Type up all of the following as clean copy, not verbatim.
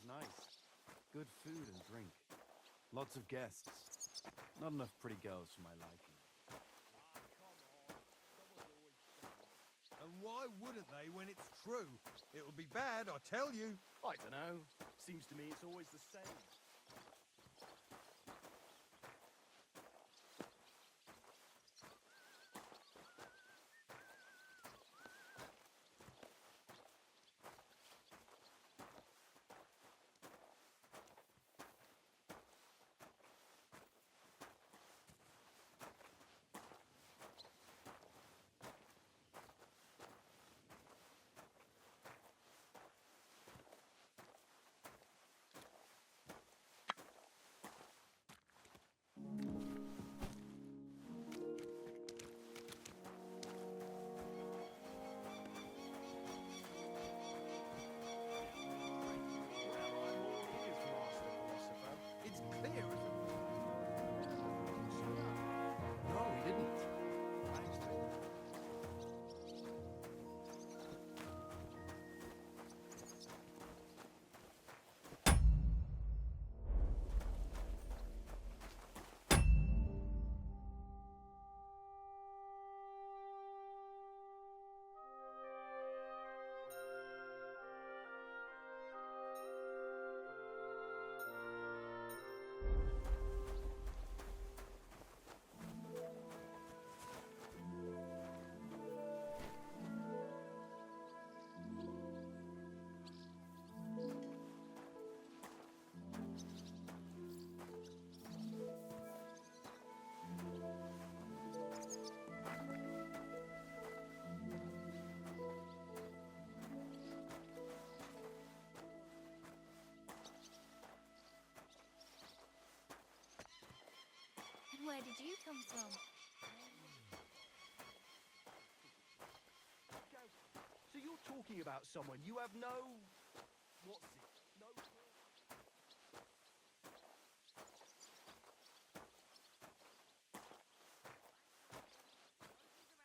was nice. Good food and drink. Lots of guests. Not enough pretty girls for my liking. And why wouldn't they when it's true? It would be bad, I tell you. I don't know. Seems to me it's always the same. It's clear as a... No, he didn't. And where did you come from? So you're talking about someone you have no... What's it? No...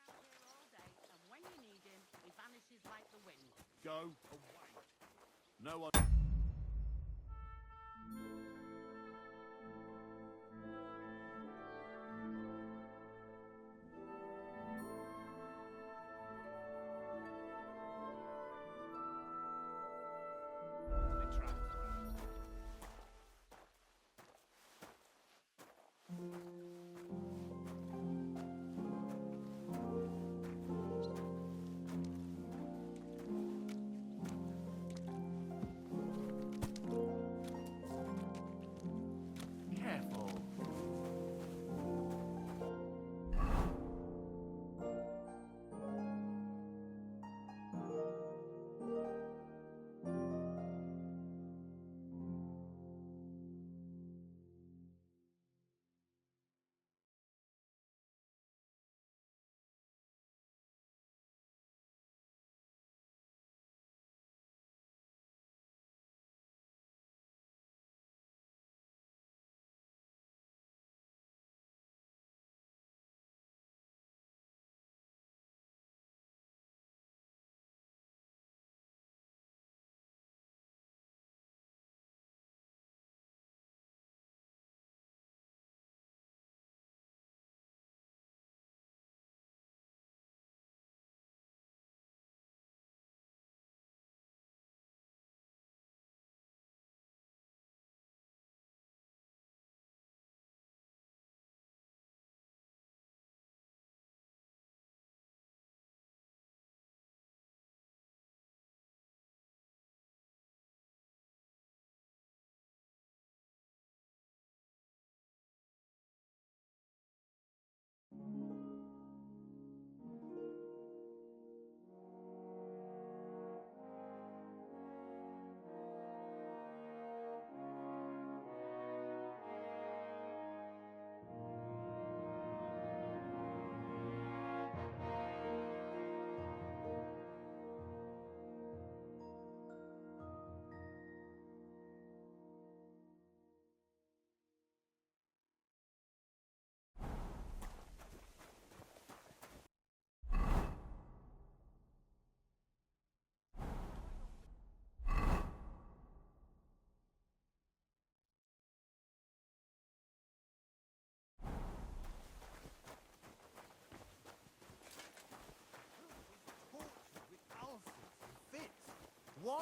Around here all day, and when you need him, he vanishes like the wind. Go away. No one...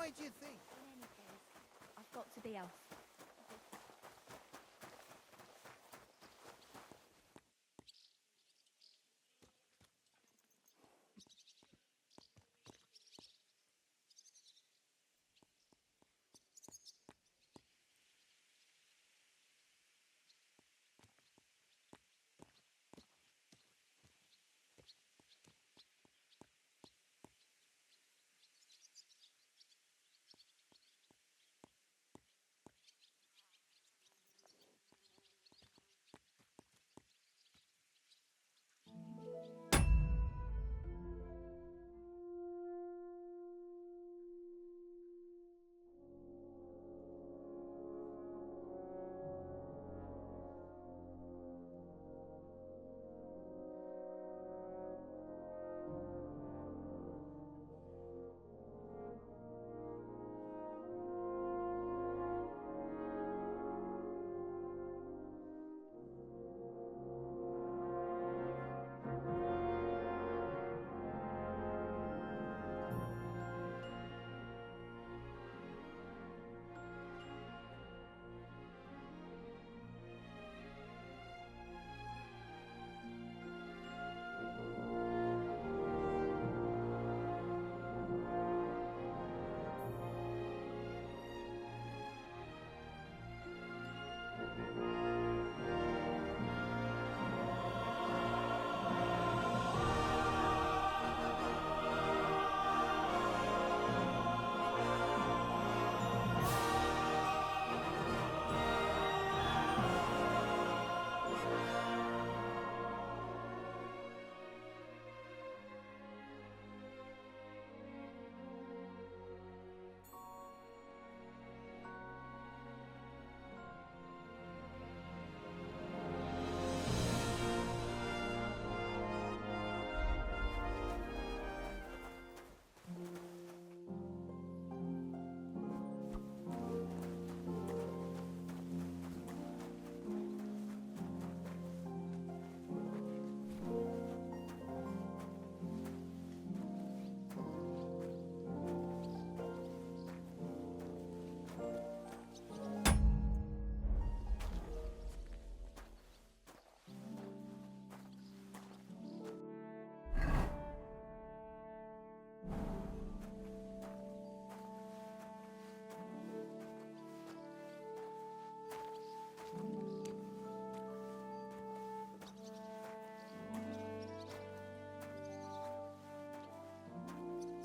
made you think? In any case, I've got to be off.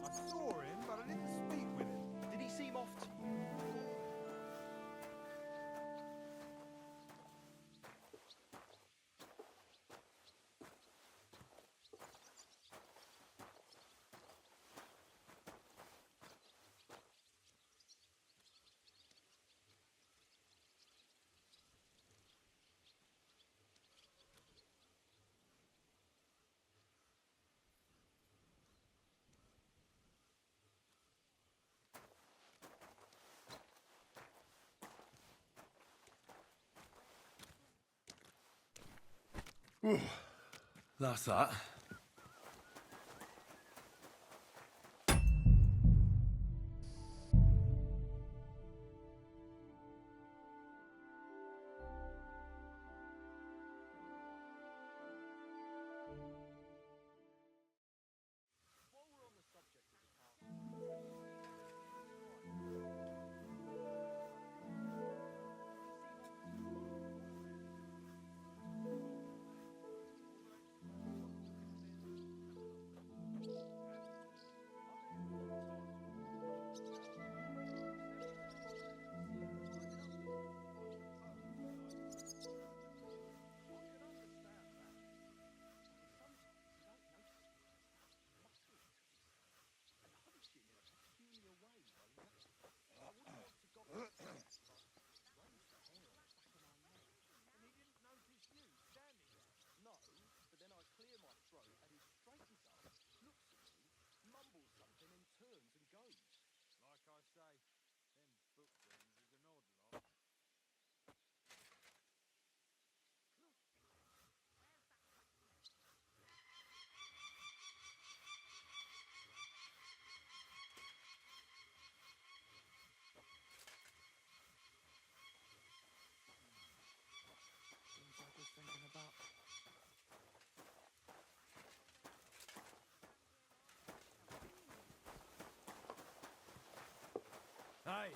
I saw him, but I didn't speak with him. Did he seem off to you? That's that. Hey,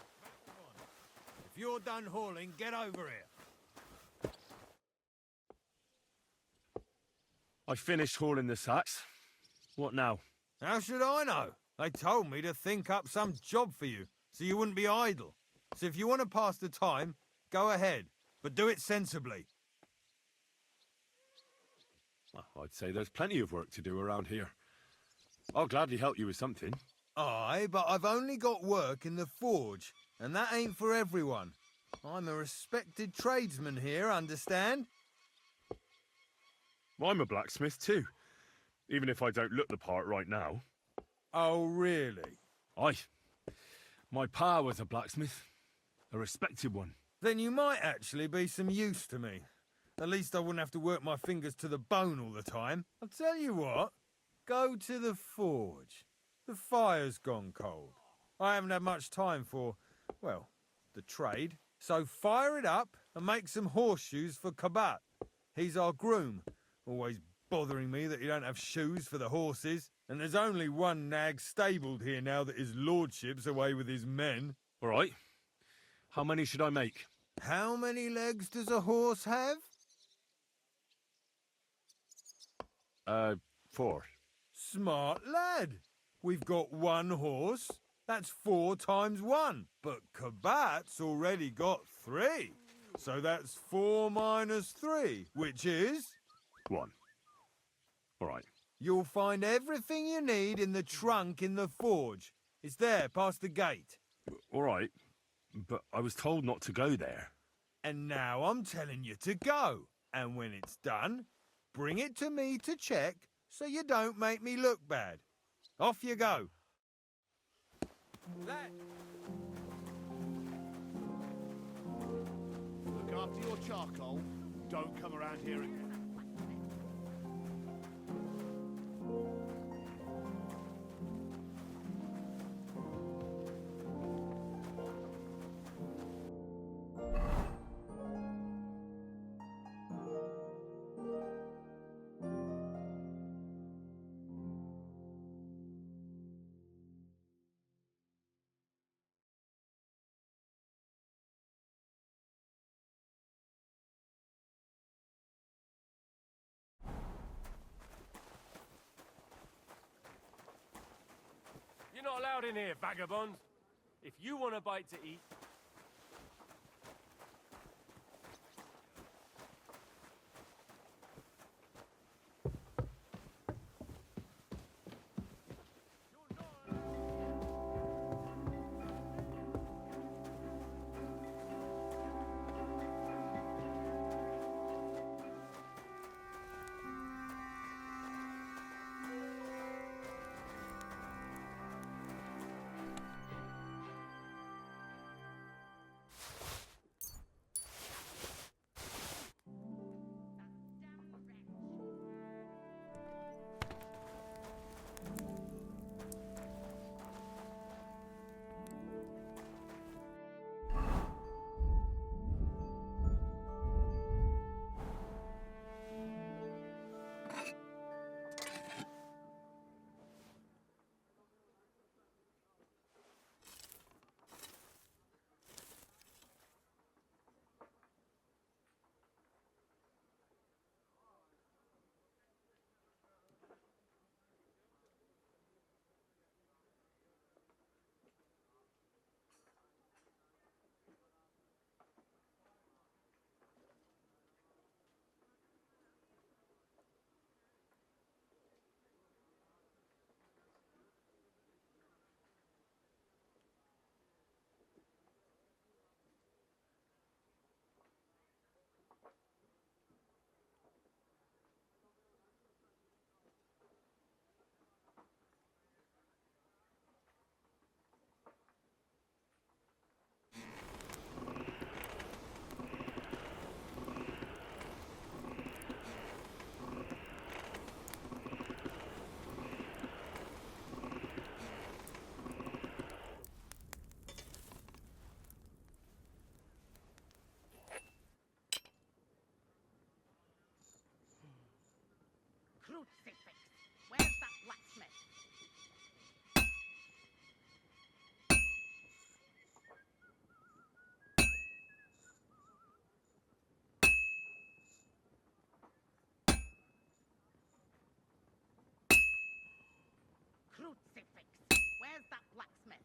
if you're done hauling, get over here. I finished hauling the sacks. What now? How should I know? They told me to think up some job for you, so you wouldn't be idle. So if you want to pass the time, go ahead, but do it sensibly. Well, I'd say there's plenty of work to do around here. I'll gladly help you with something. Aye, but I've only got work in the forge, and that ain't for everyone. I'm a respected tradesman here, understand? I'm a blacksmith too, even if I don't look the part right now. Oh, really? Aye. My pa was a blacksmith, a respected one. Then you might actually be some use to me. At least I wouldn't have to work my fingers to the bone all the time. I'll tell you what, go to the forge. The fire's gone cold. I haven't had much time for, well, the trade. So fire it up and make some horseshoes for Kabat. He's our groom, always bothering me that he don't have shoes for the horses. And there's only one nag stabled here now that his lordship's away with his men. All right. How many should I make? How many legs does a horse have? 4. Smart lad. We've got one horse. That's 4 times 1. But Kabat's already got 3. So that's 4 minus 3, which is... 1. All right. You'll find everything you need in the trunk in the forge. It's there, past the gate. All right. But I was told not to go there. And now I'm telling you to go. And when it's done, bring it to me to check so you don't make me look bad. Off you go. Lad. Look after your charcoal. Don't come around here again. You're not allowed in here, vagabonds. If you want a bite to eat... Crucifix. Where's that blacksmith? Crucifix! Where's that blacksmith?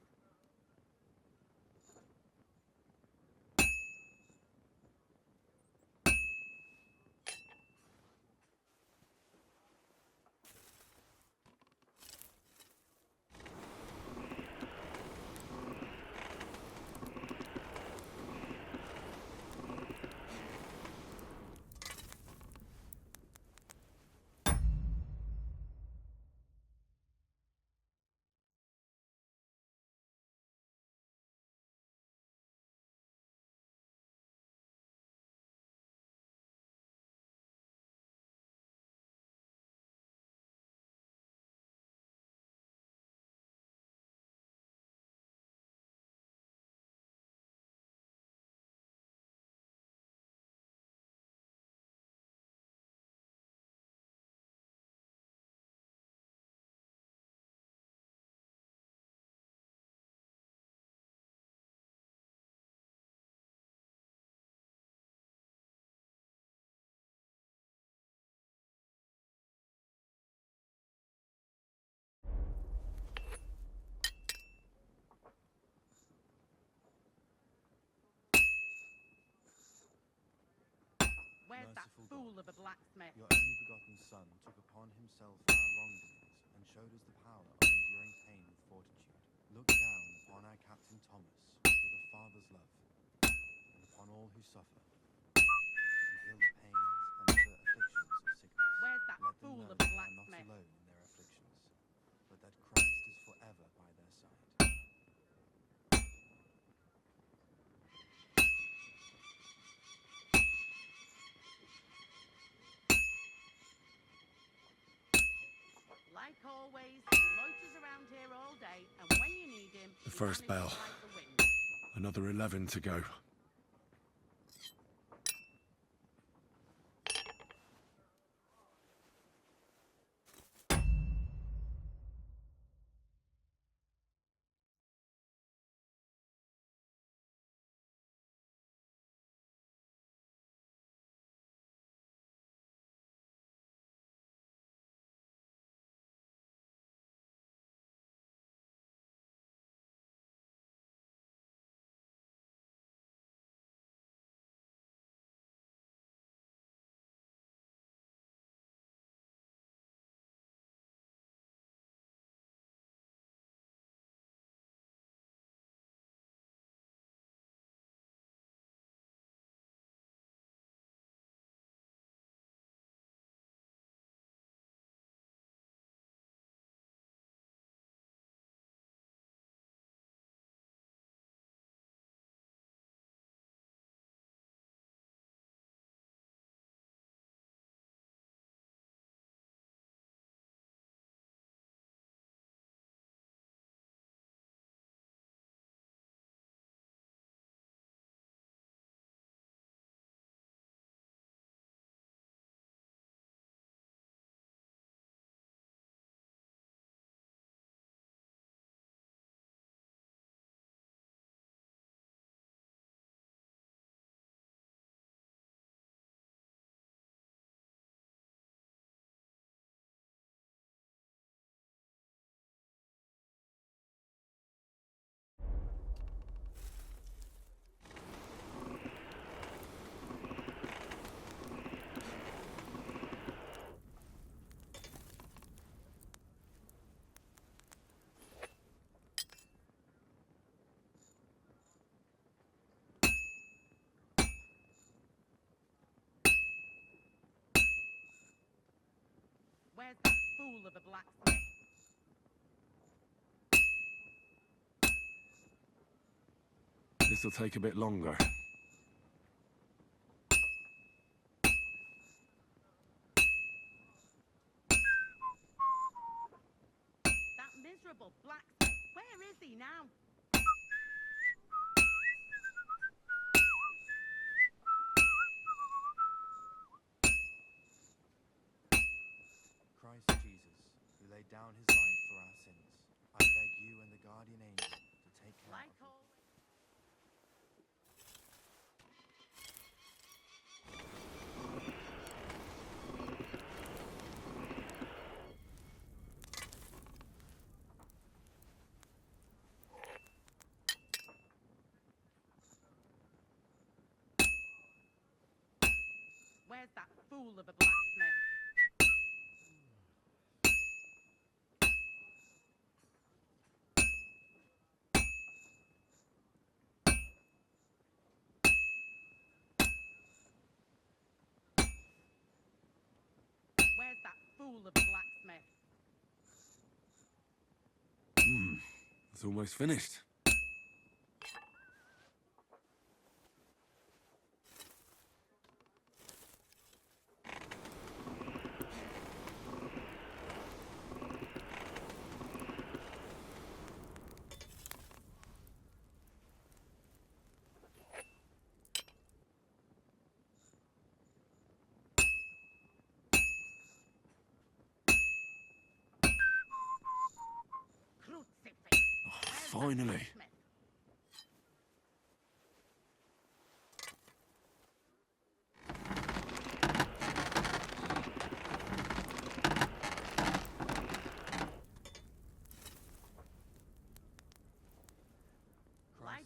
Where's that Merciful fool God, of a blacksmith? your only begotten Son took upon himself our wrongdoings and showed us the power of enduring pain with fortitude. Look down upon our Captain Thomas with a father's love, and upon all who suffer, and heal the pains and other afflictions of sickness. Where's that Let them fool know of a they are not blacksmith? alone in their afflictions, but that Christ is forever by their side. Like always, he loiters around here all day, and when you need him, The he first vanishes bell. like the wind. Another 11 to go. Where's that fool of a blacksmith? This'll take a bit longer. That miserable blacksmith. Where is he now? Christ Jesus, who laid down his life for our sins, I beg you and the guardian angel to take care Like of him. always. Where's that fool of a blacksmith? Where's that fool of a blacksmith? It's almost finished. Crucifix. Where's that Finally. blacksmith? Like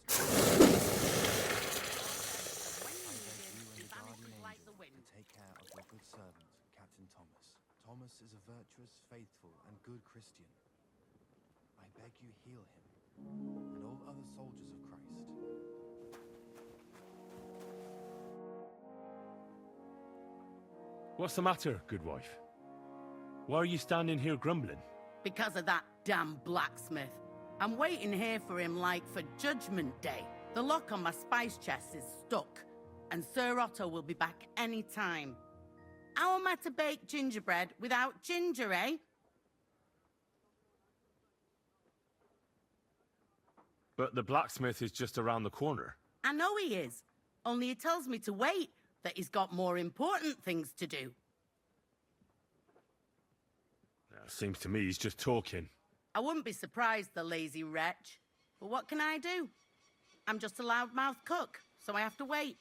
when you need him, he vanishes like the wind. to take care of your good servant, Captain Thomas. Thomas is a virtuous, faithful, and good Christian. I beg you heal him, and all other soldiers of Christ. What's the matter, good wife? Why are you standing here grumbling? Because of that damn blacksmith. I'm waiting here for him like for Judgment Day. The lock on my spice chest is stuck, and Sir Otto will be back any time. How am I to bake gingerbread without ginger, eh? But the blacksmith is just around the corner. I know he is, only he tells me to wait, that he's got more important things to do. Seems to me he's just talking. I wouldn't be surprised, the lazy wretch. But what can I do? I'm just a loudmouth cook, so I have to wait.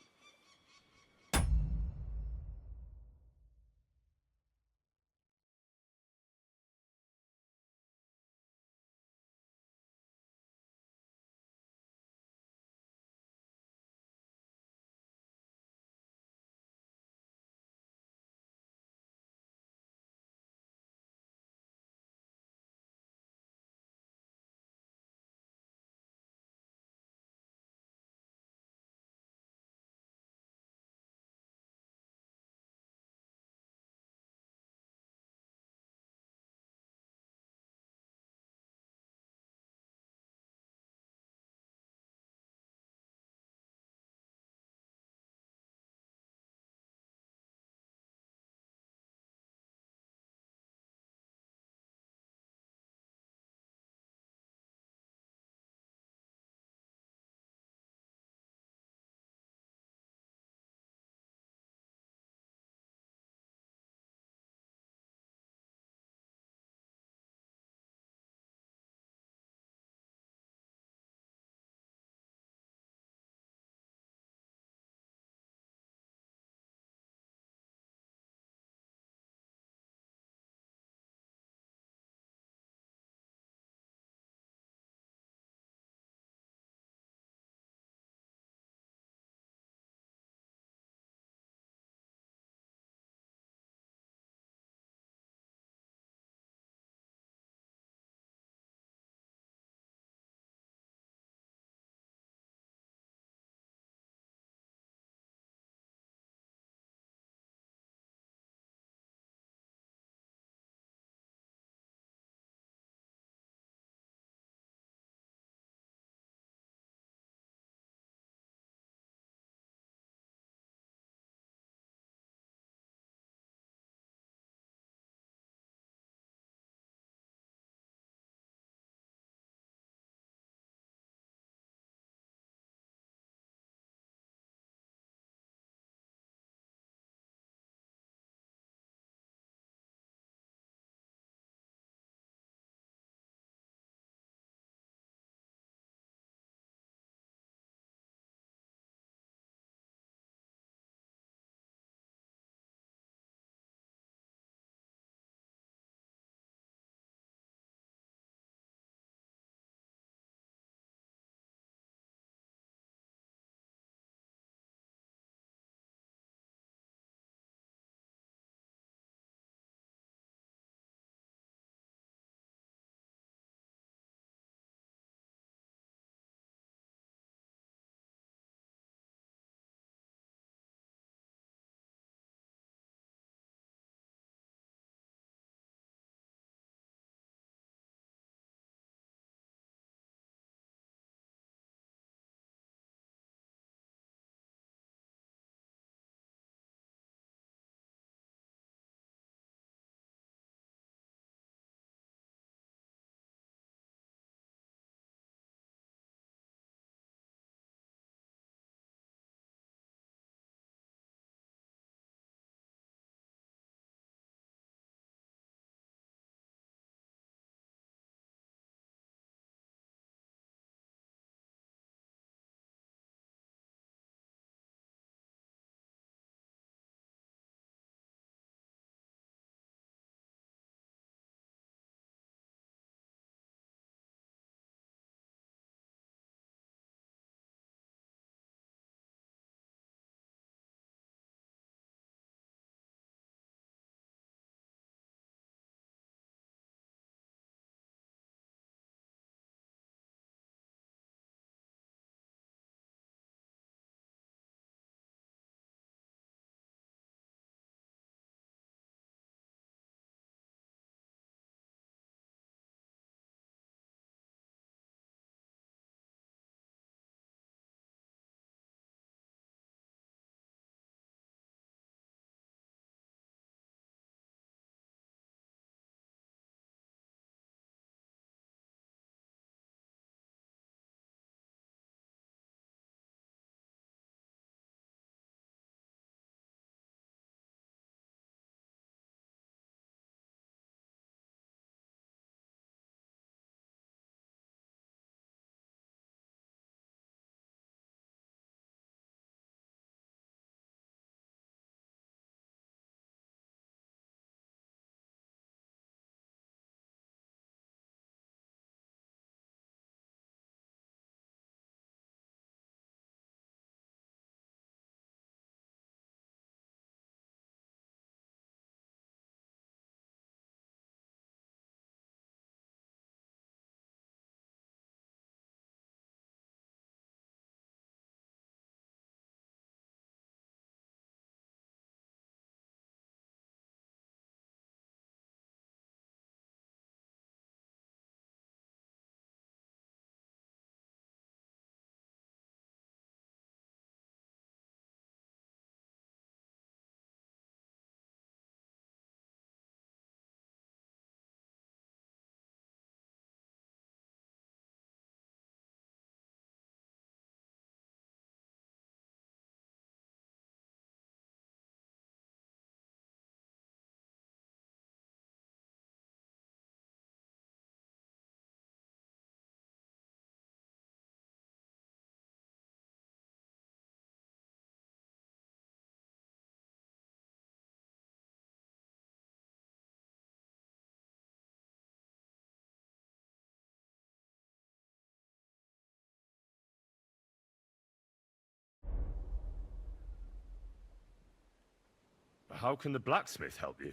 how can the blacksmith help you?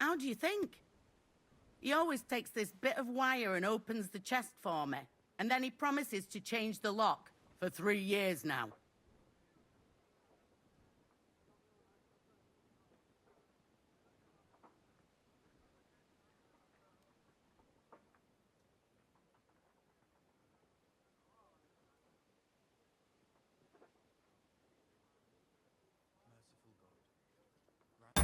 How do you think? He always takes this bit of wire and opens the chest for me. And then he promises to change the lock for 3 years now. Merciful God.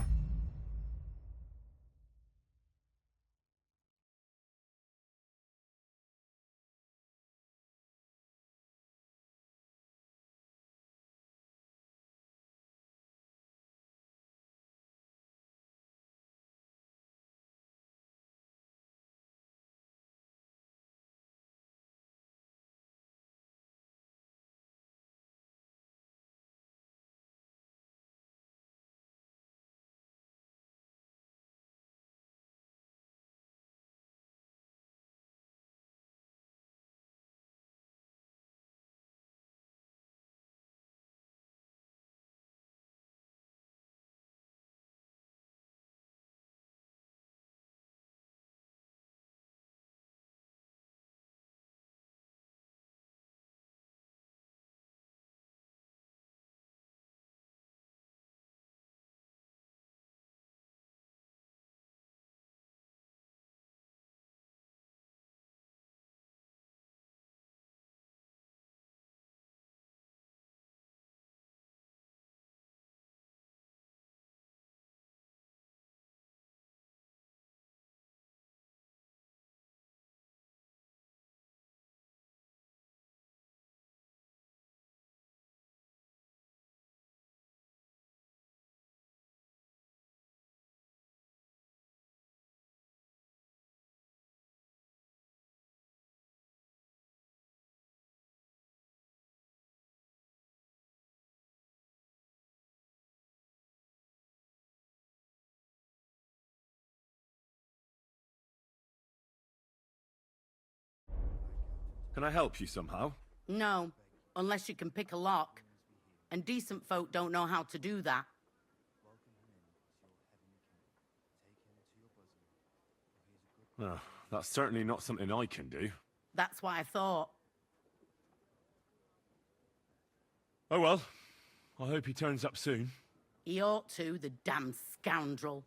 Can I help you somehow? No, unless you can pick a lock. And decent folk don't know how to do that. Welcome him in as your heavenly king. Take him to your bosom, for he is a good Oh, that's certainly not something I can do. That's what I thought. Oh well, I hope he turns up soon. He ought to, the damn scoundrel.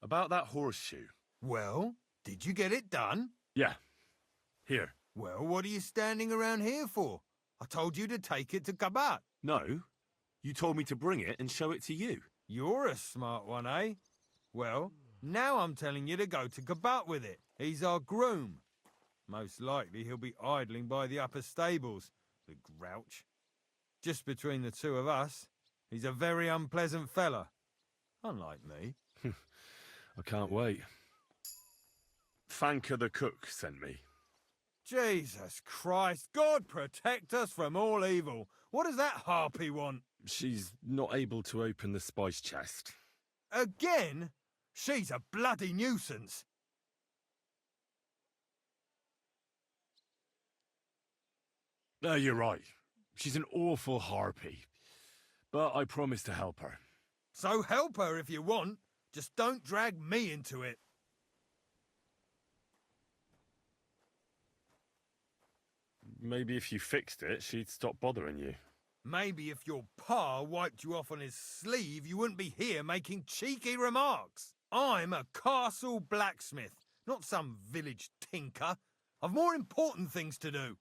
About that horseshoe. Well, did you get it done? Yeah. Here. Well, what are you standing around here for? I told you to take it to Kabat. No. You told me to bring it and show it to you. You're a smart one, eh? Well, now I'm telling you to go to Kabat with it. He's our groom. Most likely he'll be idling by the upper stables, the grouch. Just between the two of us, he's a very unpleasant fella. Unlike me. I can't wait. Fanka the cook sent me. Jesus Christ, God protect us from all evil. What does that harpy want? She's not able to open the spice chest. Again? She's a bloody nuisance. No, you're right. She's an awful harpy. But I promise to help her. So help her if you want. Just don't drag me into it. Maybe if you fixed it, she'd stop bothering you. Maybe if your pa wiped you off on his sleeve, you wouldn't be here making cheeky remarks. I'm a castle blacksmith, not some village tinker. I've more important things to do.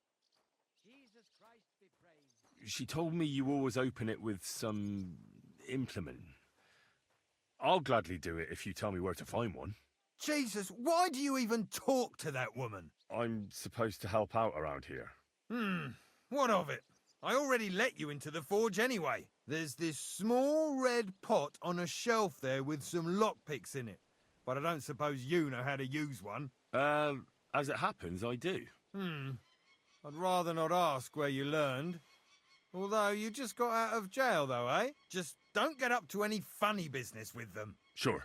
She told me you always open it with some implement. I'll gladly do it if you tell me where to find one. Jesus, why do you even talk to that woman? I'm supposed to help out around here. What of it? I already let you into the forge anyway. There's this small red pot on a shelf there with some lockpicks in it. But I don't suppose you know how to use one. As it happens, I do. I'd rather not ask where you learned. Although you just got out of jail though, eh? Just don't get up to any funny business with them. Sure.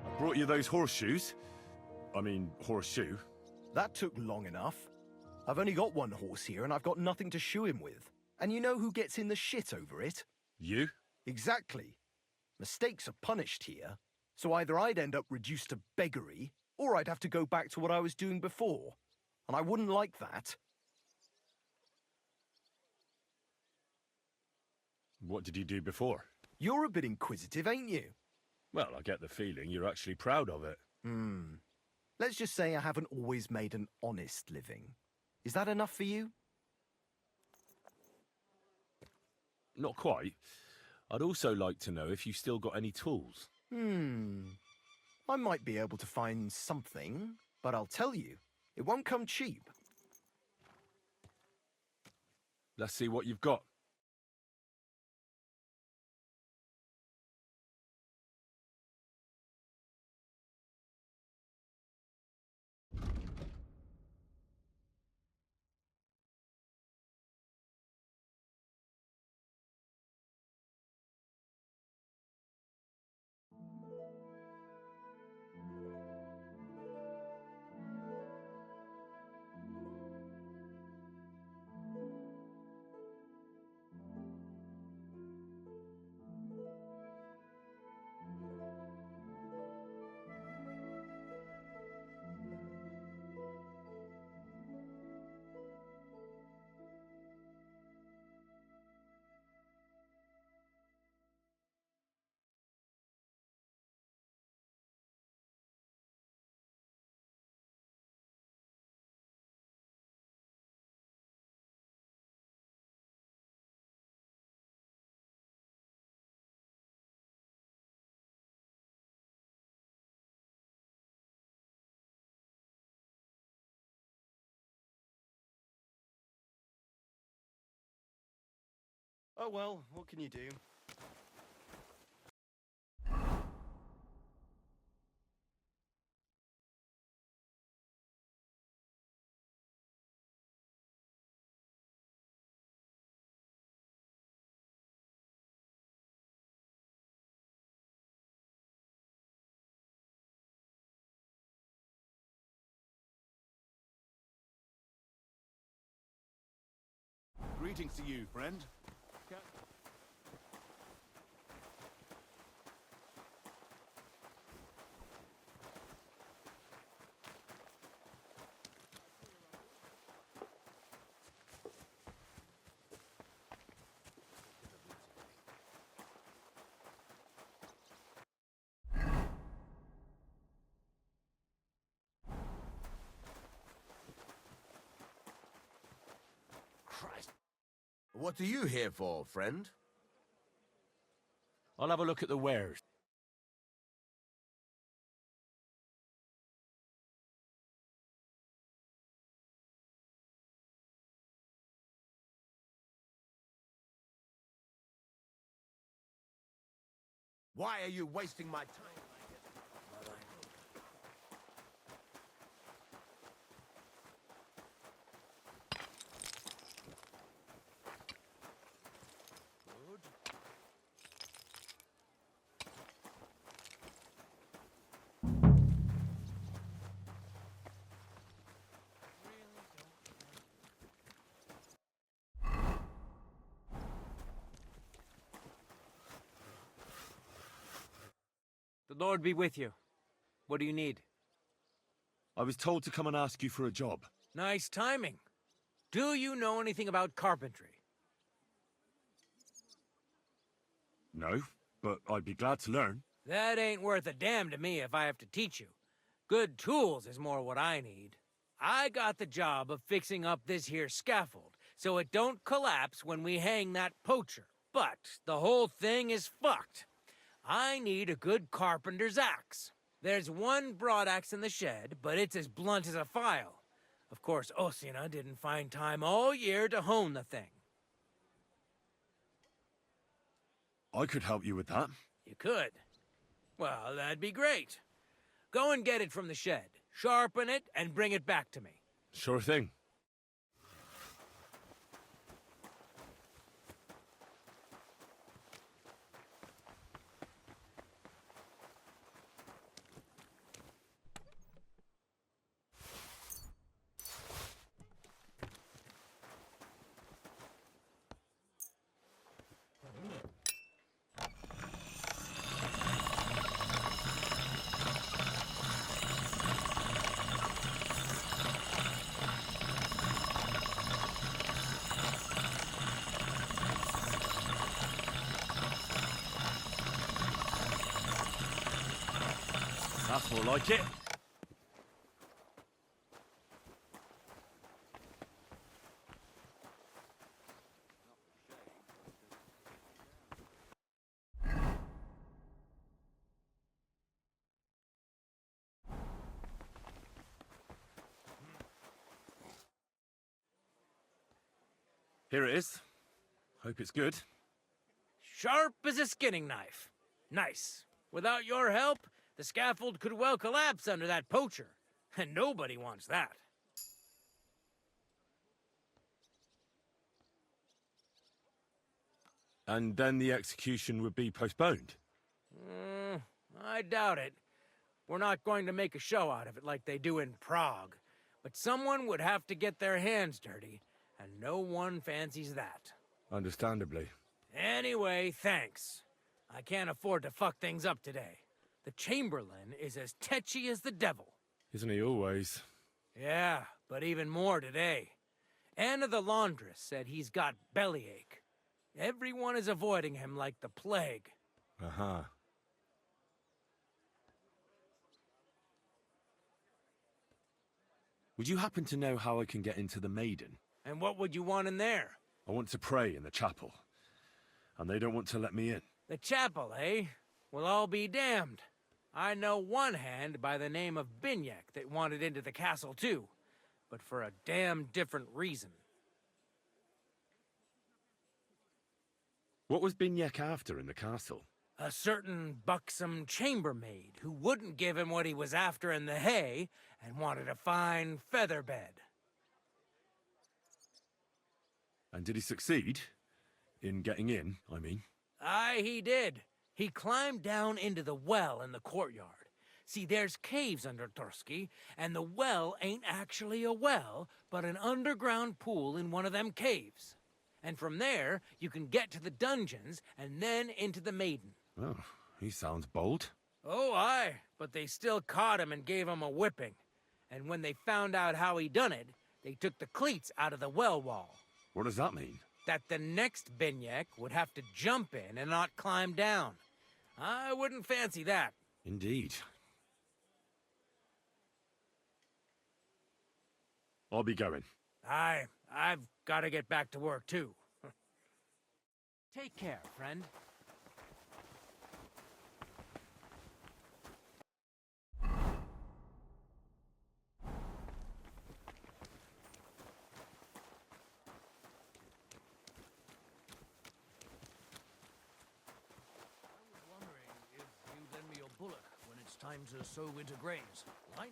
I brought you those horseshoes. I mean, horseshoe. That took long enough. I've only got one horse here and I've got nothing to shoe him with. And you know who gets in the shit over it? You? Exactly. Mistakes are punished here, so either I'd end up reduced to beggary, or I'd have to go back to what I was doing before. And I wouldn't like that. What did you do before? You're a bit inquisitive, ain't you? Well, I get the feeling you're actually proud of it. Let's just say I haven't always made an honest living. Is that enough for you? Not quite. I'd also like to know if you've still got any tools. I might be able to find something, but I'll tell you, it won't come cheap. Let's see what you've got. Oh well, what can you do? Greetings to you, friend. Christ. What are you here for, friend? I'll have a look at the wares. Why are you wasting my time like this? Lord be with you. What do you need? I was told to come and ask you for a job. Nice timing. Do you know anything about carpentry? No, but I'd be glad to learn. That ain't worth a damn to me if I have to teach you. Good tools is more what I need. I got the job of fixing up this here scaffold, so it don't collapse when we hang that poacher. But the whole thing is fucked. I need a good carpenter's axe. There's one broadaxe in the shed, but it's as blunt as a file. Of course, Osina didn't find time all year to hone the thing. I could help you with that. You could. Well, that'd be great. Go and get it from the shed, sharpen it, and bring it back to me. Sure thing. That's more like it. Here it is. Hope it's good. Sharp as a skinning knife. Nice. Without your help, the scaffold could well collapse under that poacher. And nobody wants that. And then the execution would be postponed. I doubt it. We're not going to make a show out of it like they do in Prague. But someone would have to get their hands dirty, and no one fancies that. Understandably. Anyway, thanks. I can't afford to fuck things up today. The Chamberlain is as tetchy as the devil. Isn't he always? Yeah, but even more today. Anna the laundress said he's got bellyache. Everyone is avoiding him like the plague. Uh-huh. Would you happen to know how I can get into the Maiden? And what would you want in there? I want to pray in the chapel. And they don't want to let me in. The chapel, eh? Well, I'll be damned. I know one hand by the name of Binyek that wanted into the castle too, but for a damn different reason. What was Binyek after in the castle? A certain buxom chambermaid who wouldn't give him what he was after in the hay and wanted a fine feather bed. And did he succeed? In getting in, I mean. Aye, he did. He climbed down into the well in the courtyard. See, there's caves under Tursky, and the well ain't actually a well, but an underground pool in one of them caves. And from there, you can get to the dungeons, and then into the Maiden. Oh, he sounds bold. Oh, aye, but they still caught him and gave him a whipping. And when they found out how he done it, they took the cleats out of the well wall. What does that mean? That the next Binyek would have to jump in and not climb down. I wouldn't fancy that. Indeed. I'll be going. Aye, I've got to get back to work too. Take care, friend. Time to sow winter grains. Right?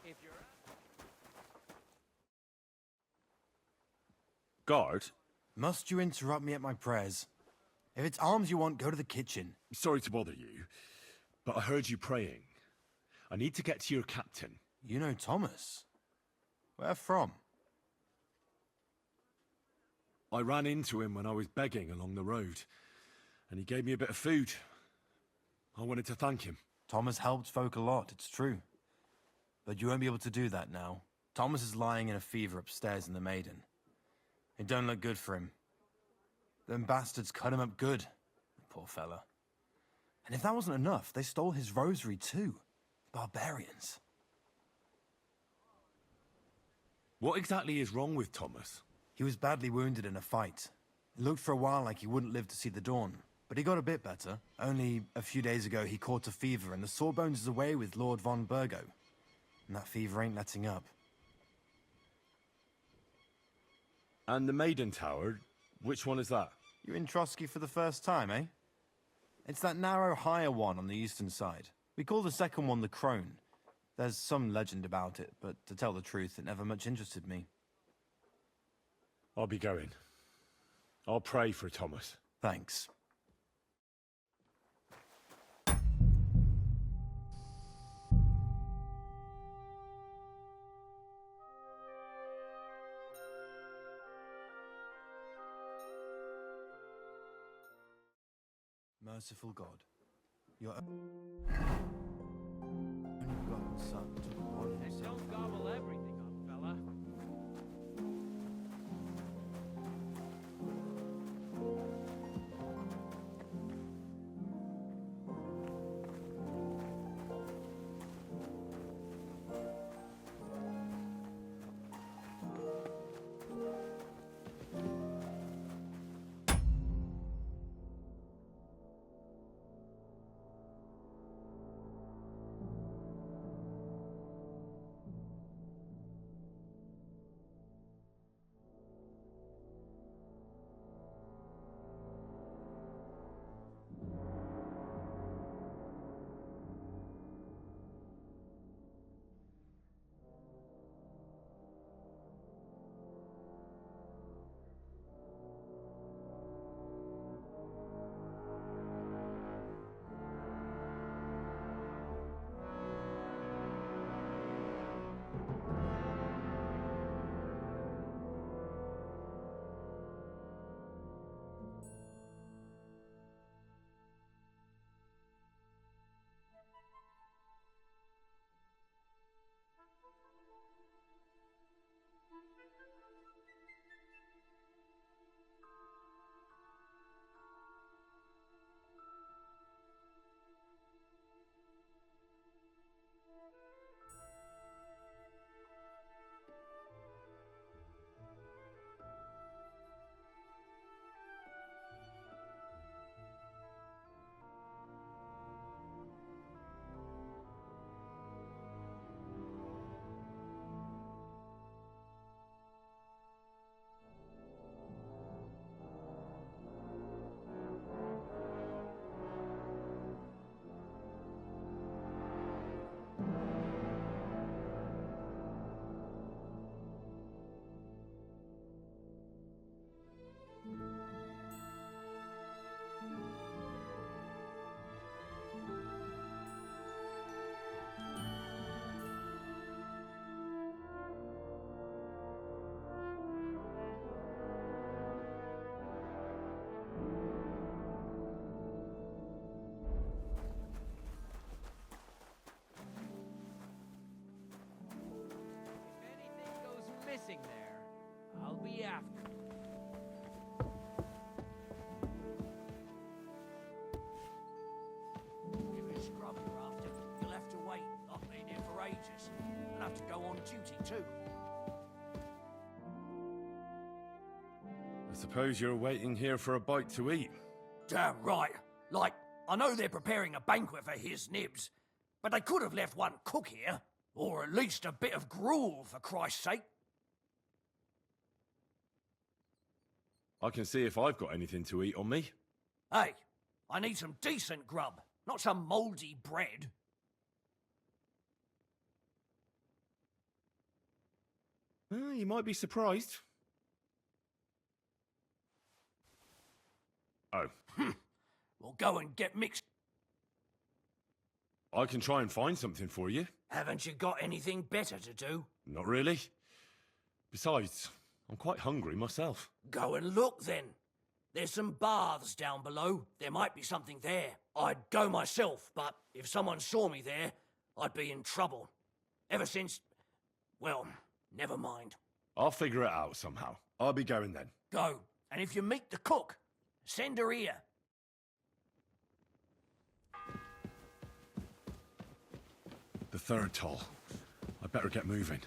If you're... Guard, Must you interrupt me at my prayers? If it's alms you want, go to the kitchen. sorry to bother you, but I heard you praying. I need to get to your captain. You know Thomas? Where from? I ran into him when I was begging along the road, and he gave me a bit of food. I wanted to thank him. Thomas helped folk a lot, it's true. But you won't be able to do that now. Thomas is lying in a fever upstairs in the Maiden. It don't look good for him. Them bastards cut him up good, poor fella. And if that wasn't enough, they stole his rosary too. Barbarians. What exactly is wrong with Thomas? He was badly wounded in a fight. It looked for a while like he wouldn't live to see the dawn, but he got a bit better. Only a few days ago he caught a fever and the Sawbones is away with Lord von Burgo. And that fever ain't letting up. And the Maiden Tower, which one is that? You're in Trotsky for the first time, eh? It's that narrow, higher one on the eastern side. We call the second one the Crone. There's some legend about it, but to tell the truth, it never much interested me. I'll be going. I'll pray for Thomas. Thanks. Merciful God, your only begotten Son took upon And himself... don't gobble everything up, fella. Missing there. I'll be after it. If it's scrub you're after, you'll have to wait. I've been here for ages. And have to go on duty too. I suppose you're waiting here for a bite to eat. Damn right. Like, I know they're preparing a banquet for his nibs, but they could have left one cook here. Or at least a bit of gruel, for Christ's sake. I can see if I've got anything to eat on me. Hey, I need some decent grub, not some mouldy bread. You might be surprised. Oh, Well, go and get mixed. I can try and find something for you. Haven't you got anything better to do? Not really. Besides, I'm quite hungry myself. Go and look then. There's some baths down below. There might be something there. I'd go myself, but if someone saw me there, I'd be in trouble. Ever since... well, never mind. I'll figure it out somehow. I'll be going then. Go. And if you meet the cook, send her here. The third toll. I better get moving.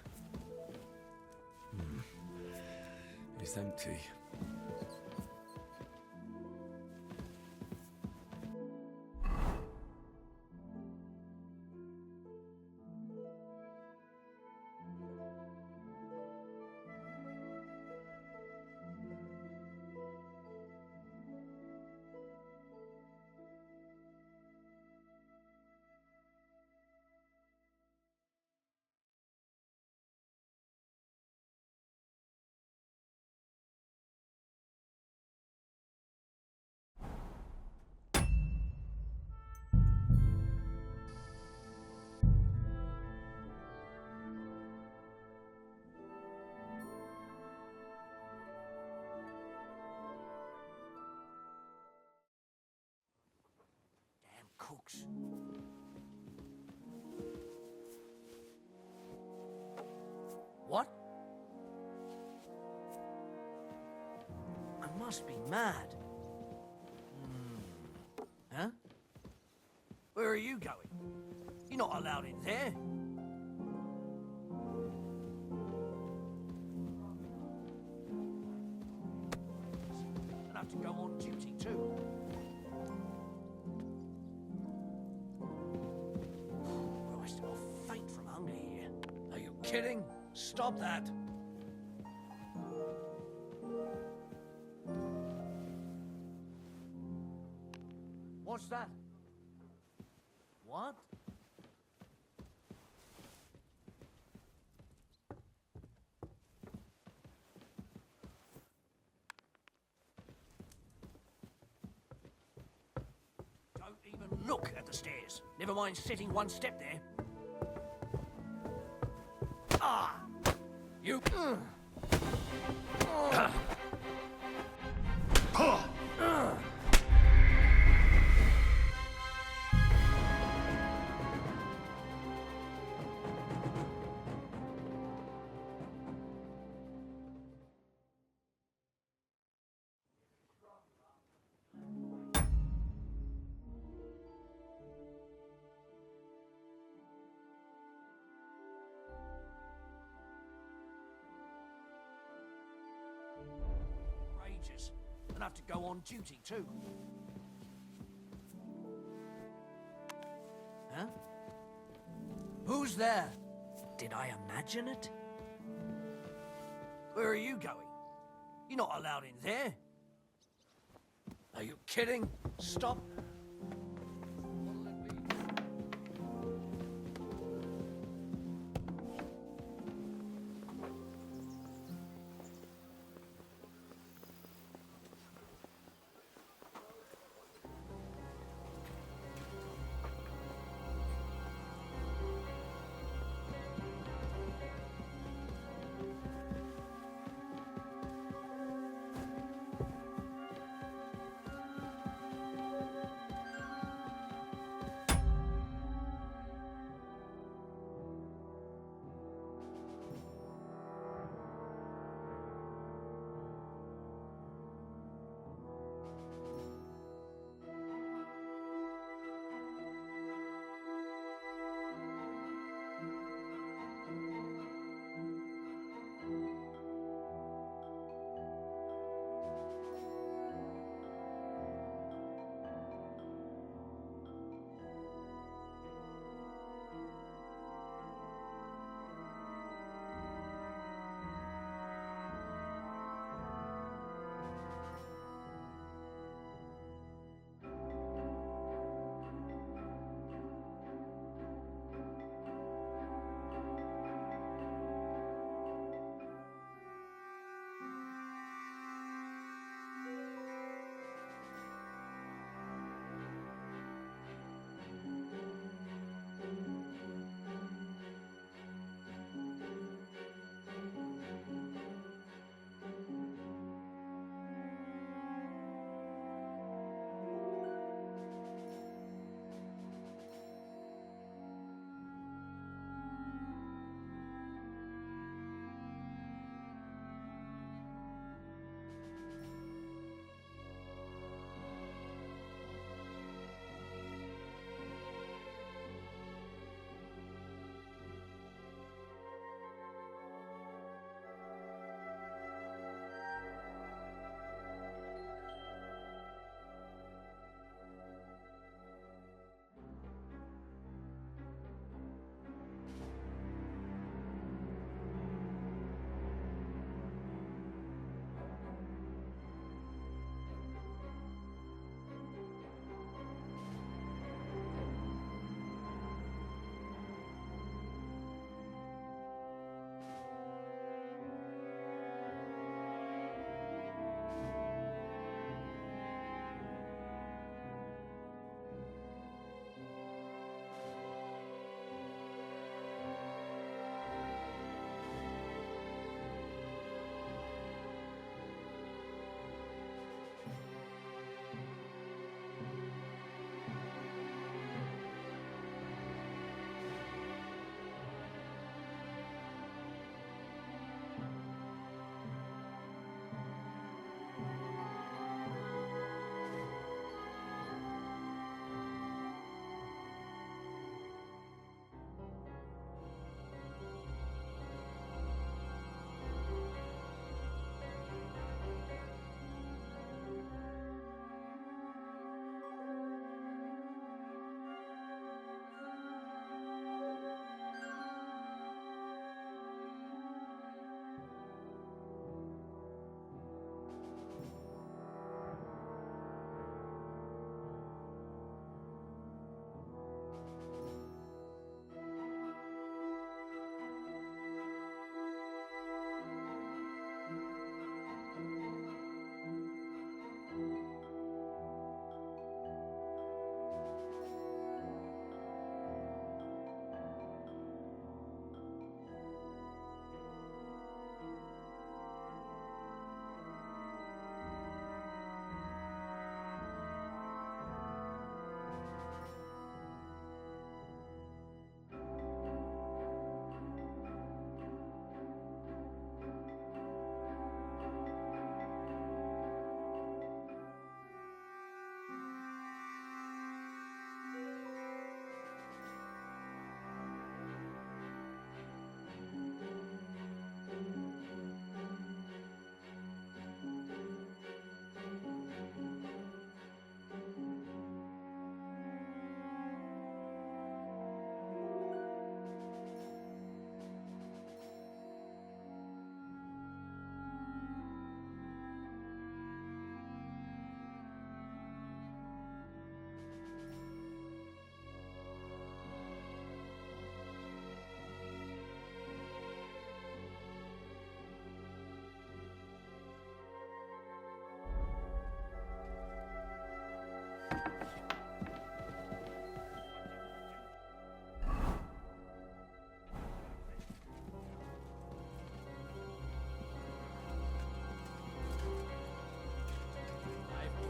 It's empty. Cooks. What? I must be mad. Huh? Where are you going? You're not allowed in there. I'll have to go on duty too. Christ, I'll faint from hunger here. Are you kidding? Stop that. What's that? What? Don't even look at the stairs. Never mind sitting one step there. Ah! You... Rages. And have to go on duty too. Huh? Who's there? Did I imagine it? Where are you going? You're not allowed in there. Are you kidding? Stop. What'll it be?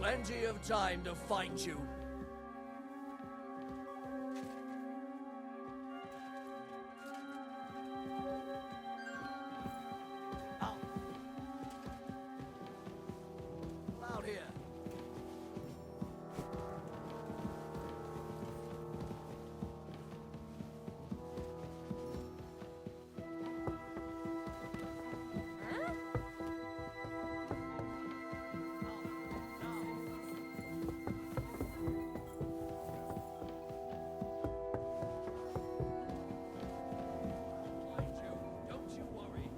plenty of time to find you. Out here. Don't you worry.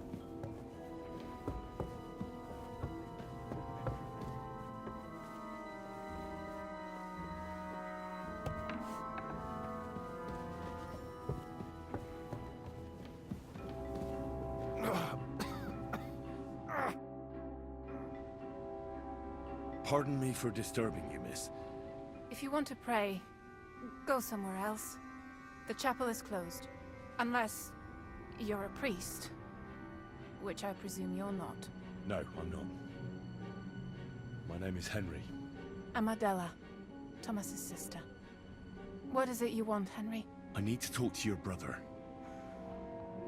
Pardon me for disturbing you, miss. If you want to pray, go somewhere else. The chapel is closed. Unless you're a priest. Which I presume you're not. No, I'm not. My name is Henry. I'm Adela, Thomas's sister. What is it you want, Henry? I need to talk to your brother.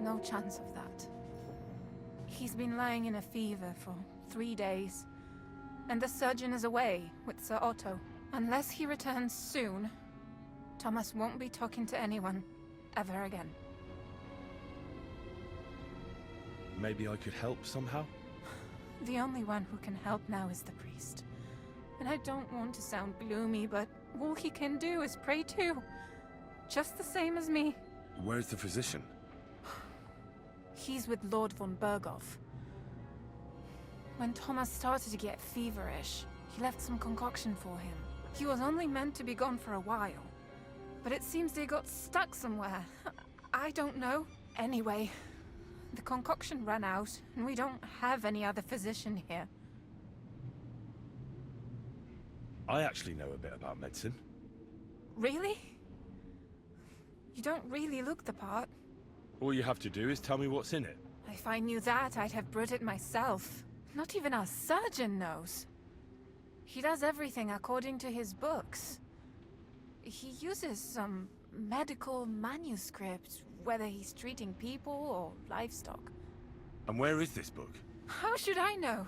No chance of that. He's been lying in a fever for 3 days. And the surgeon is away with Sir Otto. Unless he returns soon, Thomas won't be talking to anyone ever again. Maybe I could help somehow? The only one who can help now is the priest. And I don't want to sound gloomy, but all he can do is pray too. Just the same as me. Where's the physician? He's with Lord von Berghoff. When Thomas started to get feverish, he left some concoction for him. He was only meant to be gone for a while. But it seems they got stuck somewhere. I don't know. Anyway, the concoction ran out, and we don't have any other physician here. I actually know a bit about medicine. Really? You don't really look the part. All you have to do is tell me what's in it. If I knew that, I'd have brewed it myself. Not even our surgeon knows. He does everything according to his books. He uses some medical manuscript, whether he's treating people or livestock. And where is this book? How should I know?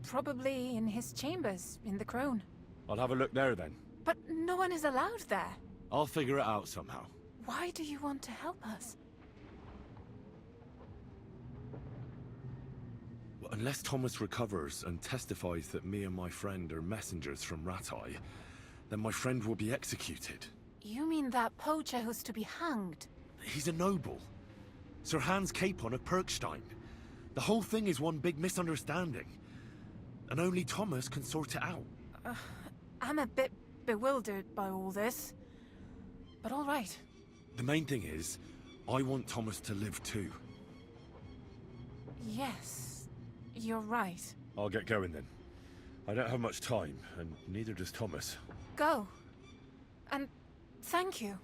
Probably in his chambers, in the Crone. I'll have a look there then. But no one is allowed there. I'll figure it out somehow. Why do you want to help us? Well, unless Thomas recovers and testifies that me and my friend are messengers from Ratai, then my friend will be executed. You mean that poacher who's to be hanged? He's a noble. Sir Hans Capon of Perkstein. The whole thing is one big misunderstanding. And only Thomas can sort it out. I'm a bit bewildered by all this. But all right. The main thing is, I want Thomas to live too. Yes, you're right. I'll get going then. I don't have much time, and neither does Thomas. Go. And thank you.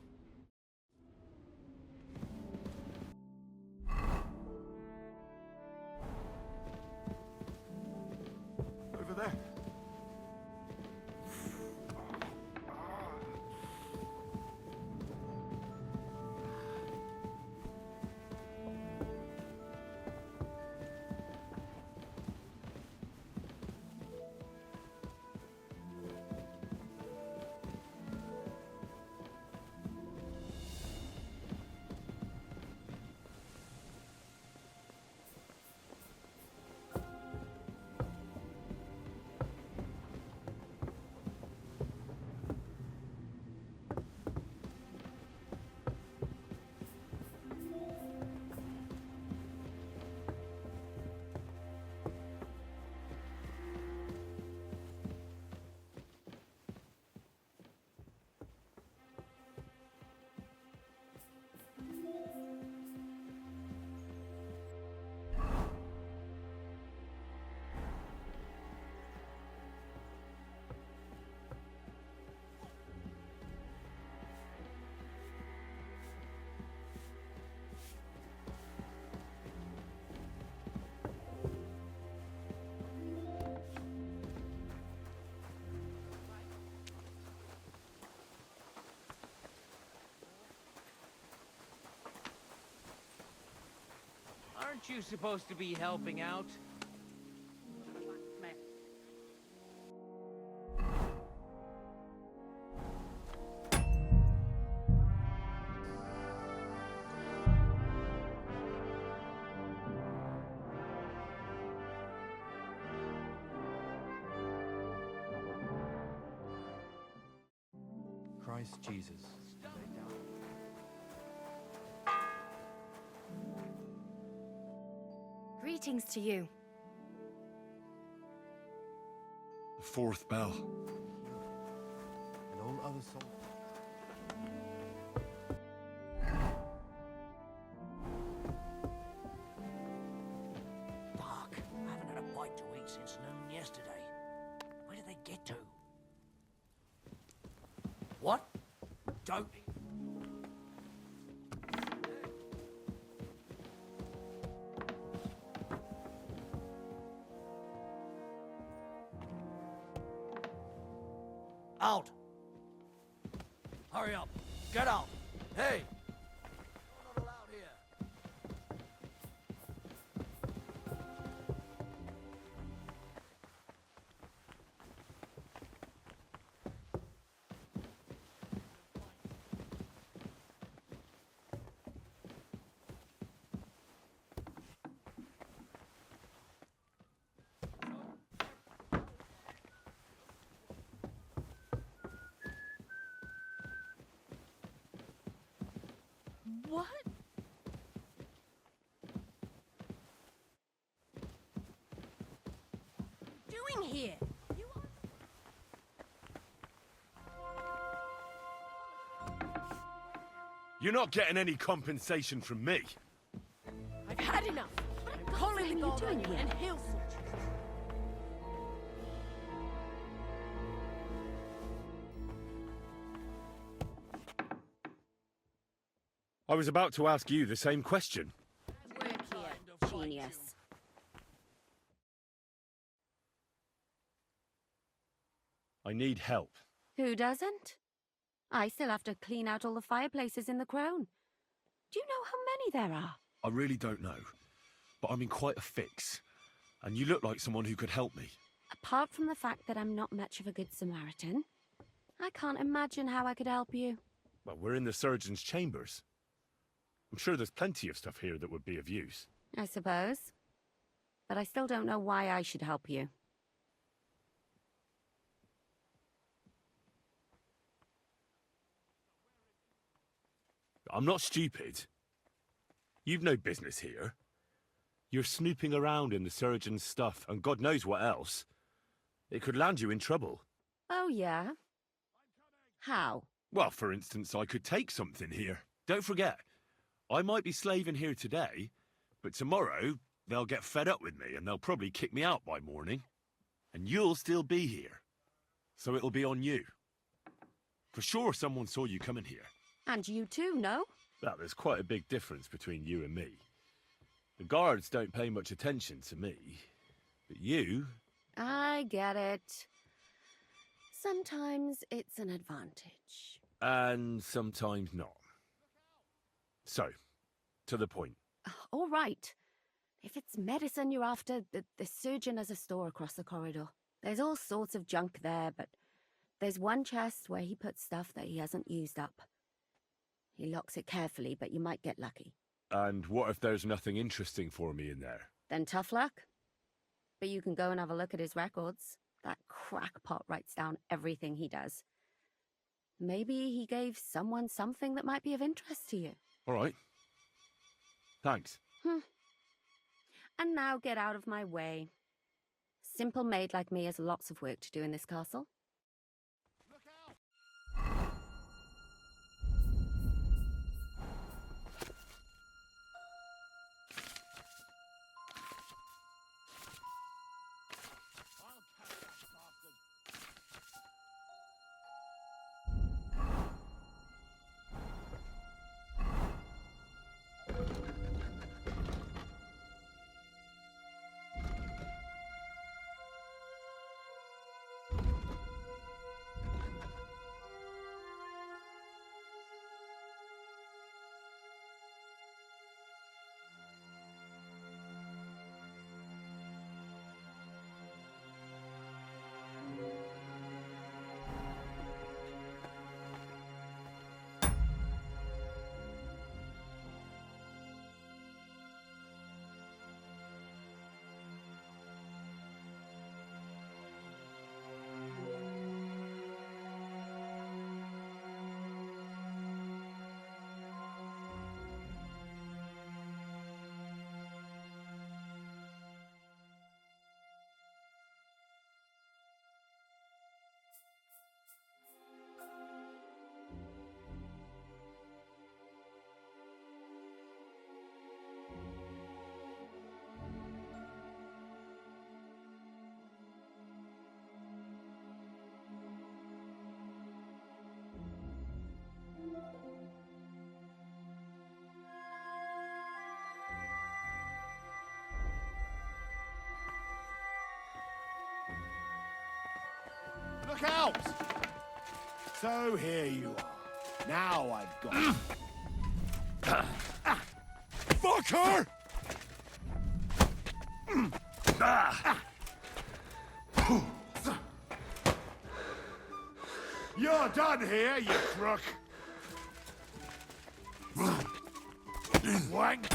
Over there. Aren't you supposed to be helping out? Blacksmith. Christ Jesus. Greetings to you. The fourth bell. And all other souls. Fuck. I haven't had a bite to eat since noon yesterday. Where did they get to? What? Don't... Out! Hurry up! Get out! Hey! You're not allowed here. What? Doing here? You are... You're not getting any compensation from me. I've had enough. I'm calling the God on you and he'll sort you. I was about to ask you the same question. Work here, genius. I need help. Who doesn't? I still have to clean out all the fireplaces in the Crown. Do you know how many there are? I really don't know, but I'm in quite a fix. And you look like someone who could help me. Apart from the fact that I'm not much of a good Samaritan, I can't imagine how I could help you. Well, we're in the surgeon's chambers. I'm sure there's plenty of stuff here that would be of use. I suppose. But I still don't know why I should help you. I'm not stupid. You've no business here. You're snooping around in the surgeon's stuff, and God knows what else. It could land you in trouble. Oh, yeah? How? Well, for instance, I could take something here. Don't forget, I might be slaving here today, but tomorrow they'll get fed up with me and they'll probably kick me out by morning. And you'll still be here. So it'll be on you. For sure someone saw you coming here. And you too, no? Well, there's quite a big difference between you and me. The guards don't pay much attention to me, but you... I get it. Sometimes it's an advantage. And sometimes not. So, to the point. All right. If it's medicine you're after, the surgeon has a store across the corridor. There's all sorts of junk there, but there's one chest where he puts stuff that he hasn't used up. He locks it carefully, but you might get lucky. And what if there's nothing interesting for me in there? Then tough luck. But you can go and have a look at his records. That crackpot writes down everything he does. Maybe he gave someone something that might be of interest to you. All right. Thanks. And now get out of my way. Simple maid like me has lots of work to do in this castle. fuck out! So here you are. Now I've got... Fuck her! You're done here, you crook! Wank!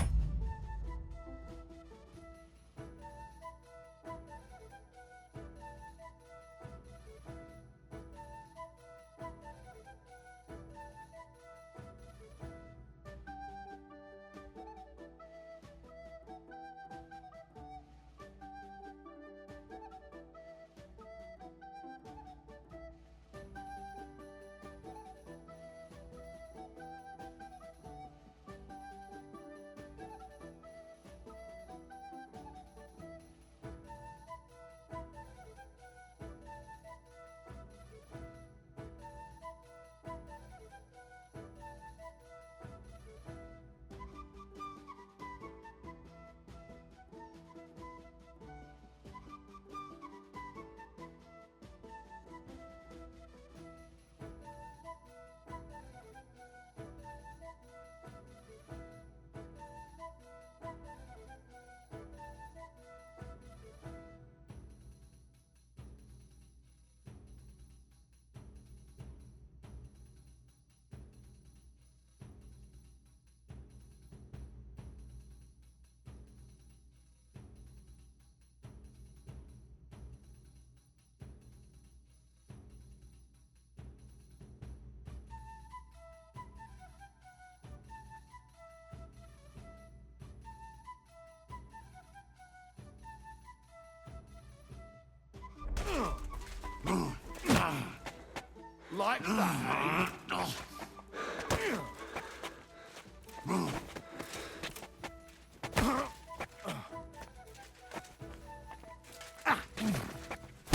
Like that, eh?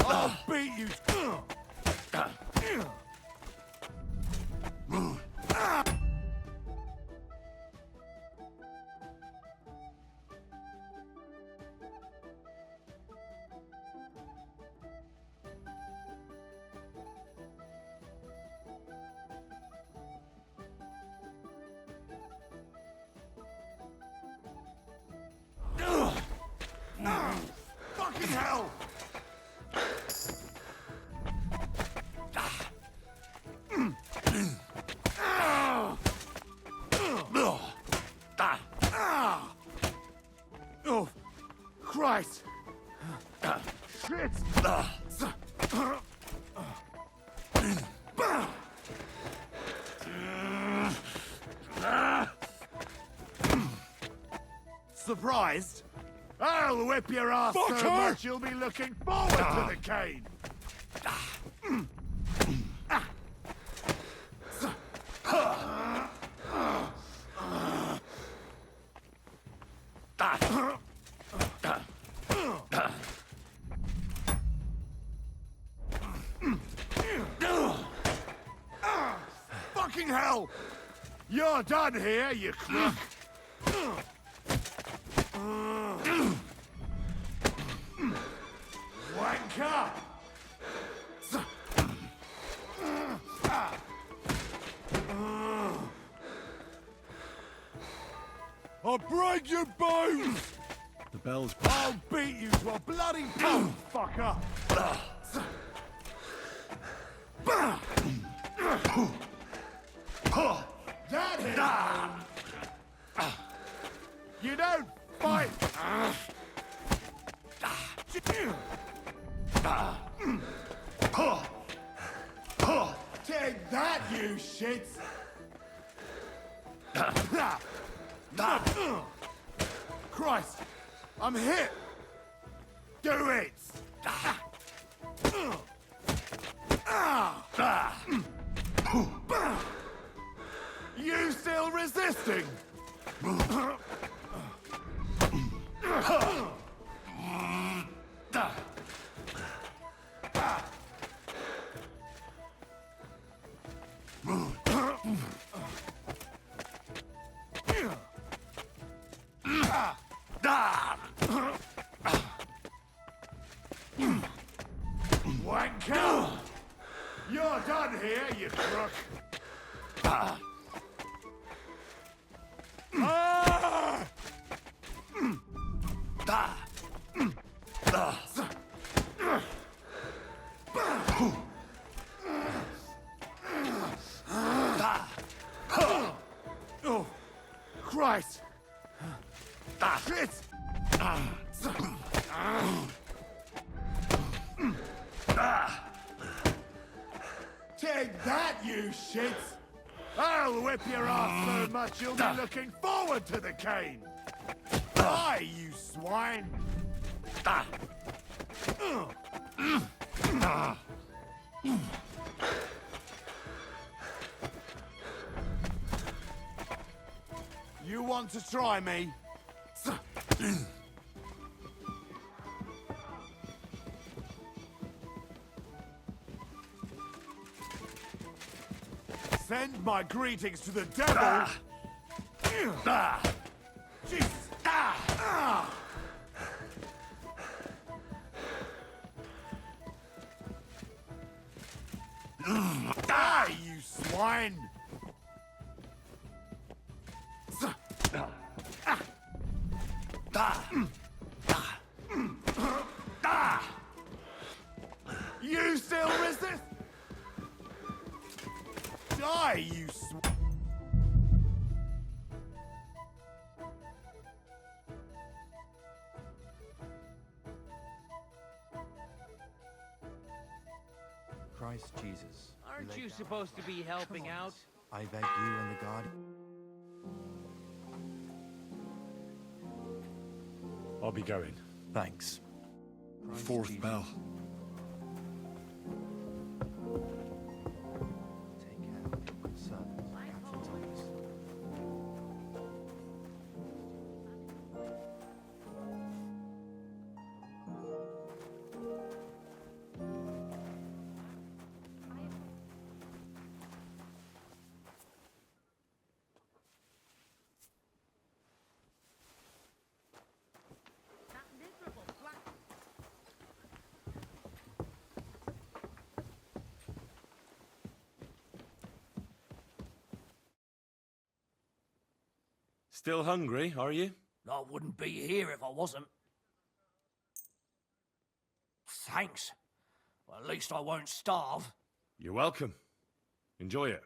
I'll beat you. Fucking hell! Oh, Christ! Shit! Surprised? I'll whip your ass so much you'll be looking forward to the cane! Fucking hell! You're done here, you crook! Wanker! I'll break your bones! The bell's... I'll beat you to a bloody pulp, fucker! That hit! You don't fight! Take that, you shits! Christ! I'm hit! Do it! You still resisting? Wanker! Christ! Shit! Take that, you shits! I'll whip your ass so much you'll be looking forward to the cane! Die, you swine! You want to try me? Send my greetings to the devil! Jesus! Die, you swine! You still resist? Die, you Christ Jesus. Aren't you supposed to be helping out? I beg you and the guard. I'll be going. Thanks. Christ Fourth Jesus. bell. Take care of your good servant, Captain Thomas. Still hungry, are you? I wouldn't be here if I wasn't. Thanks. Well, at least I won't starve. You're welcome. Enjoy it.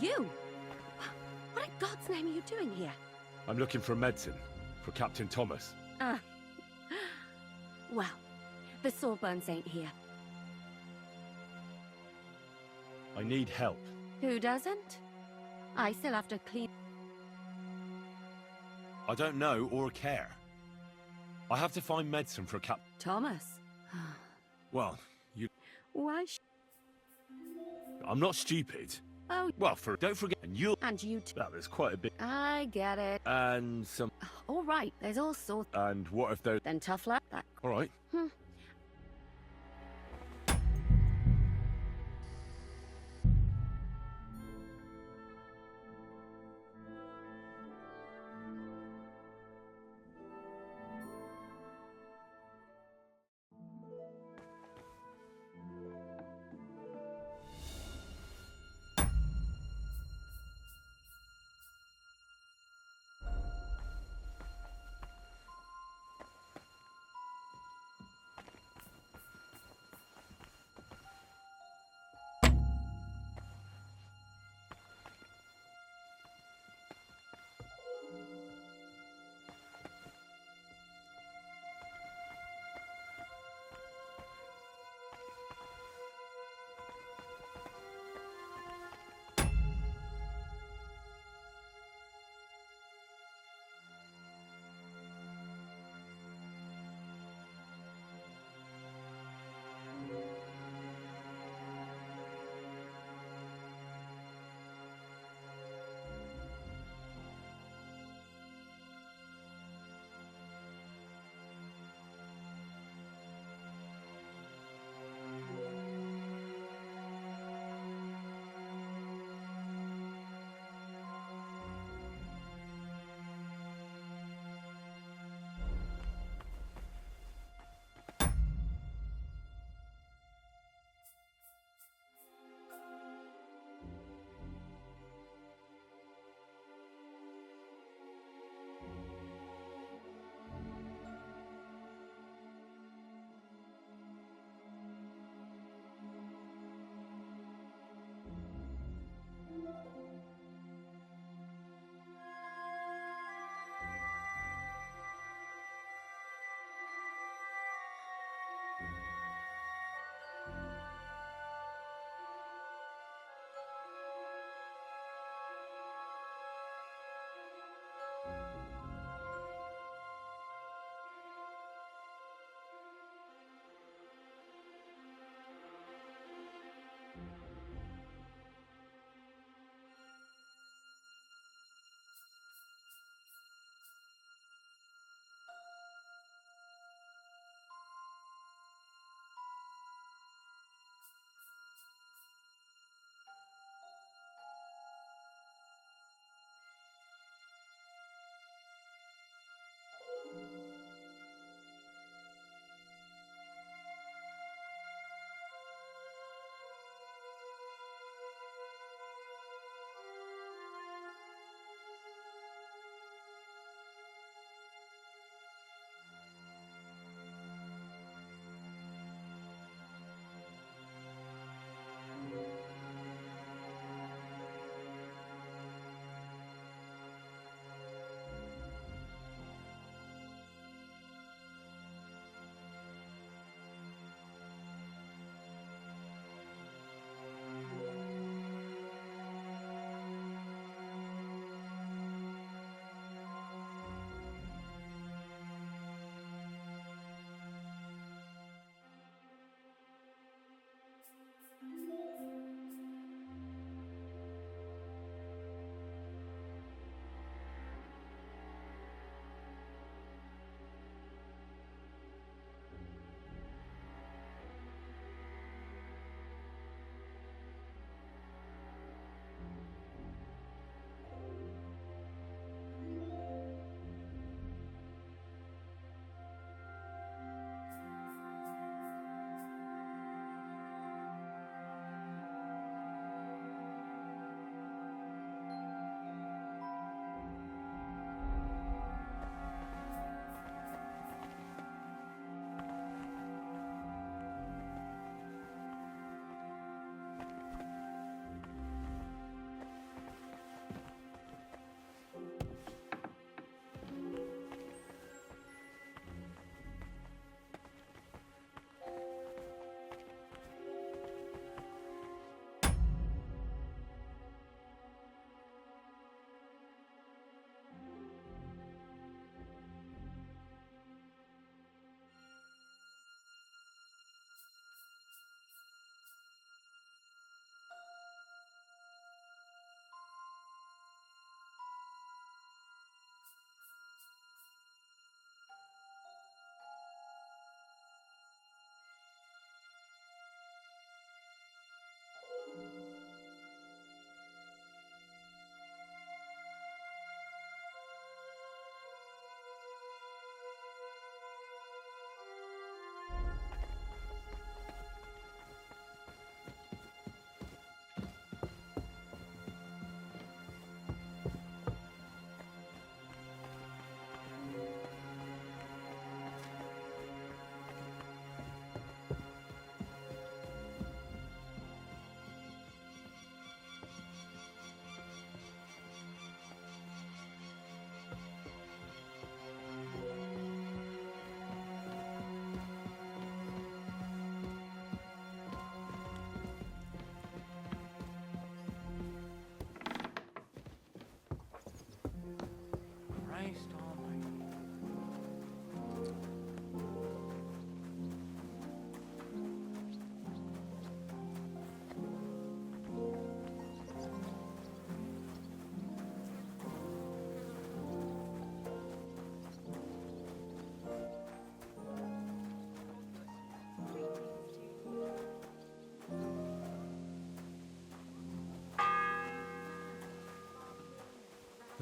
You? What in God's name are you doing here? I'm looking for medicine for Captain Thomas. Well, the Sawbones ain't here. I need help. Who doesn't? I still have to clean... I don't know or care. I have to find medicine for Thomas? Well, you... Why I'm not stupid. Oh... Well, don't forget... And you... And you too. Well, there's quite a bit... I get it. And some... All right, there's all sorts... And what if those... Then tough luck. That... All right.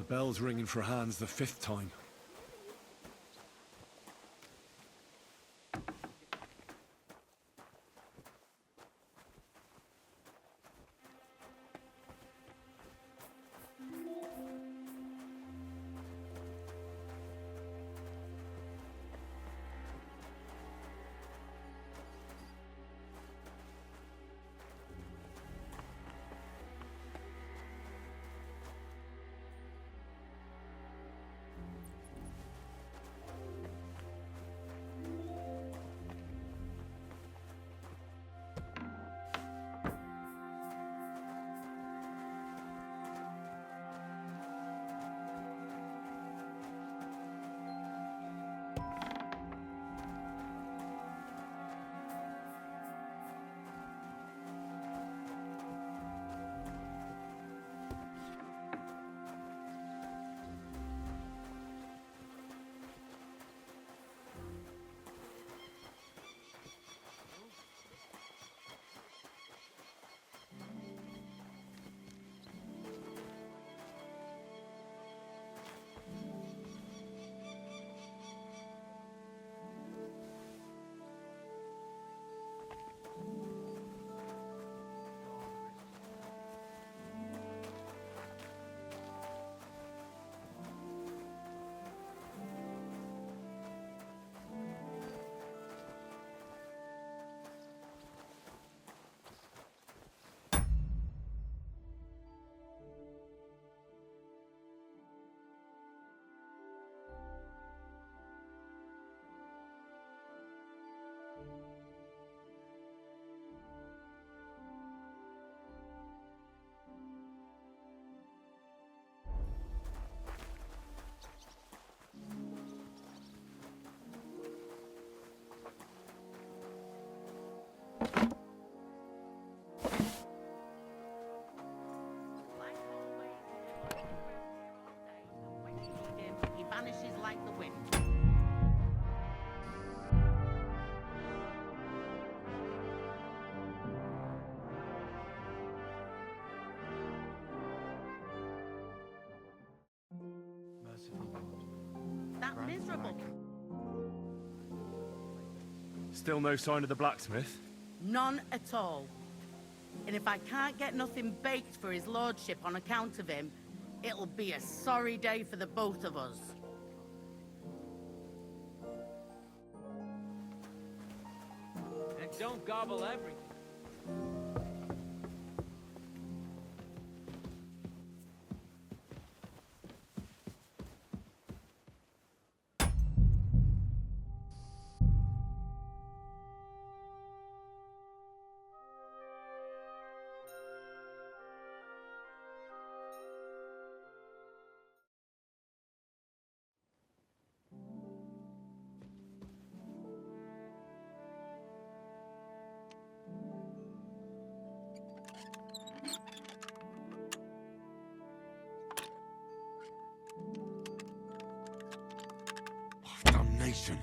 bell's ringing for hands the 5th time. He vanishes like the wind. Merciful God. That grant that miserable. Still no sign of the blacksmith? None at all. And if I can't get nothing baked for his lordship on account of him, it'll be a sorry day for the both of us. And don't gobble everything. Damnation.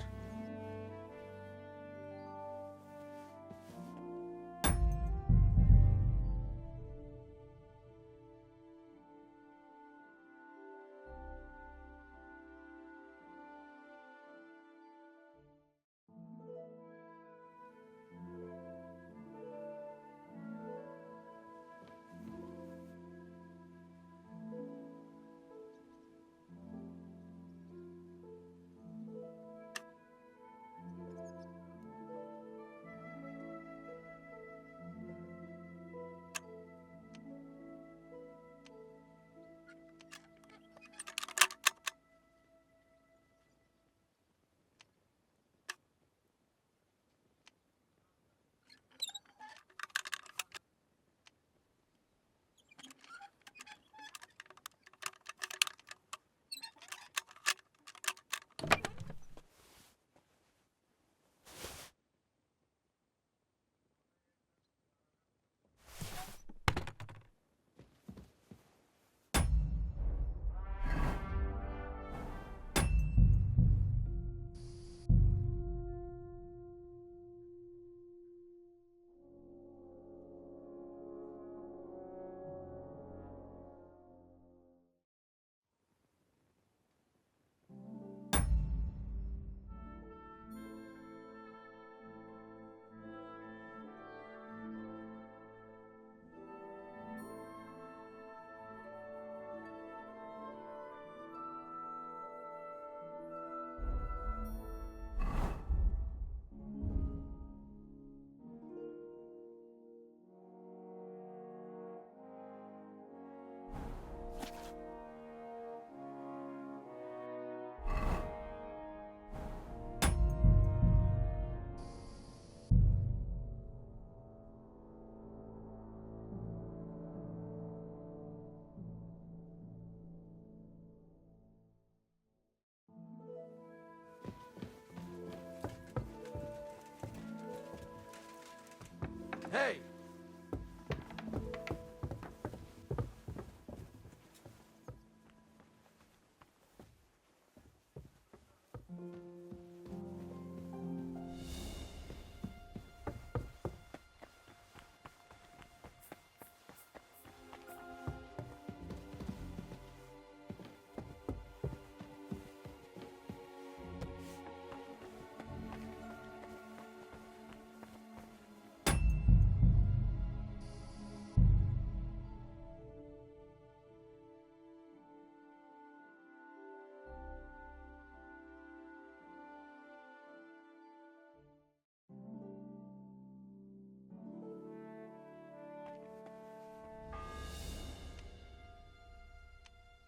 Hey!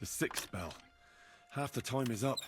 The sixth bell. Half the time is up.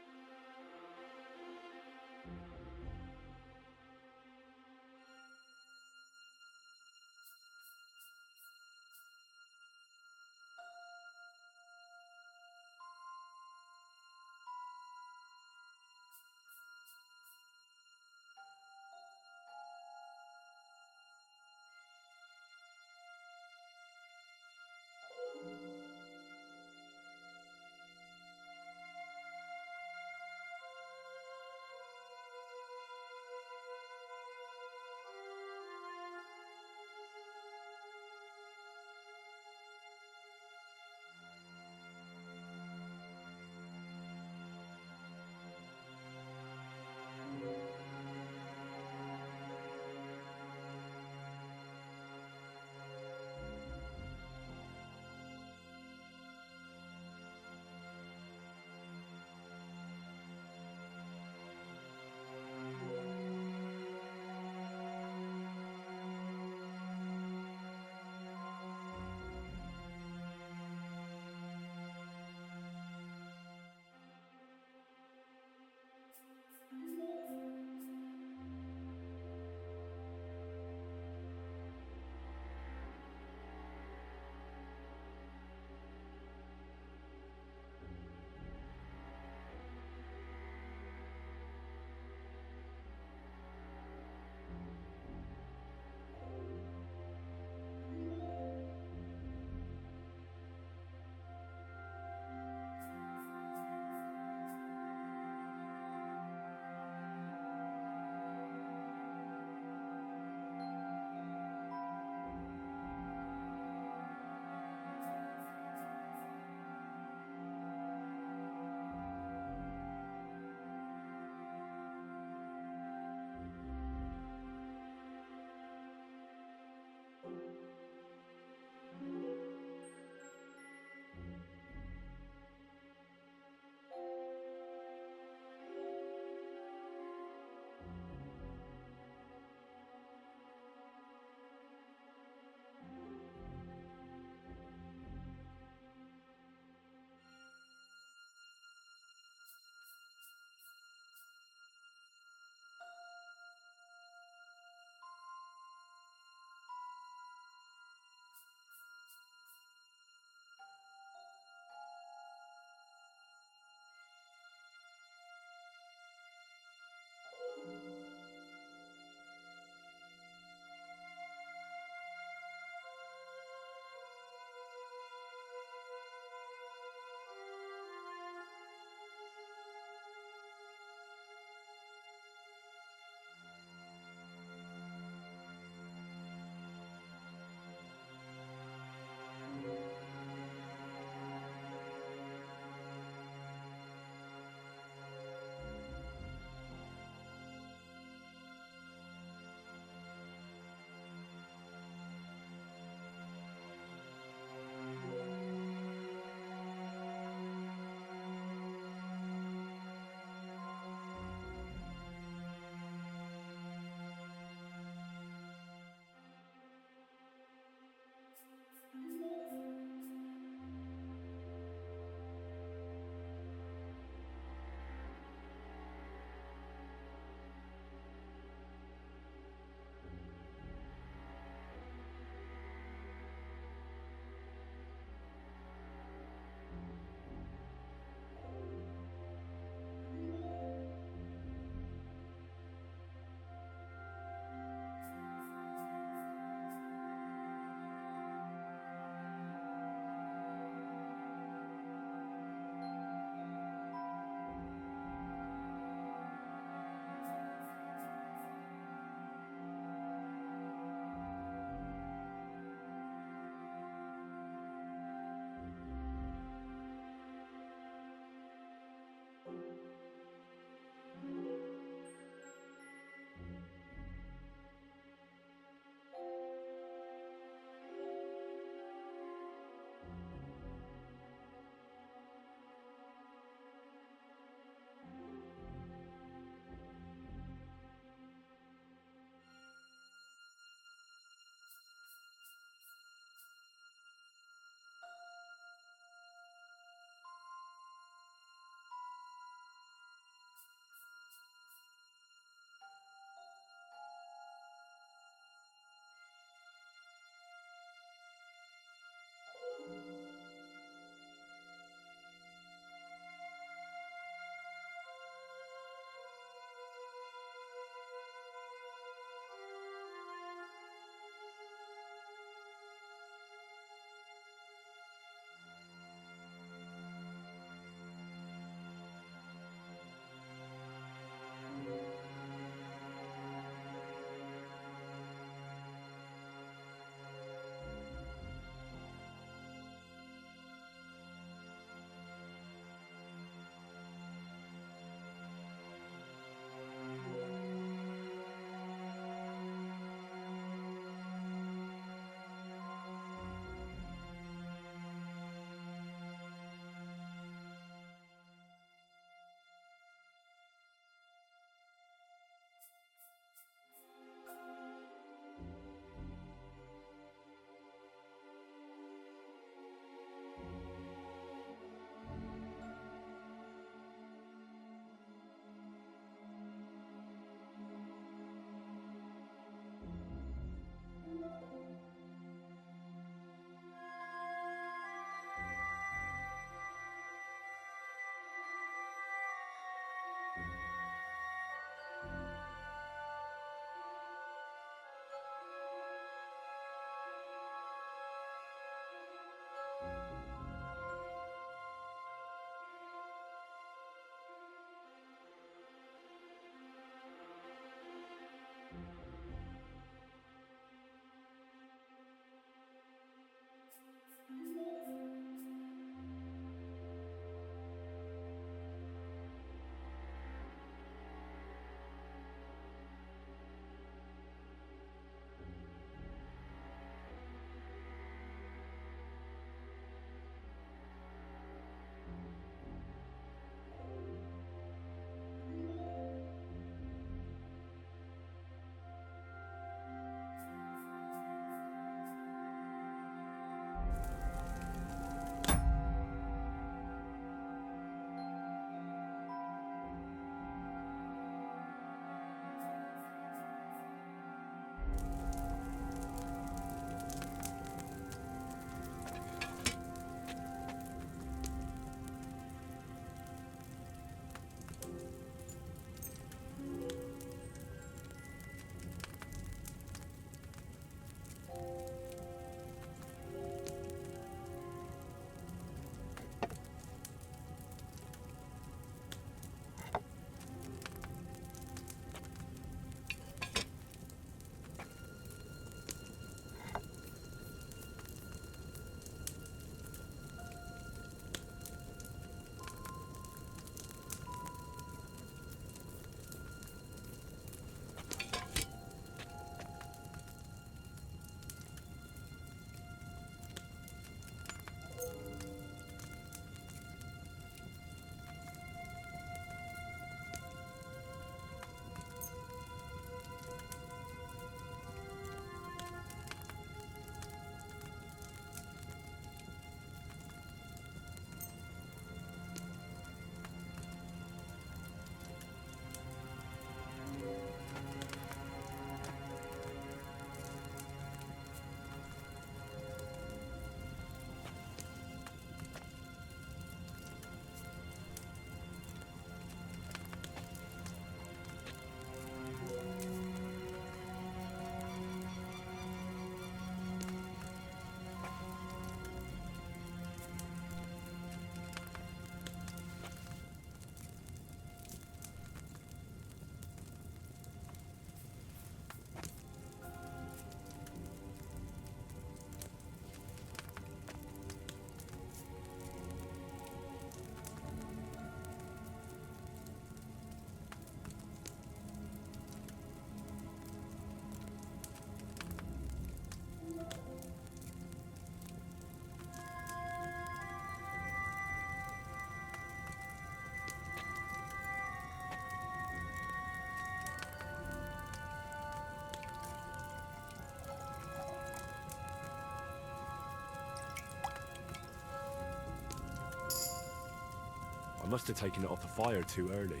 must have taken it off the fire too early.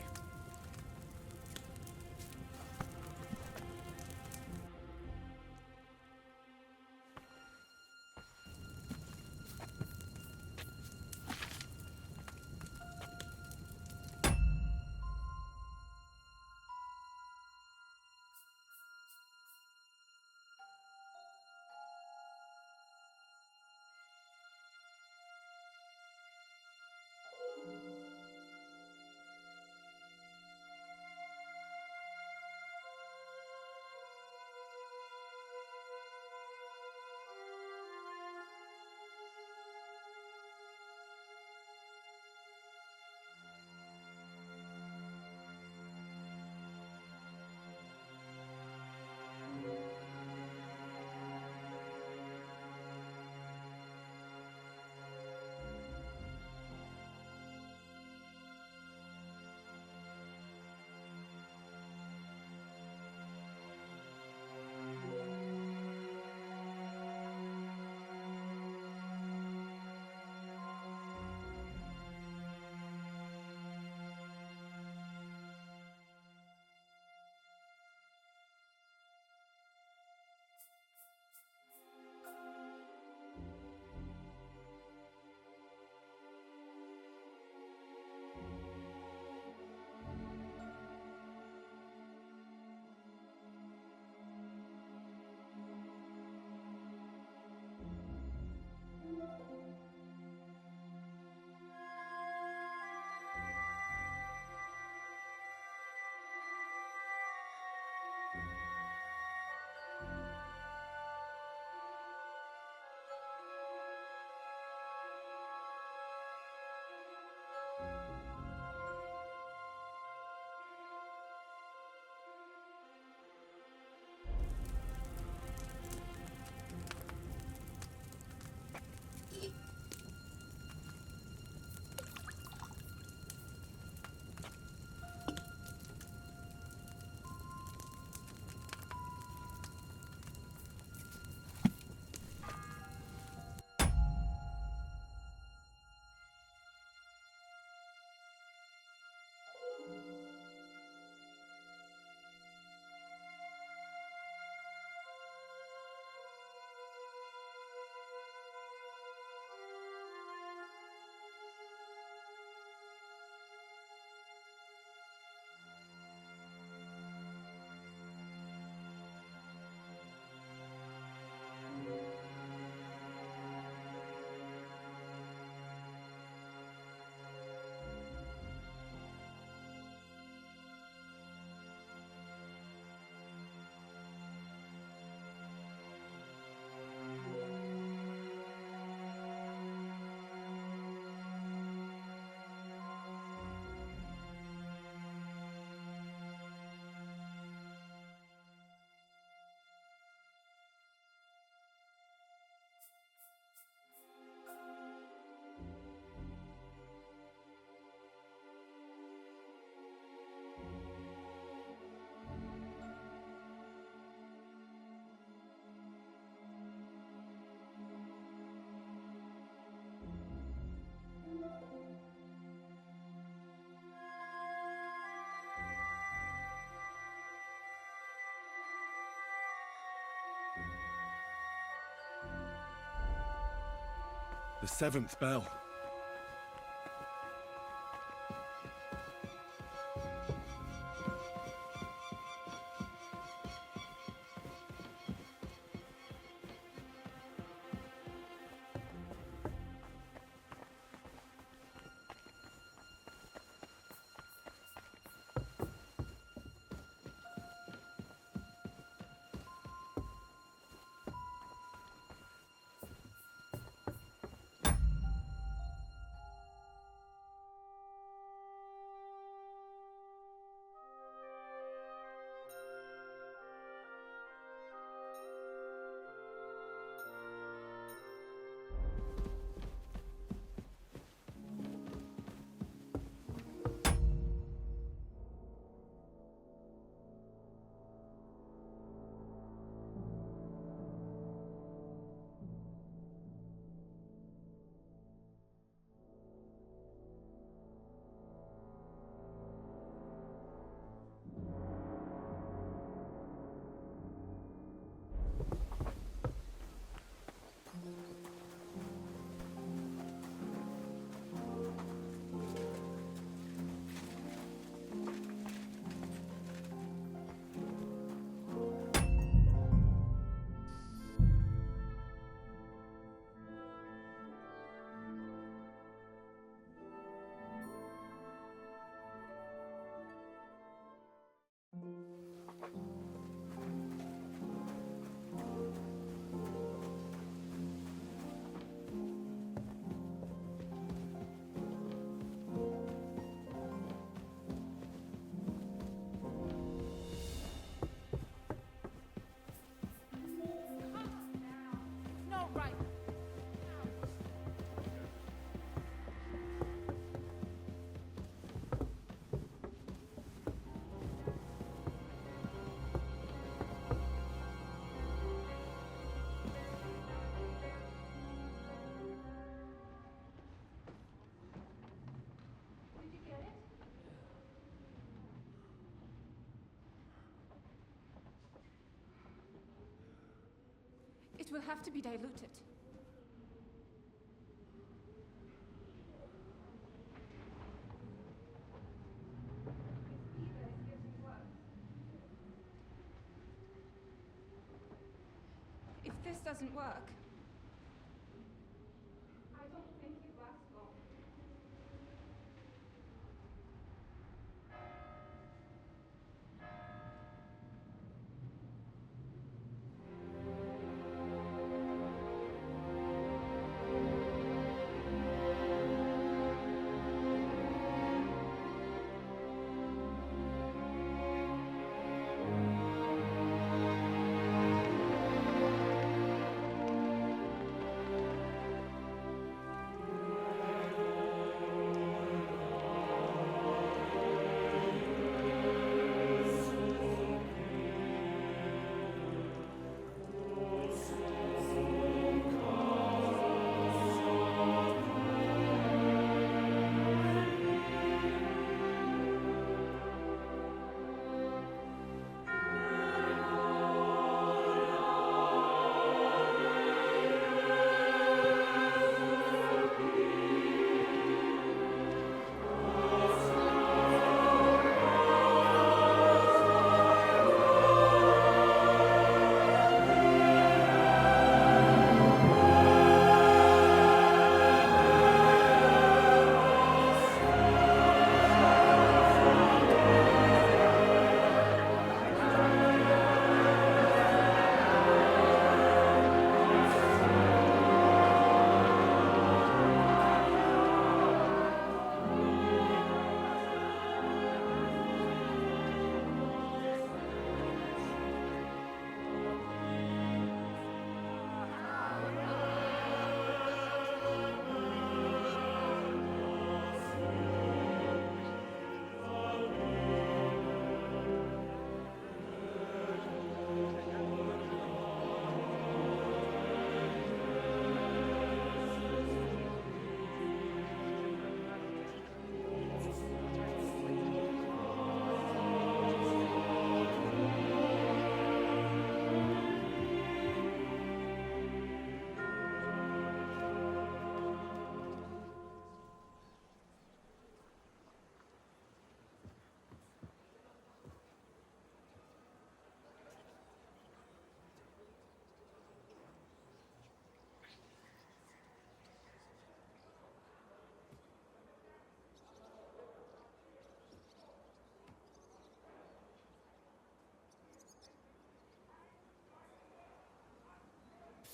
The 7th bell. It will have to be diluted. If this doesn't work, I don't think it lasts long.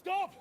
Stop!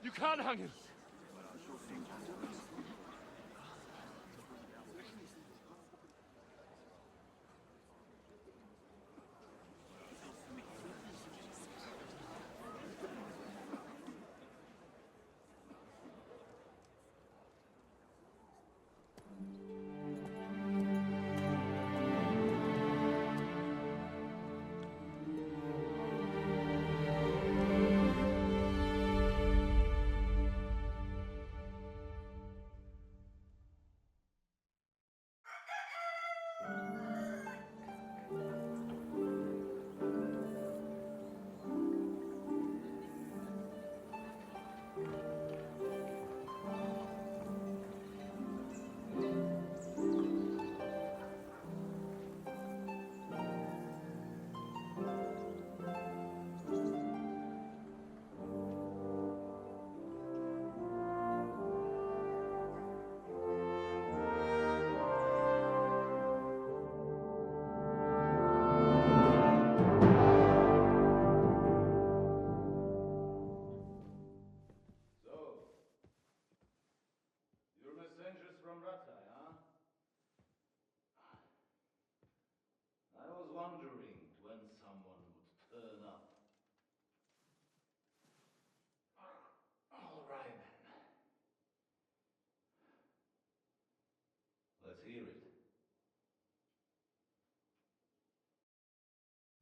You can't hang him.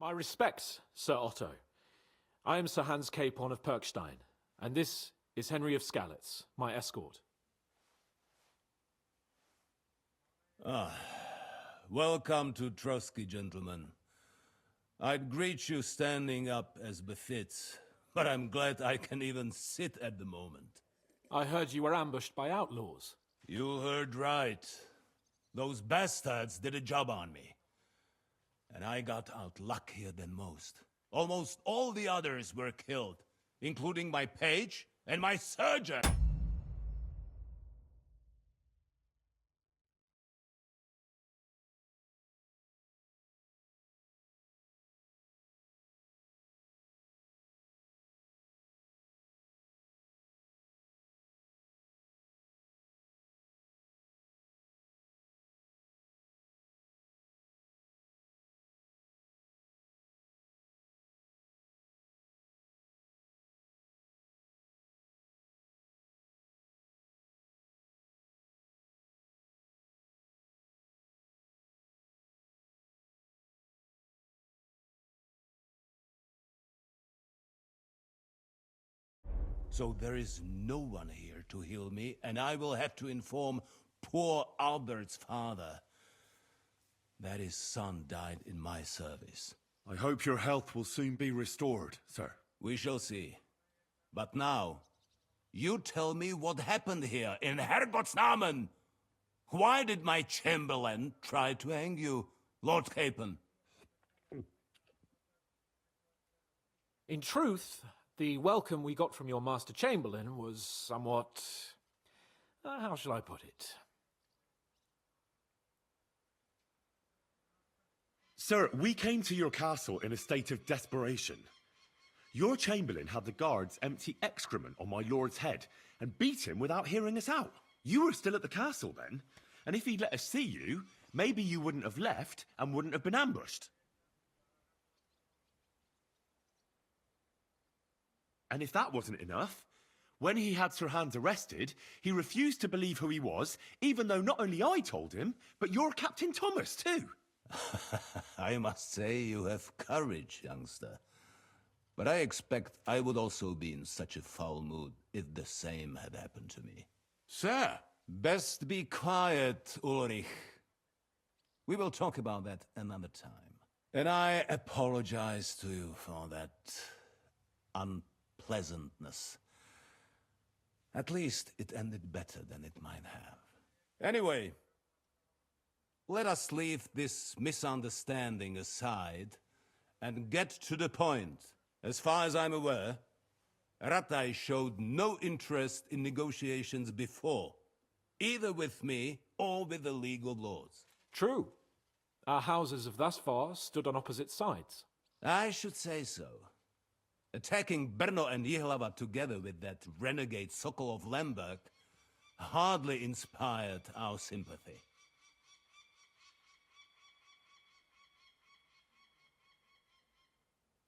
My respects, Sir Otto. I am Sir Hans Capon of Perkstein, and this is Henry of Skalitz, my escort. Welcome to Trotsky, gentlemen. I'd greet you standing up as befits, but I'm glad I can even sit at the moment. I heard you were ambushed by outlaws. You heard right. Those bastards did a job on me. And I got out luckier than most. Almost all the others were killed, including my page and my surgeon! So there is no one here to heal me, and I will have to inform poor Albert's father that his son died in my service. I hope your health will soon be restored, sir. We shall see. But now, you tell me what happened here in Herrgottsnamen. Why did my chamberlain try to hang you, Lord Capon? In truth, the welcome we got from your Master Chamberlain was somewhat... how shall I put it? Sir, we came to your castle in a state of desperation. Your Chamberlain had the guards empty excrement on my lord's head and beat him without hearing us out. You were still at the castle then, and if he'd let us see you, maybe you wouldn't have left and wouldn't have been ambushed. And if that wasn't enough, when he had Sir Hans arrested, he refused to believe who he was, even though not only I told him, but your Captain Thomas too. I must say you have courage, youngster. But I expect I would also be in such a foul mood if the same had happened to me. Sir! Best be quiet, Ulrich. We will talk about that another time. And I apologize to you for that unpleasantness. At least it ended better than it might have. Anyway, let us leave this misunderstanding aside and get to the point. As far as I'm aware, Ratai showed no interest in negotiations before, either with me or with the League of Lords. True. Our houses have thus far stood on opposite sides. I should say so. Attacking Brno and Jihlava together with that renegade Sokol of Lemberg hardly inspired our sympathy.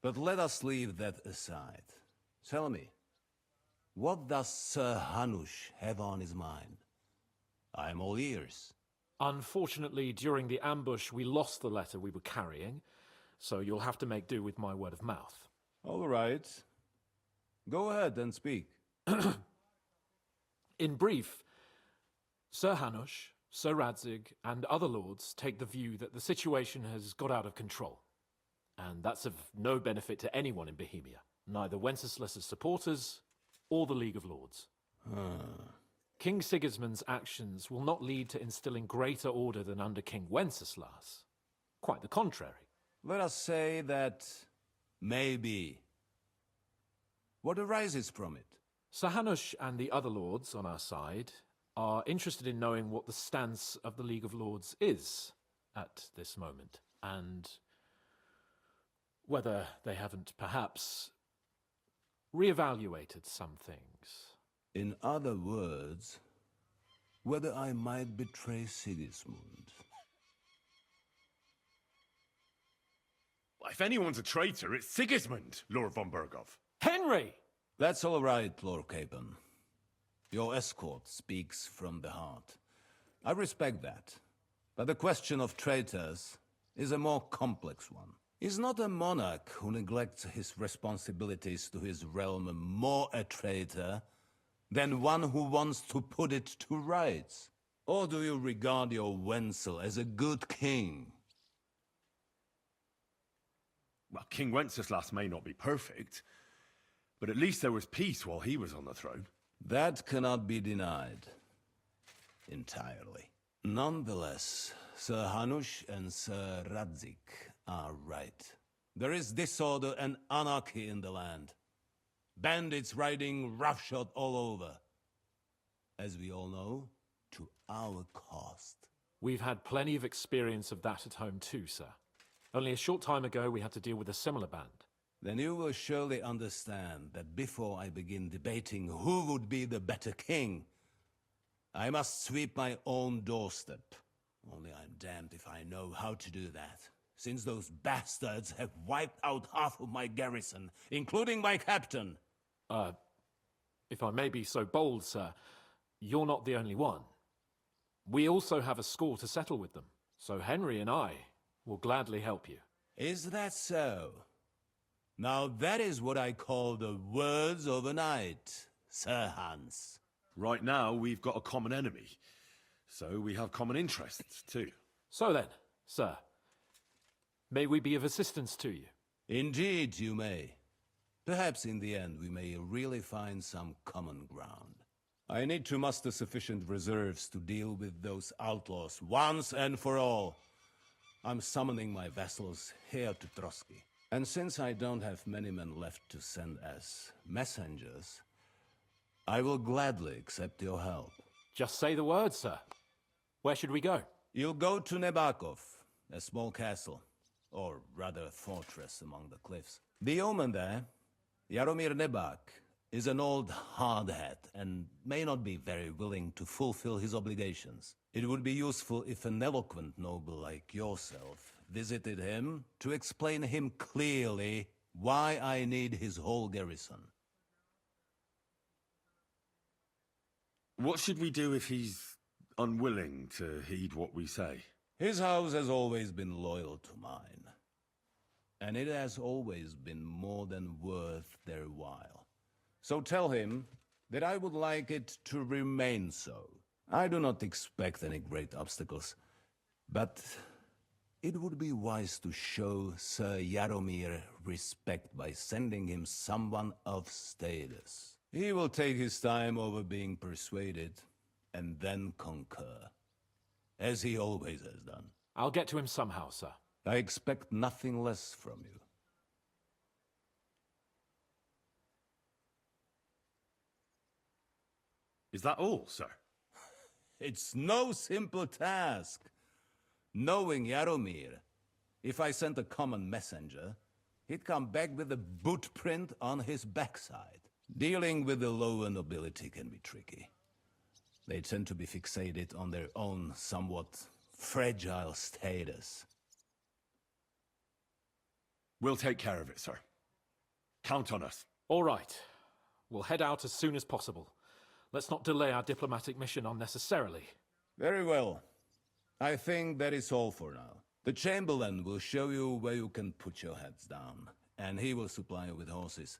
But let us leave that aside. Tell me, what does Sir Hanush have on his mind? I am all ears. Unfortunately, during the ambush, we lost the letter we were carrying, so you'll have to make do with my word of mouth. All right. Go ahead and speak. In brief, Sir Hanush, Sir Radzig, and other lords take the view that the situation has got out of control. And that's of no benefit to anyone in Bohemia, neither Wenceslas's supporters or the League of Lords. King Sigismund's actions will not lead to instilling greater order than under King Wenceslas. Quite the contrary. Let us say that maybe. What arises from it? Sir Hanush and the other lords on our side are interested in knowing what the stance of the League of Lords is at this moment, and whether they haven't perhaps reevaluated some things. In other words, whether I might betray Sigismund. If anyone's a traitor, it's Sigismund, Lord von Berghoff. Henry! That's all right, Lord Capon. Your escort speaks from the heart. I respect that. But the question of traitors is a more complex one. Is not a monarch who neglects his responsibilities to his realm more a traitor than one who wants to put it to rights? Or do you regard your Wenzel as a good king? Well, King Wenceslas may not be perfect, but at least there was peace while he was on the throne. That cannot be denied. Entirely. Nonetheless, Sir Hanush and Sir Radzik are right. There is disorder and anarchy in the land. Bandits riding roughshod all over. As we all know, to our cost. We've had plenty of experience of that at home too, sir. Only a short time ago we had to deal with a similar band. Then you will surely understand that before I begin debating who would be the better king, I must sweep my own doorstep. Only I'm damned if I know how to do that, since those bastards have wiped out half of my garrison, including my captain. If I may be so bold, sir, you're not the only one. We also have a score to settle with them, so Henry and I will gladly help you. Is that so? Now that is what I call the words of a knight, Sir Hans. Right now, we've got a common enemy, so we have common interests too. So then, sir, may we be of assistance to you? Indeed you may. Perhaps in the end we may really find some common ground. I need to muster sufficient reserves to deal with those outlaws once and for all. I'm summoning my vassals here to Trotsky. And since I don't have many men left to send as messengers, I will gladly accept your help. Just say the word, sir. Where should we go? You'll go to Nebakov, a small castle, or rather fortress among the cliffs. The yeoman there, Jaromir Nebak, is an old hardhat and may not be very willing to fulfill his obligations. It would be useful if an eloquent noble like yourself visited him to explain him clearly why I need his whole garrison. What should we do if he's unwilling to heed what we say? His house has always been loyal to mine, and it has always been more than worth their while. So tell him that I would like it to remain so. I do not expect any great obstacles, but it would be wise to show Sir Jaromir respect by sending him someone of status. He will take his time over being persuaded, and then concur, as he always has done. I'll get to him somehow, sir. I expect nothing less from you. Is that all, sir? It's no simple task. Knowing Jaromir, if I sent a common messenger, he'd come back with a boot print on his backside. Dealing with the lower nobility can be tricky. They tend to be fixated on their own somewhat fragile status. We'll take care of it, sir. Count on us. All right. We'll head out as soon as possible. Let's not delay our diplomatic mission unnecessarily. Very well. I think that is all for now. The Chamberlain will show you where you can put your heads down, and he will supply you with horses.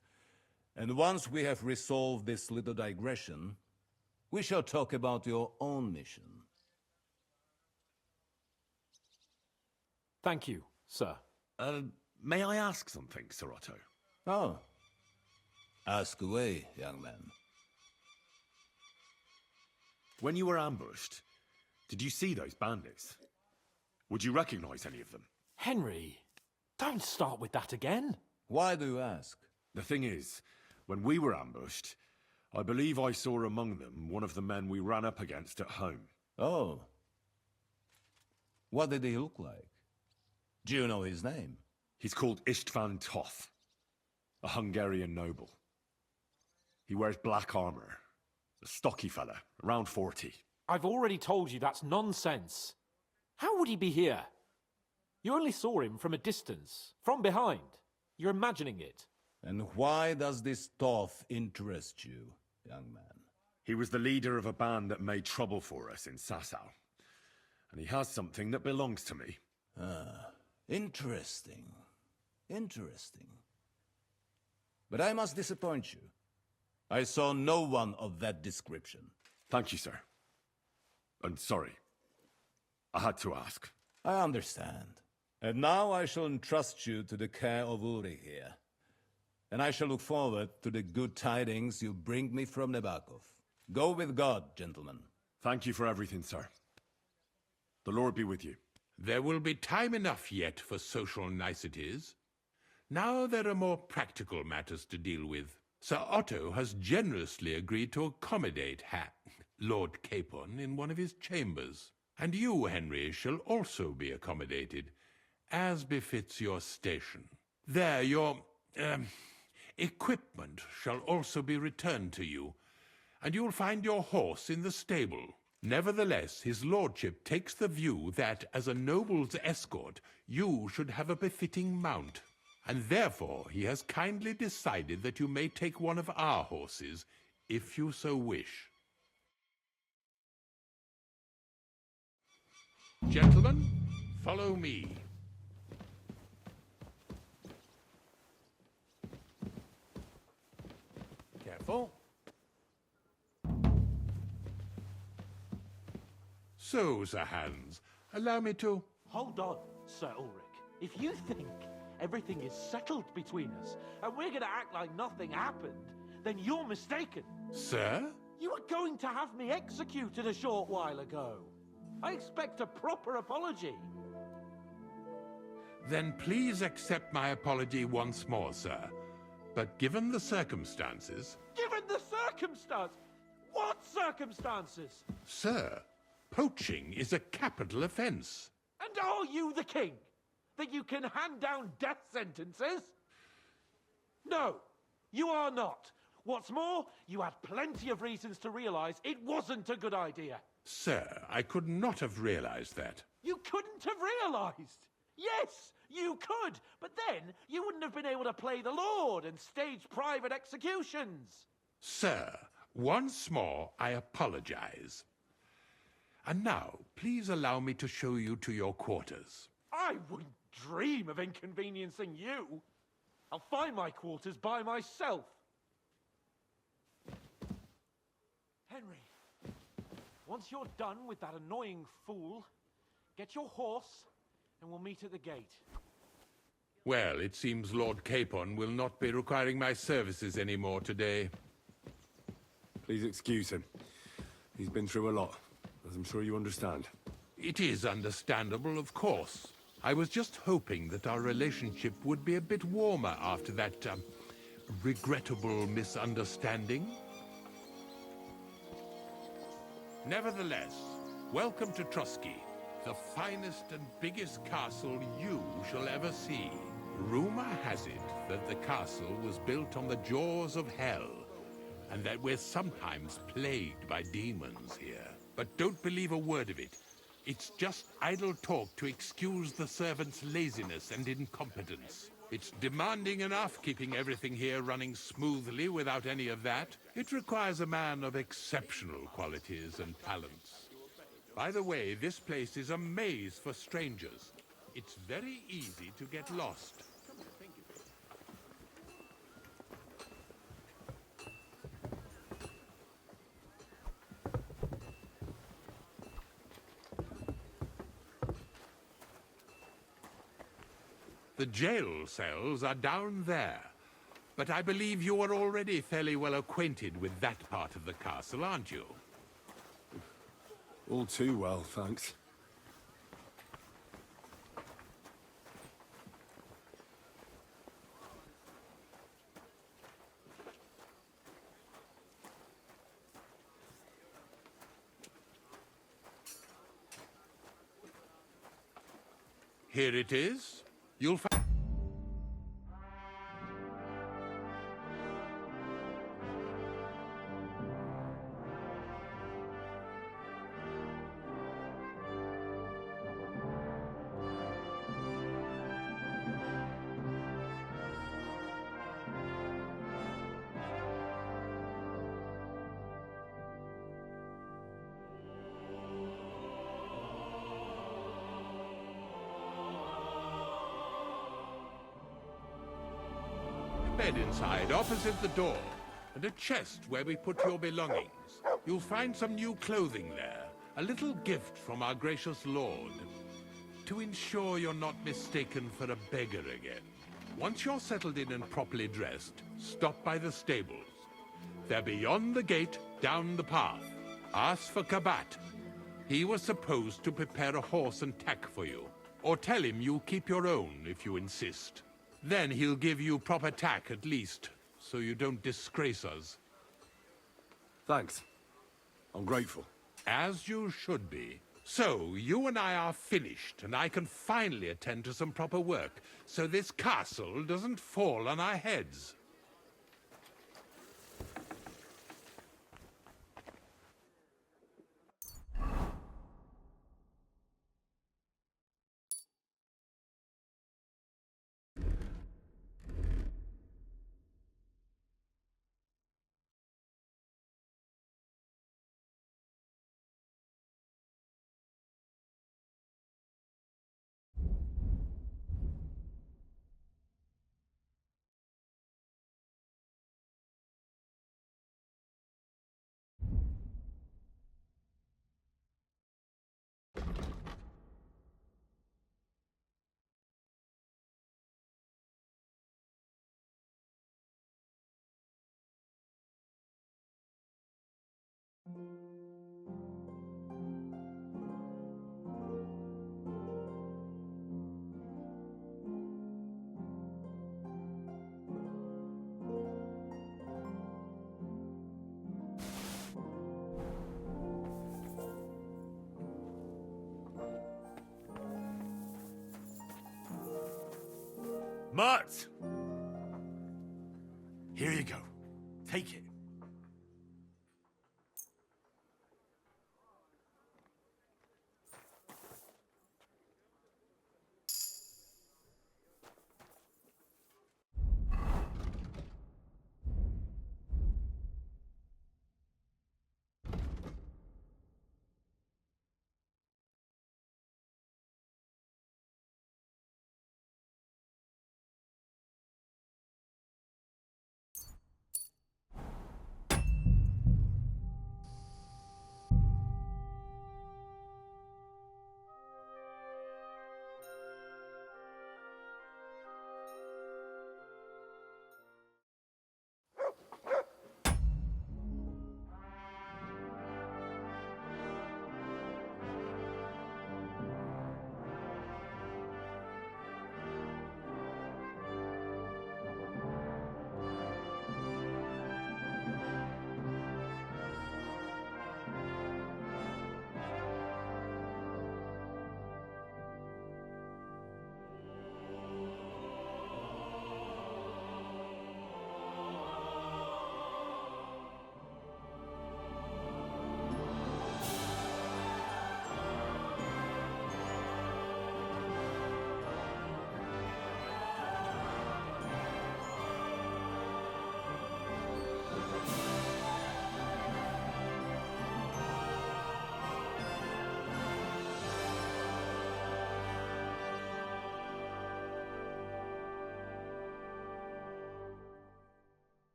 And once we have resolved this little digression, we shall talk about your own mission. Thank you, sir. May I ask something, Sir Otto? Oh. Ask away, young man. When you were ambushed, did you see those bandits? Would you recognize any of them? Henry, don't start with that again. Why do you ask? The thing is, when we were ambushed, I believe I saw among them one of the men we ran up against at home. Oh. What did he look like? Do you know his name? He's called Istvan Toth, a Hungarian noble. He wears black armor. A stocky fella, around 40. I've already told you that's nonsense. How would he be here? You only saw him from a distance, from behind. You're imagining it. And why does this Toth interest you, young man? He was the leader of a band that made trouble for us in Sasau. And he has something that belongs to me. Ah, interesting. Interesting. But I must disappoint you. I saw no one of that description. Thank you, sir. And sorry. I had to ask. I understand. And now I shall entrust you to the care of Uri here. And I shall look forward to the good tidings you bring me from Nebakov. Go with God, gentlemen. Thank you for everything, sir. The Lord be with you. There will be time enough yet for social niceties. Now there are more practical matters to deal with. Sir Otto has generously agreed to accommodate Lord Capon in one of his chambers. And you, Henry, shall also be accommodated, as befits your station. There, your equipment shall also be returned to you, and you'll find your horse in the stable. Nevertheless, his lordship takes the view that, as a noble's escort, you should have a befitting mount, and therefore he has kindly decided that you may take one of our horses, if you so wish. Gentlemen, follow me. Careful. So, Sir Hans, allow me to... Hold on, Sir Ulrich. If you think everything is settled between us, and we're gonna act like nothing happened, then you're mistaken. Sir? You were going to have me executed a short while ago. I expect a proper apology. Then please accept my apology once more, sir. But given the circumstances... Given the circumstance? What circumstances? Sir, poaching is a capital offence. And are you the king? That you can hand down death sentences? No, you are not. What's more, you had plenty of reasons to realise it wasn't a good idea. Sir, I could not have realised that. You couldn't have realised? Yes, you could, but then you wouldn't have been able to play the Lord and stage private executions. Sir, once more I apologise. And now, please allow me to show you to your quarters. I wouldn't dream of inconveniencing you. I'll find my quarters by myself. Henry, once you're done with that annoying fool, get your horse and we'll meet at the gate. Well, it seems Lord Capon will not be requiring my services anymore today. Please excuse him. He's been through a lot, as I'm sure you understand. It is understandable, of course. I was just hoping that our relationship would be a bit warmer after that, regrettable misunderstanding. Nevertheless, welcome to Trusky, the finest and biggest castle you shall ever see. Rumor has it that the castle was built on the jaws of hell, and that we're sometimes plagued by demons here. But don't believe a word of it. It's just idle talk to excuse the servants' laziness and incompetence. It's demanding enough keeping everything here running smoothly without any of that. It requires a man of exceptional qualities and talents. By the way, this place is a maze for strangers. It's very easy to get lost. The jail cells are down there, but I believe you are already fairly well acquainted with that part of the castle, aren't you? All too well, thanks. Here it is. You'll find... bed inside, opposite the door, and a chest where we put your belongings. You'll find some new clothing there, a little gift from our gracious lord, to ensure you're not mistaken for a beggar again. Once you're settled in and properly dressed, stop by the stables. They're beyond the gate, down the path. Ask for Kabat. He was supposed to prepare a horse and tack for you. Or tell him you'll keep your own if you insist. Then he'll give you proper tack at least, so you don't disgrace us. Thanks. I'm grateful. As you should be. So, you and I are finished, and I can finally attend to some proper work, so this castle doesn't fall on our heads. Mutt! Here you go. Take it.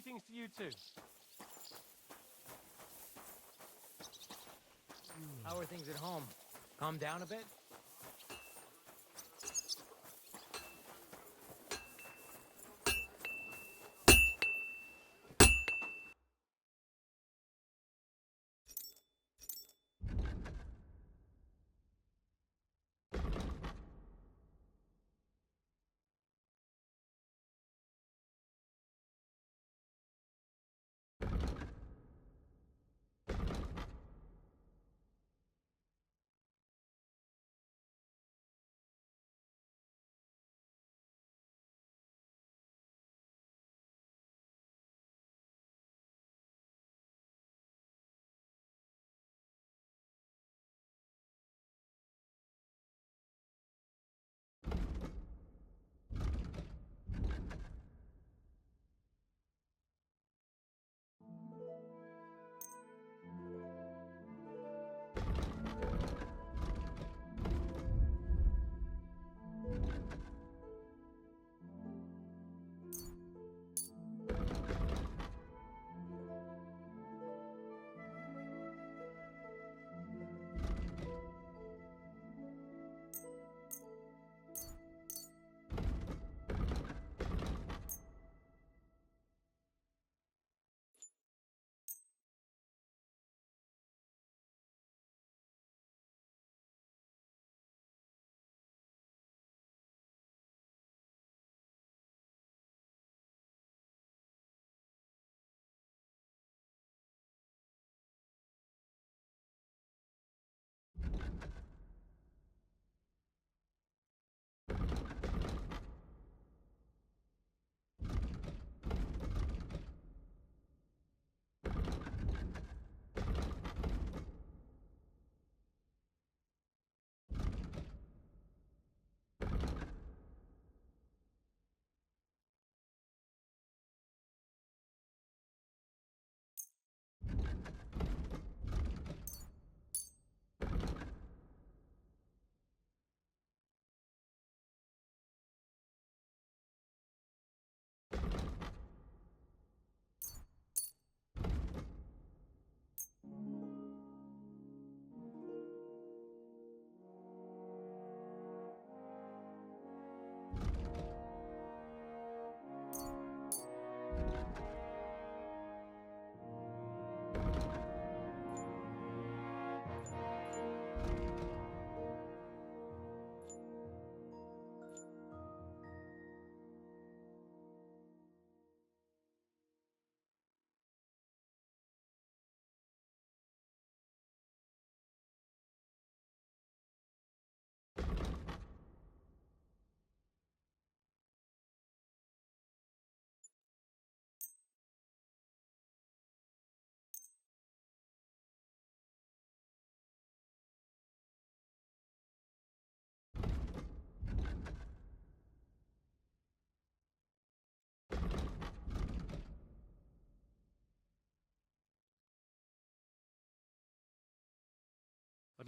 Greetings to you too. How are things at home? Calm down a bit?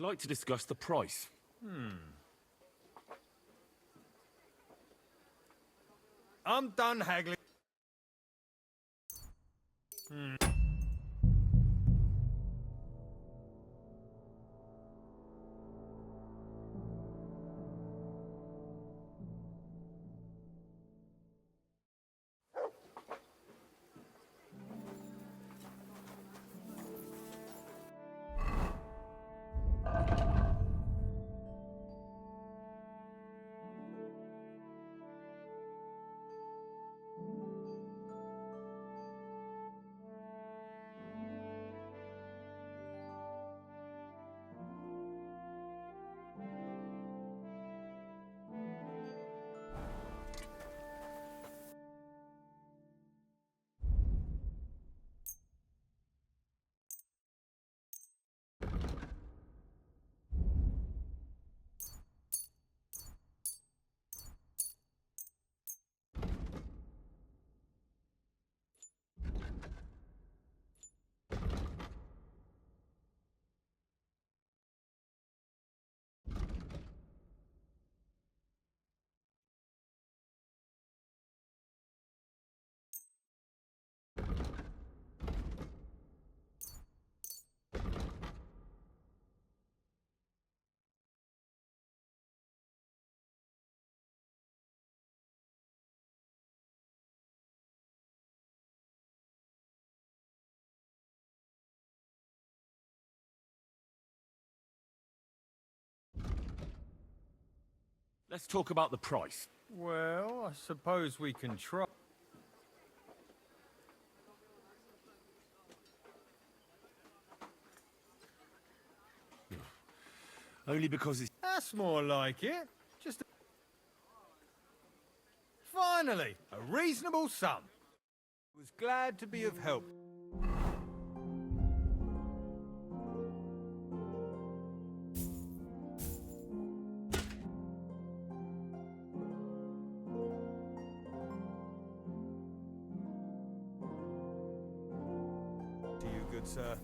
I'd like to discuss the price. I'm done haggling. Let's talk about the price. Well, I suppose we can try. Only because it's... That's more like it. Just... Finally, a reasonable sum. Was glad to be of help. To you, good sir.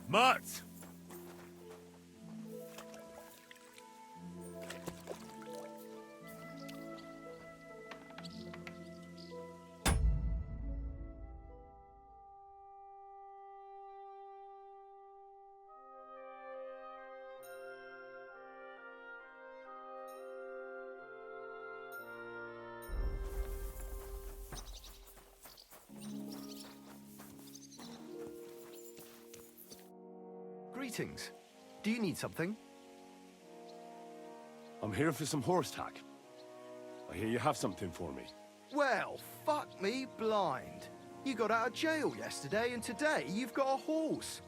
Mutt! Greetings. Do you need something? I'm here for some horse tack. I hear you have something for me. Well, fuck me blind. You got out of jail yesterday, and today you've got a horse.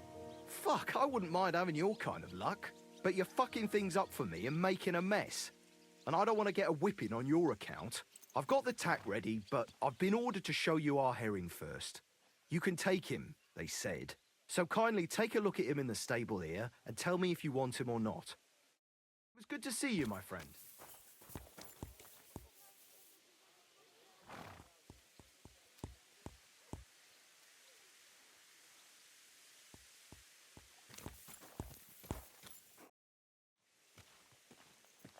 Fuck, I wouldn't mind having your kind of luck. But you're fucking things up for me and making a mess. And I don't want to get a whipping on your account. I've got the tack ready, but I've been ordered to show you our herring first. You can take him, they said. So kindly take a look at him in the stable here and tell me if you want him or not. It was good to see you, my friend.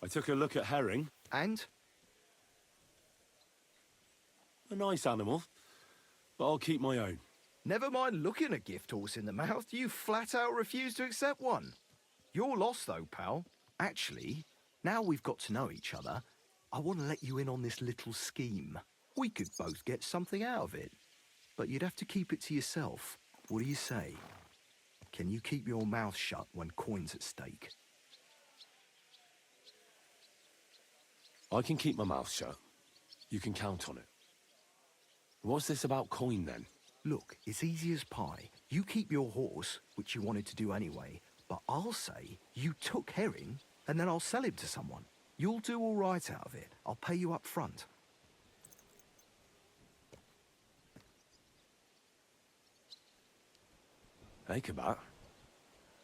I took a look at herring. And? A nice animal, but I'll keep my own. Never mind looking a gift horse in the mouth, you flat out refuse to accept one. You're lost though, pal. Actually, now we've got to know each other, I want to let you in on this little scheme. We could both get something out of it. But you'd have to keep it to yourself. What do you say? Can you keep your mouth shut when coin's at stake? I can keep my mouth shut. You can count on it. What's this about coin then? Look, it's easy as pie. You keep your horse, which you wanted to do anyway, but I'll say you took herring, and then I'll sell him to someone. You'll do all right out of it. I'll pay you up front. Hey, Kabat.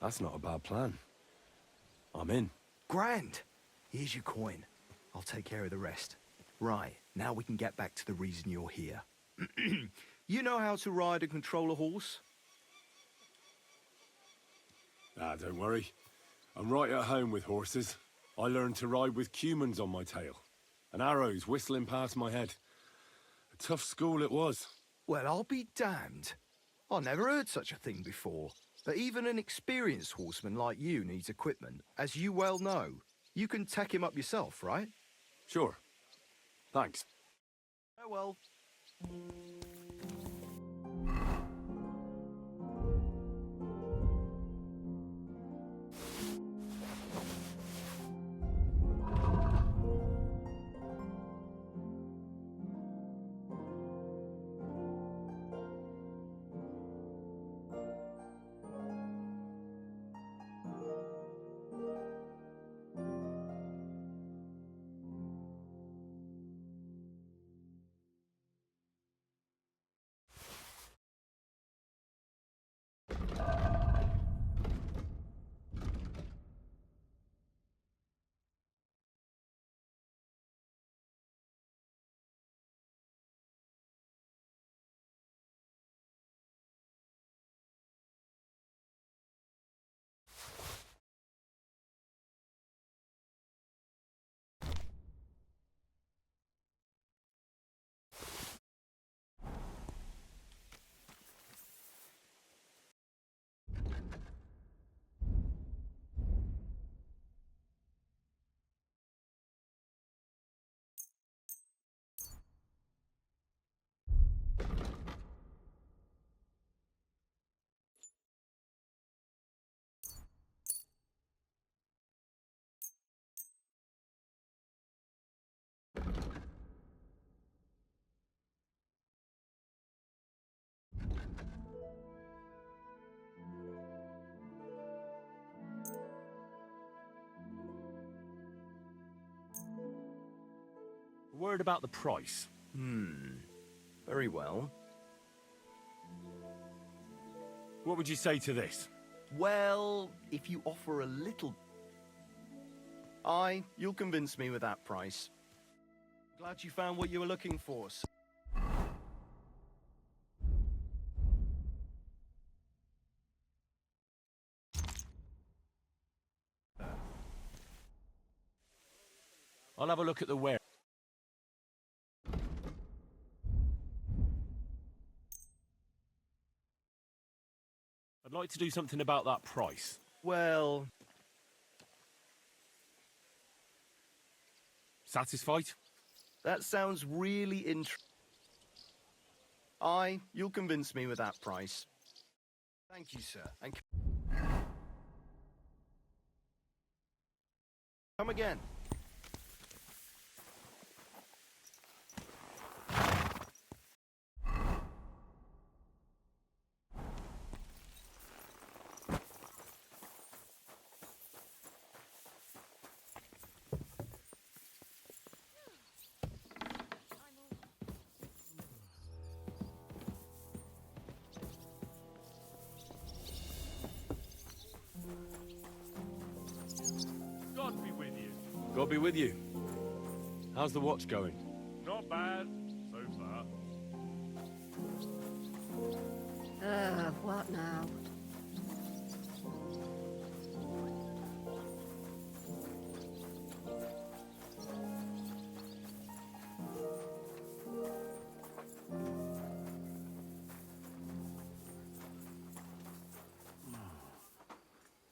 That's not a bad plan. I'm in. Grand! Here's your coin. I'll take care of the rest. Right, now we can get back to the reason you're here. You know how to ride and control a horse? Ah, don't worry. I'm right at home with horses. I learned to ride with cumans on my tail, and arrows whistling past my head. A tough school it was. Well, I'll be damned. I never heard such a thing before. But even an experienced horseman like you needs equipment, as you well know. You can tack him up yourself, right? Sure. Thanks. Oh well. word about the price. Very well. What would you say to this? Well, if you offer a little... you'll convince me with that price. Glad you found what you were looking for, sir. I'll have a look at the ware. I'd like to do something about that price. Well... Satisfied? That sounds really you'll convince me with that price. Thank you, sir. And come again. God be with you. God be with you. How's the watch going? Not bad, so far. What now?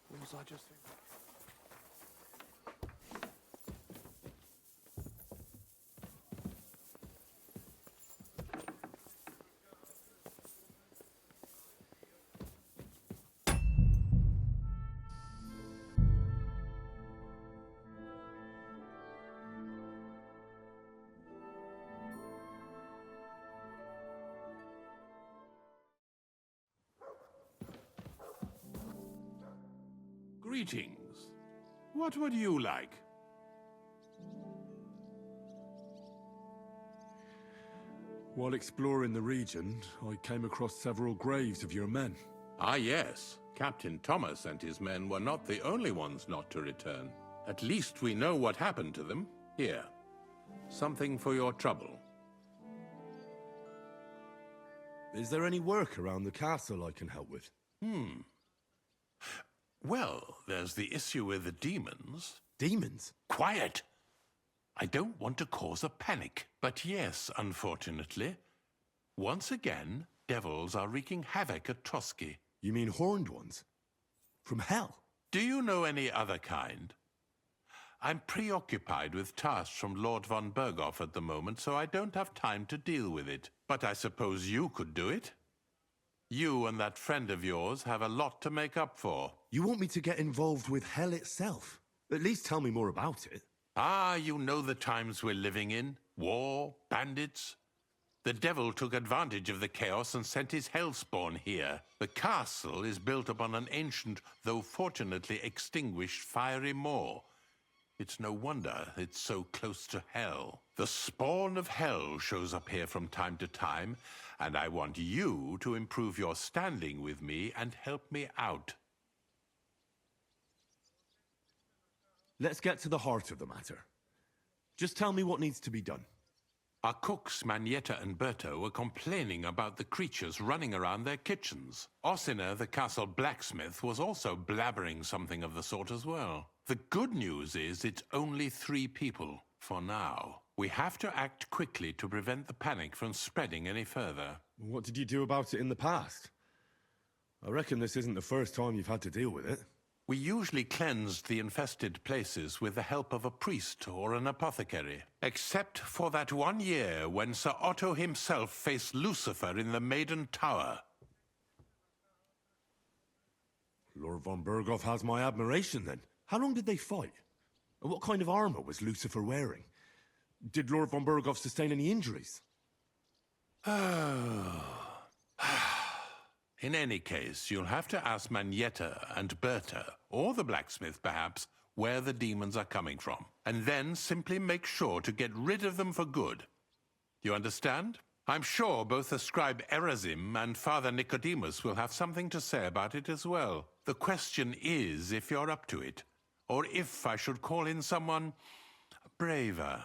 What was I just thinking? Greetings. What would you like? While exploring the region, I came across several graves of your men. Ah, yes. Captain Thomas and his men were not the only ones not to return. At least we know what happened to them. Here. Something for your trouble. Is there any work around the castle I can help with? Well, there's the issue with the demons. Demons? Quiet! I don't want to cause a panic. But yes, unfortunately, once again, devils are wreaking havoc at Trotsky. You mean horned ones? From hell? Do you know any other kind? I'm preoccupied with tasks from Lord von Berghoff at the moment, so I don't have time to deal with it. But I suppose you could do it? You and that friend of yours have a lot to make up for. You want me to get involved with hell itself? At least tell me more about it. Ah, you know the times we're living in. War, bandits. The devil took advantage of the chaos and sent his hellspawn here. The castle is built upon an ancient, though fortunately extinguished, fiery moor. It's no wonder it's so close to hell. The spawn of hell shows up here from time to time, and I want you to improve your standing with me and help me out. Let's get to the heart of the matter. Just tell me what needs to be done. Our cooks, Manietta and Berto, were complaining about the creatures running around their kitchens. Ossiner, the castle blacksmith, was also blabbering something of the sort as well. The good news is it's only 3 people, for now. We have to act quickly to prevent the panic from spreading any further. What did you do about it in the past? I reckon this isn't the first time you've had to deal with it. We usually cleansed the infested places with the help of a priest or an apothecary. Except for that one year when Sir Otto himself faced Lucifer in the Maiden Tower. Lord von Berghoff has my admiration, then. How long did they fight? And what kind of armor was Lucifer wearing? Did Lord von Berghoff sustain any injuries? In any case, you'll have to ask Manietta and Berta, or the blacksmith perhaps, where the demons are coming from, and then simply make sure to get rid of them for good. You understand? I'm sure both the scribe Erazim and Father Nicodemus will have something to say about it as well. The question is if you're up to it, or if I should call in someone braver.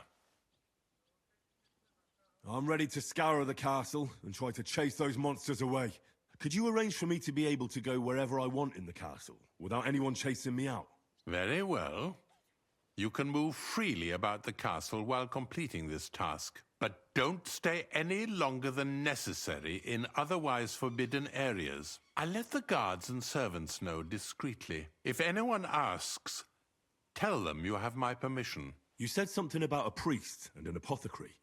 I'm ready to scour the castle and try to chase those monsters away. Could you arrange for me to be able to go wherever I want in the castle, without anyone chasing me out? Very well. You can move freely about the castle while completing this task, but don't stay any longer than necessary in otherwise forbidden areas. I'll let the guards and servants know discreetly. If anyone asks, tell them you have my permission. You said something about a priest and an apothecary.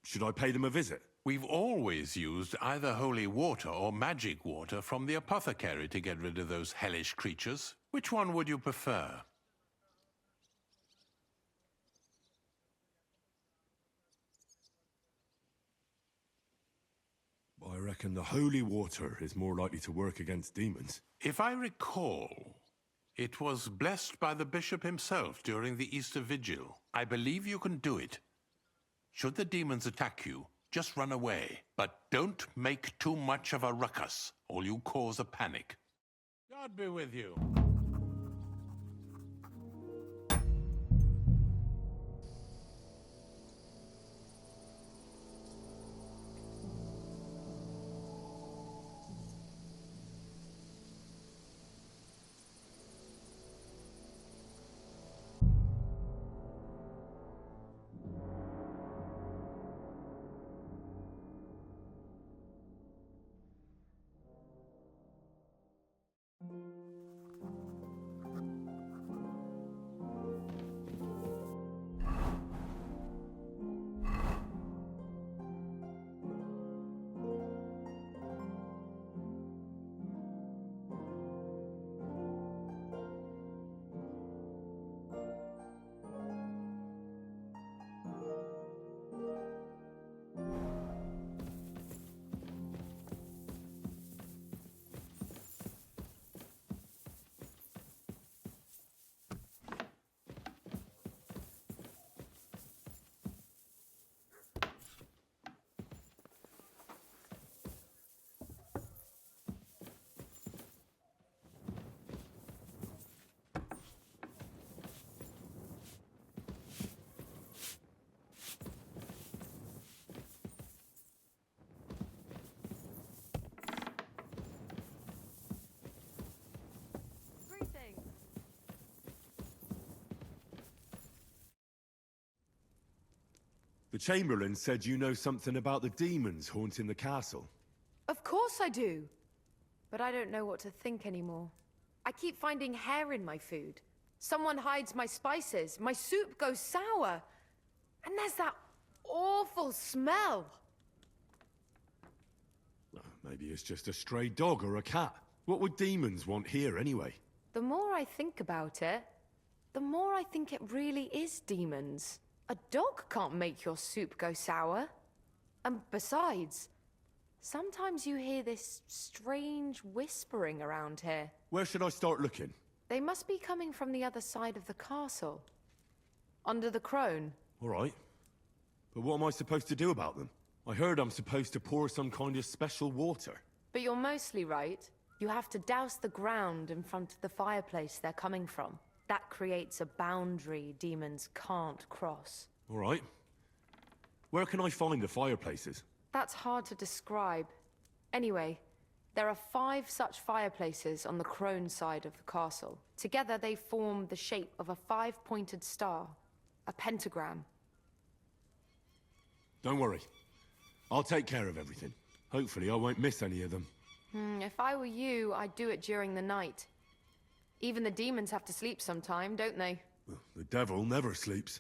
Should I pay them a visit? We've always used either holy water or magic water from the apothecary to get rid of those hellish creatures. Which one would you prefer? I reckon the holy water is more likely to work against demons. If I recall, it was blessed by the bishop himself during the Easter Vigil. I believe you can do it. Should the demons attack you, just run away. But don't make too much of a ruckus, or you cause a panic. God be with you. The Chamberlain said you know something about the demons haunting the castle. Of course I do. But I don't know what to think anymore. I keep finding hair in my food. Someone hides my spices. My soup goes sour. And there's that awful smell. Well, maybe it's just a stray dog or a cat. What would demons want here anyway? The more I think about it, the more I think it really is demons. A dog can't make your soup go sour. And besides, sometimes you hear this strange whispering around here. Where should I start looking? They must be coming from the other side of the castle. Under the crone. All right. But what am I supposed to do about them? I heard I'm supposed to pour some kind of special water. But you're mostly right. You have to douse the ground in front of the fireplace they're coming from. That creates a boundary demons can't cross. All right. Where can I find the fireplaces? That's hard to describe. Anyway, there are 5 such fireplaces on the crone side of the castle. Together they form the shape of a 5-pointed star, a pentagram. Don't worry. I'll take care of everything. Hopefully I won't miss any of them. If I were you, I'd do it during the night. Even the demons have to sleep sometime, don't they? Well, the devil never sleeps.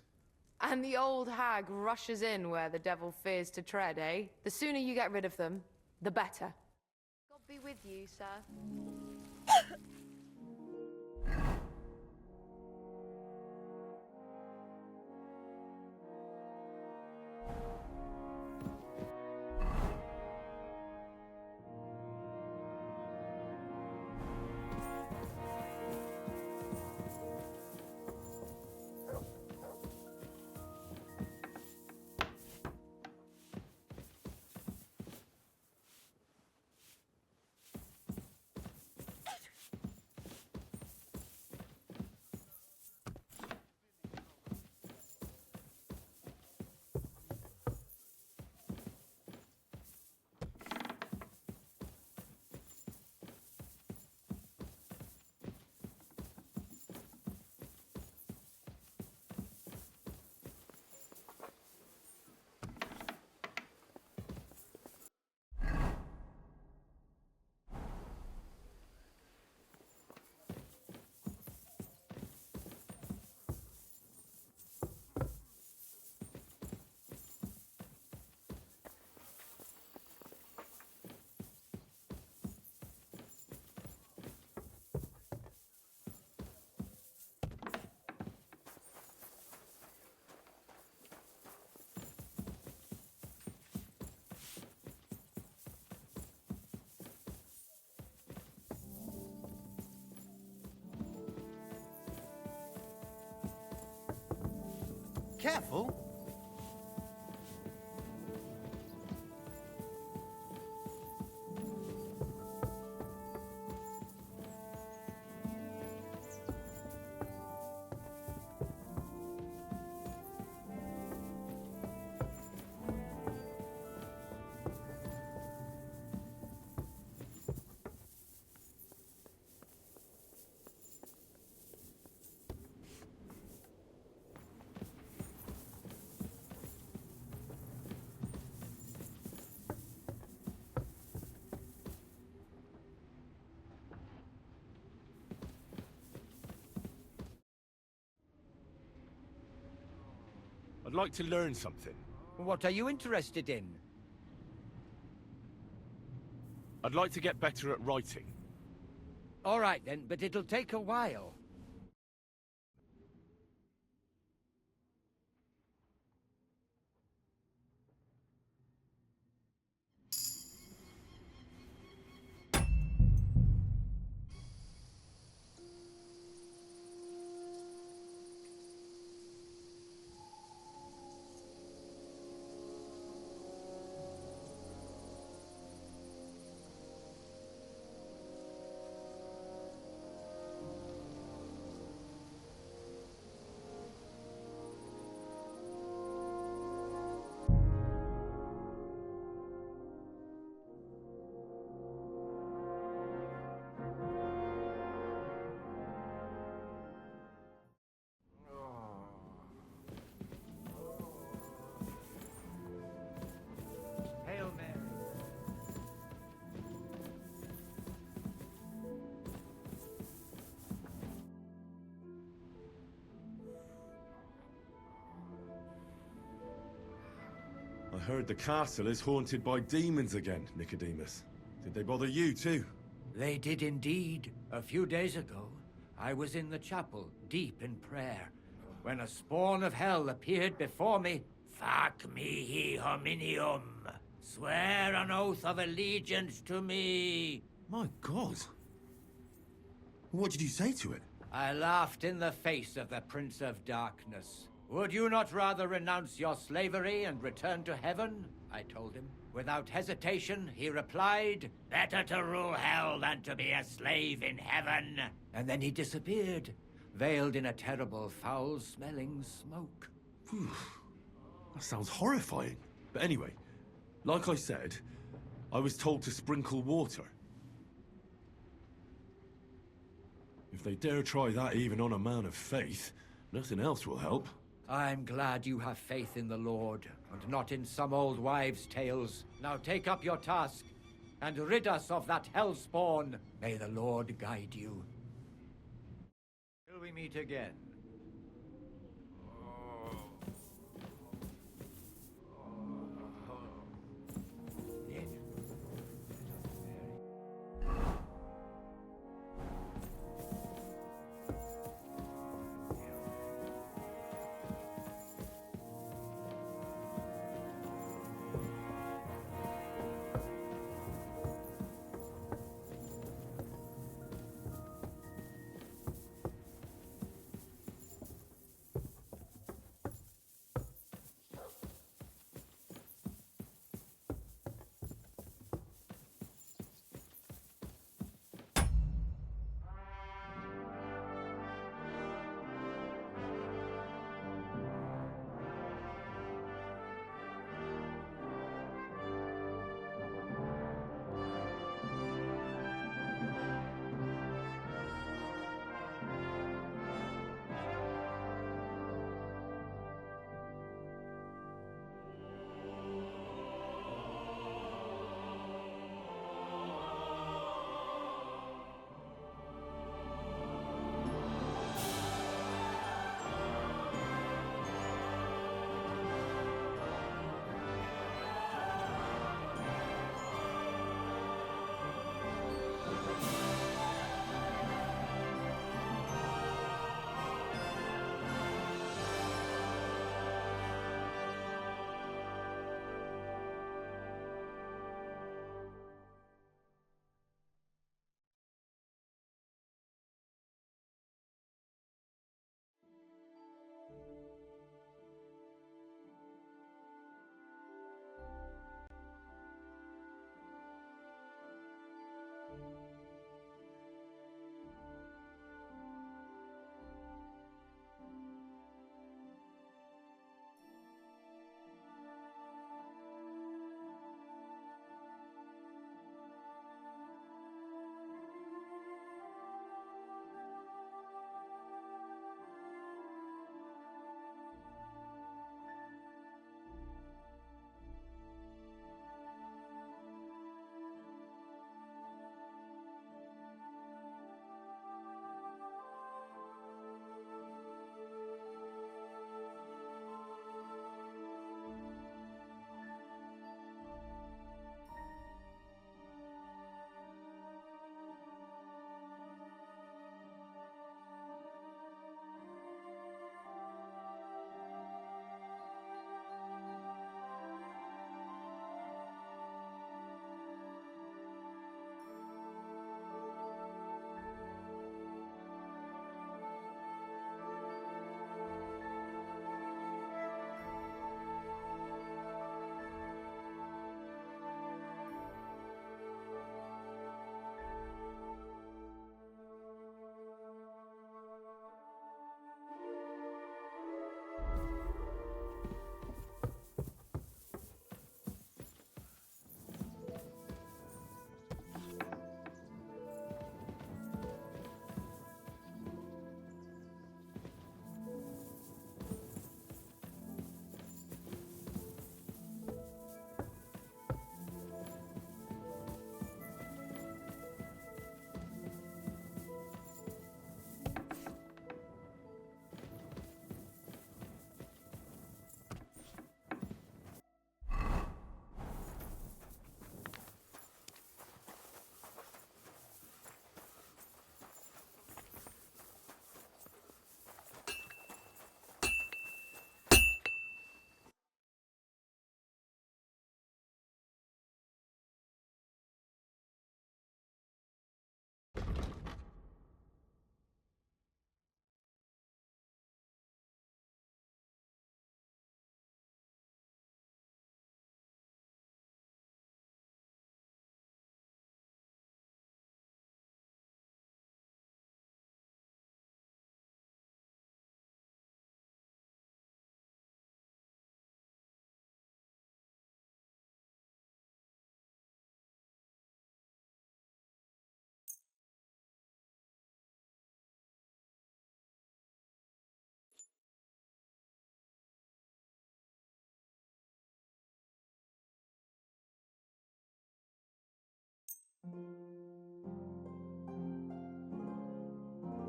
And the old hag rushes in where the devil fears to tread, eh? The sooner you get rid of them, the better. God be with you, sir. Careful. I'd like to learn something. What are you interested in? I'd like to get better at writing. All right then, but it'll take a while. Hail Mary. I heard the castle is haunted by demons again, Nicodemus. Did they bother you too? They did indeed. A few days ago, I was in the chapel, deep in prayer, when a spawn of hell appeared before me. Fac mihi hominium. Swear an oath of allegiance to me. My God. What did you say to it? I laughed in the face of the Prince of Darkness. Would you not rather renounce your slavery and return to heaven? I told him. Without hesitation, he replied, better to rule hell than to be a slave in heaven. And then he disappeared, veiled in a terrible, foul-smelling smoke. Phew. That sounds horrifying. But anyway, like I said, I was told to sprinkle water. If they dare try that even on a man of faith, nothing else will help. I'm glad you have faith in the Lord, and not in some old wives' tales. Now take up your task, and rid us of that hellspawn. May the Lord guide you. Till we meet again.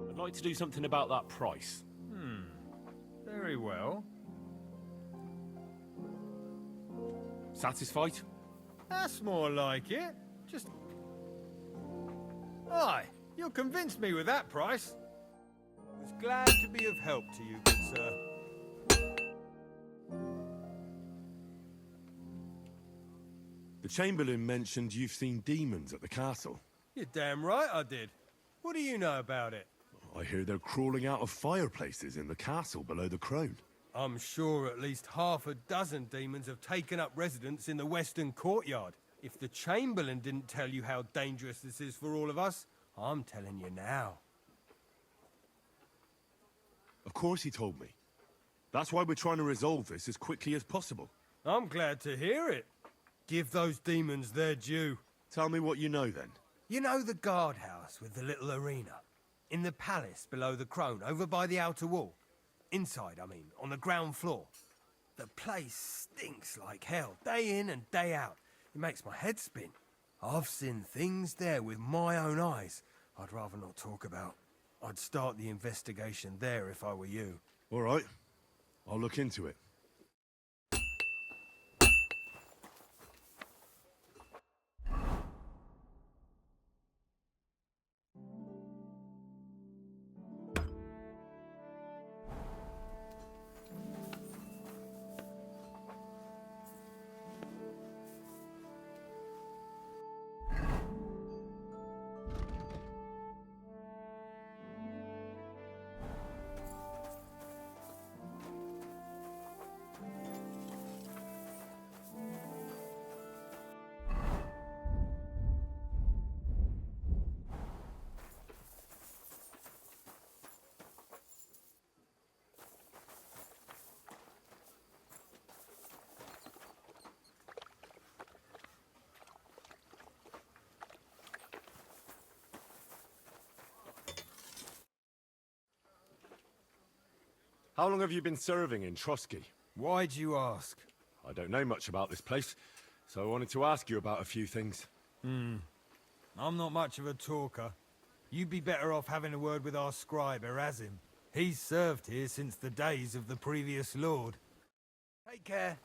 I'd like to do something about that price. Very well. Satisfied? That's more like it. Just... Aye, you'll convince me with that price. Was glad to be of help to you, good sir. The Chamberlain mentioned you've seen demons at the castle. You're damn right I did. What do you know about it? I hear they're crawling out of fireplaces in the castle below the crown. I'm sure at least half a dozen demons have taken up residence in the western courtyard. If the Chamberlain didn't tell you how dangerous this is for all of us, I'm telling you now. Of course he told me. That's why we're trying to resolve this as quickly as possible. I'm glad to hear it. Give those demons their due. Tell me what you know, then. You know the guardhouse with the little arena? In the palace below the crone, over by the outer wall? Inside, I mean, on the ground floor. The place stinks like hell, day in and day out. It makes my head spin. I've seen things there with my own eyes I'd rather not talk about. I'd start the investigation there if I were you. All right. I'll look into it. How long have you been serving in Trotsky? Why'd you ask? I don't know much about this place, so I wanted to ask you about a few things. I'm not much of a talker. You'd be better off having a word with our scribe, Erasim. He's served here since the days of the previous lord. Take care.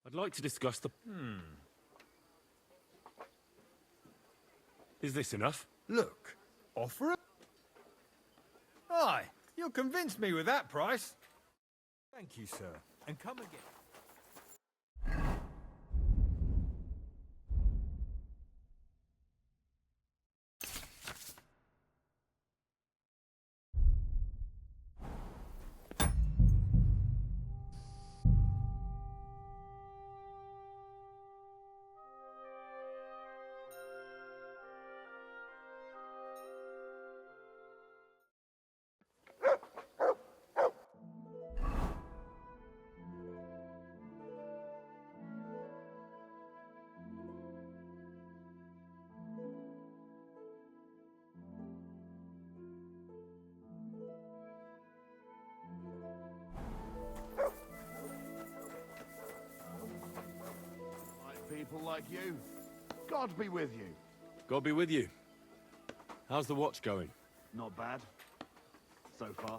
I'd like to discuss the... Is this enough? Look, offer it. Aye, you'll convince me with that price. Thank you, sir, and come again. People like you. God be with you. God be with you. How's the watch going? Not bad. So far.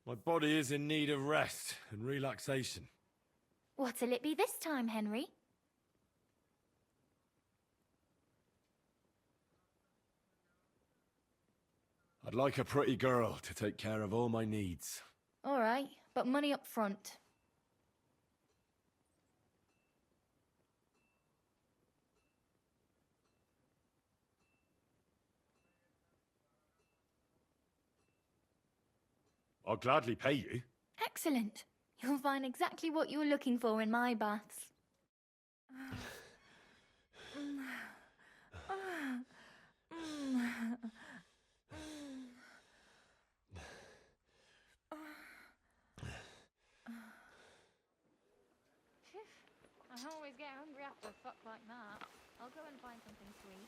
My body is in need of rest and relaxation. What'll it be this time, Henry? I'd like a pretty girl to take care of all my needs. All right, but money up front. I'll gladly pay you. Excellent. You'll find exactly what you're looking for in my baths. I always get hungry after a fuck like that. I'll go and find something sweet.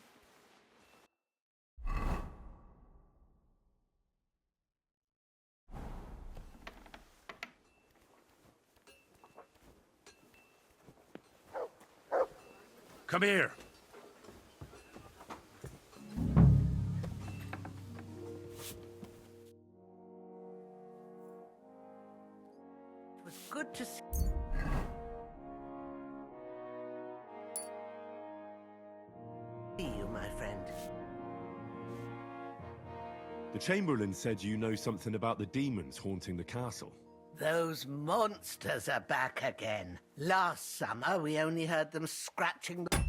Come here. It was good to see. You, my friend. The Chamberlain said you know something about the demons haunting the castle. Those monsters are back again. Last summer, we only heard them scratching the...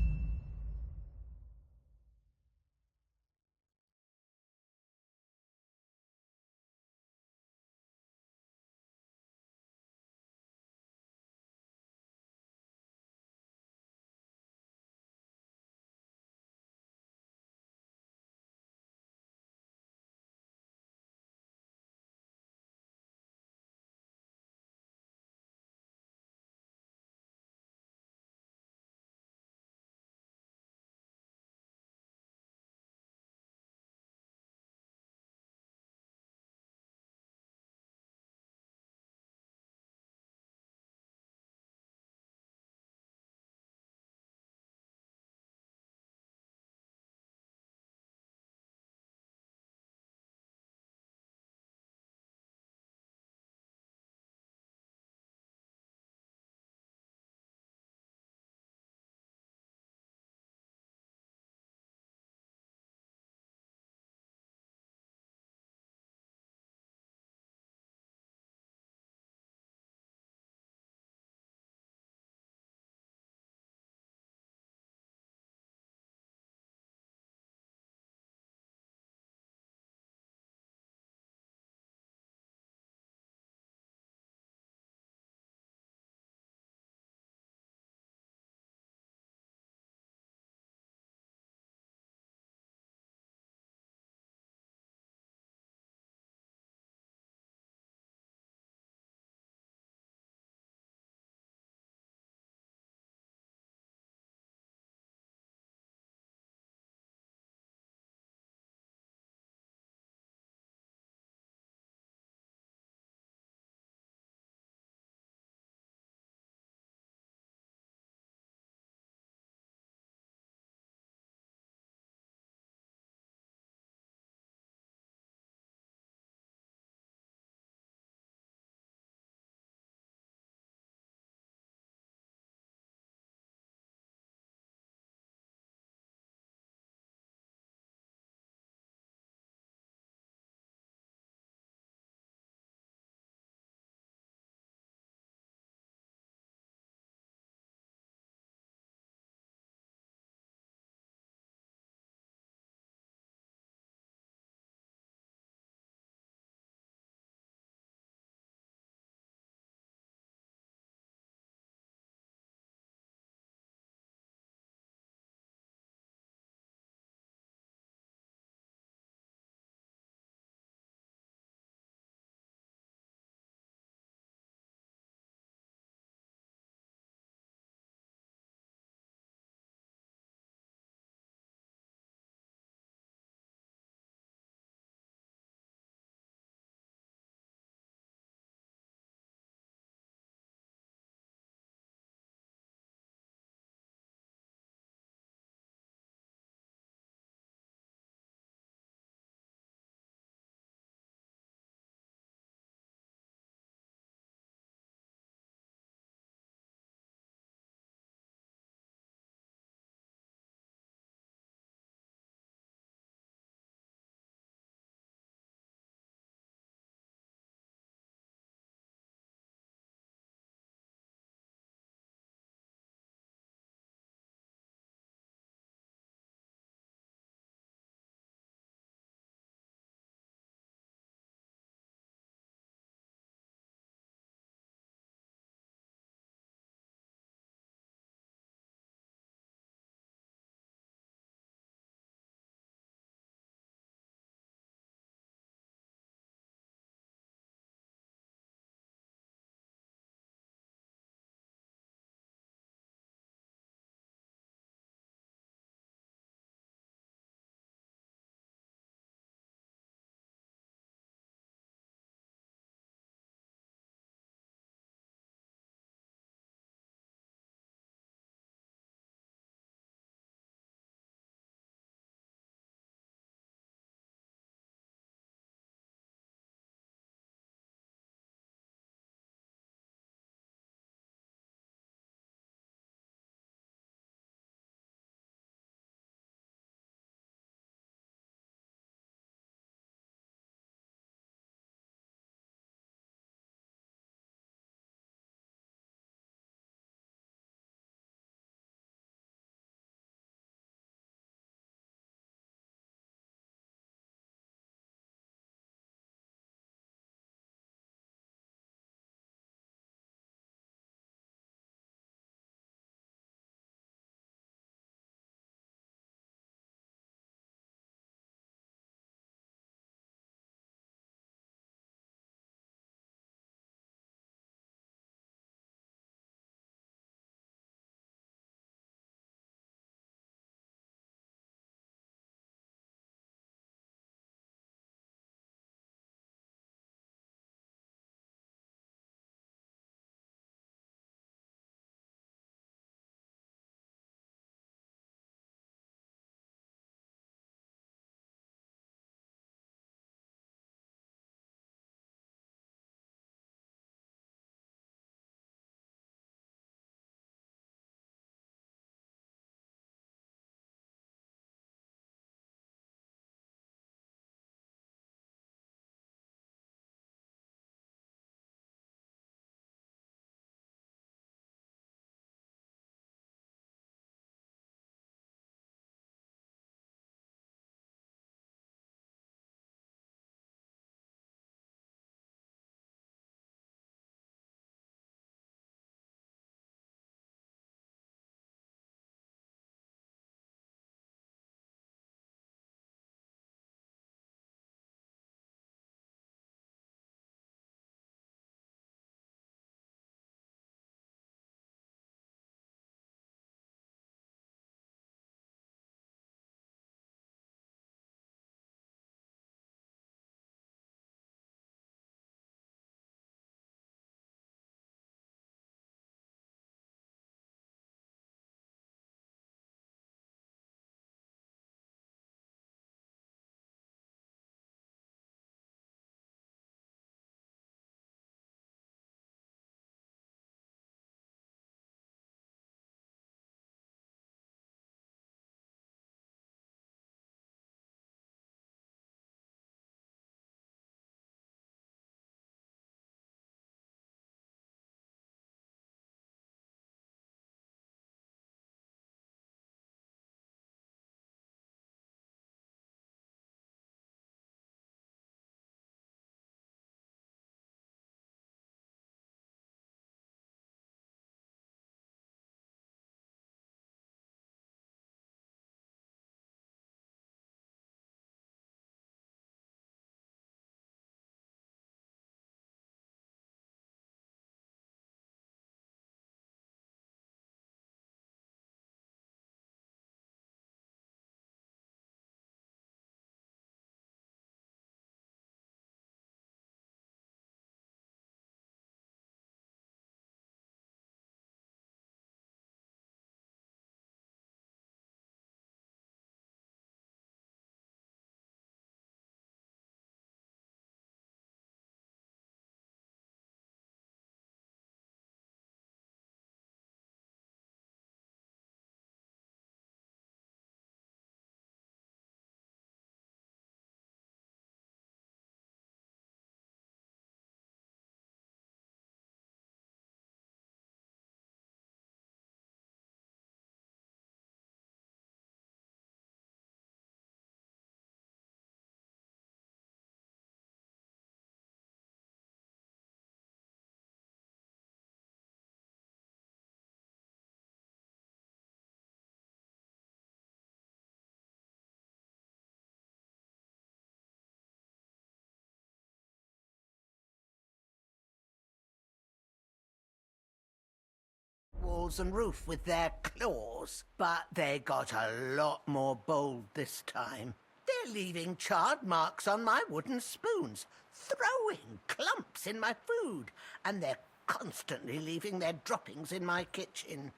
walls and roof with their claws. But they got a lot more bold this time. They're leaving charred marks on my wooden spoons, throwing clumps in my food, and they're constantly leaving their droppings in my kitchen.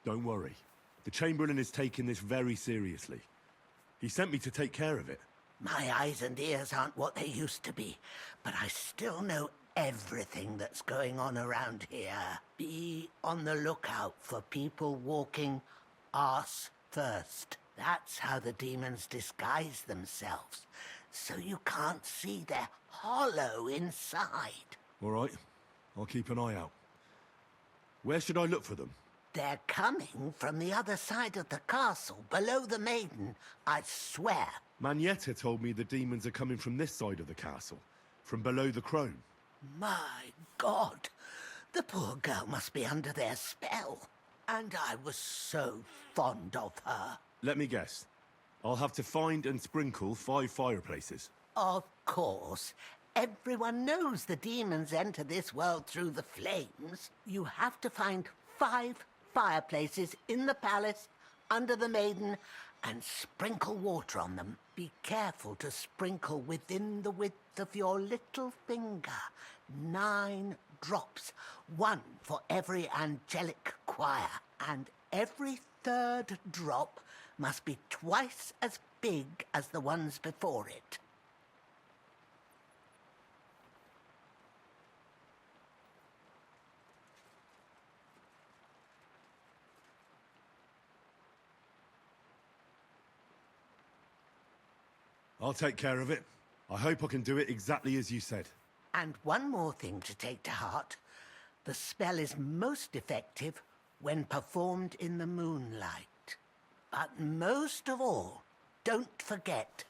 Don't worry. The Chamberlain is taking this very seriously. He sent me to take care of it. My eyes and ears aren't what they used to be, but I still know everything that's going on around here. Be on the lookout for people walking arse first. That's how the demons disguise themselves, so you can't see their hollow inside. All right. I'll keep an eye out. Where should I look for them? They're coming from the other side of the castle, below the maiden, I swear. Manietta told me the demons are coming from this side of the castle, from below the crone. My God, the poor girl must be under their spell. And I was so fond of her. Let me guess. I'll have to find and sprinkle 5 fireplaces. Of course. Everyone knows the demons enter this world through the flames. You have to find 5 fireplaces in the palace, under the maiden, and sprinkle water on them. Be careful to sprinkle within the width of your little finger. 9 drops, 1 for every angelic choir, and every 3rd drop must be twice as big as the ones before it. I'll take care of it. I hope I can do it exactly as you said. And one more thing to take to heart. The spell is most effective when performed in the moonlight. But most of all, don't forget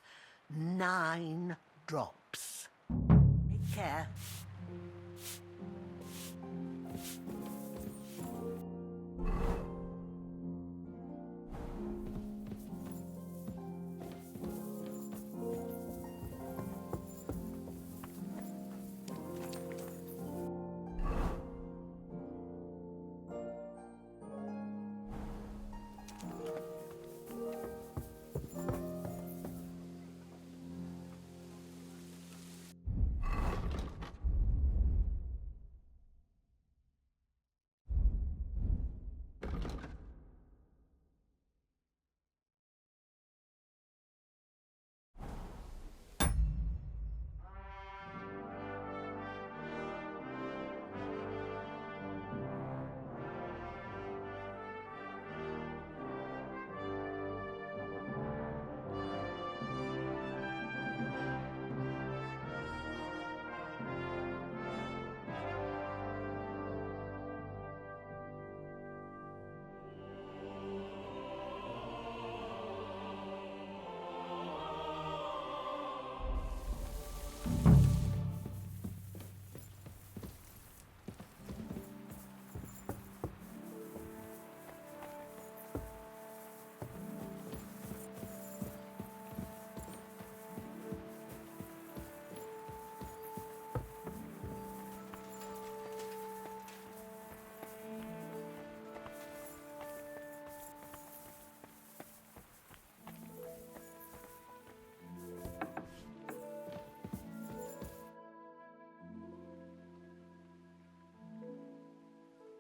9 drops. Take care.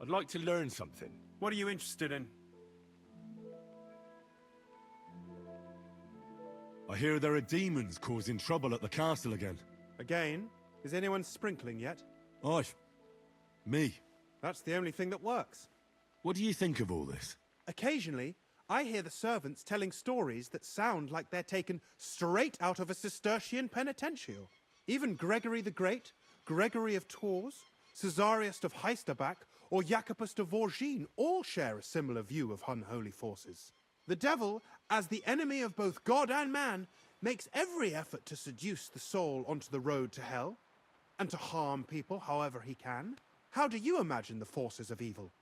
I'd like to learn something. What are you interested in? I hear there are demons causing trouble at the castle again. Again? Is anyone sprinkling yet? Me. That's the only thing that works. What do you think of all this? Occasionally, I hear the servants telling stories that sound like they're taken straight out of a Cistercian penitential. Even Gregory the Great, Gregory of Tours, Caesarius of Heisterbach, or Jacobus de Vorgine all share a similar view of unholy forces. The devil, as the enemy of both God and man, makes every effort to seduce the soul onto the road to hell, and to harm people however he can. How do you imagine the forces of evil?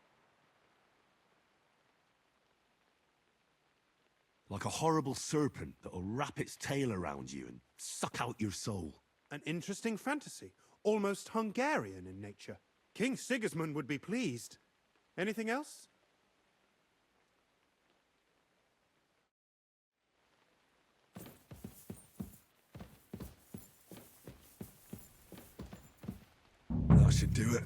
Like a horrible serpent that'll wrap its tail around you and suck out your soul. An interesting fantasy, almost Hungarian in nature. King Sigismund would be pleased. Anything else? That should do it.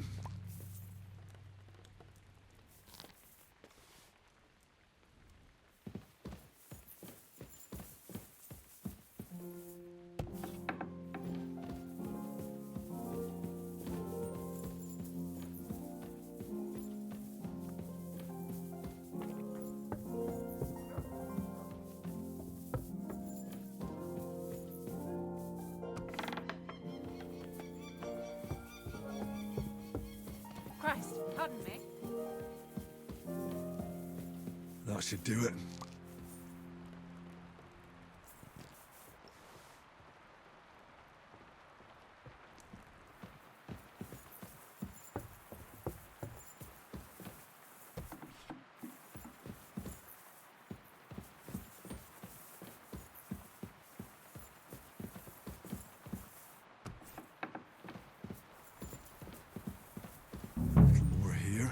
Christ, pardon me. That should do it. A little more here.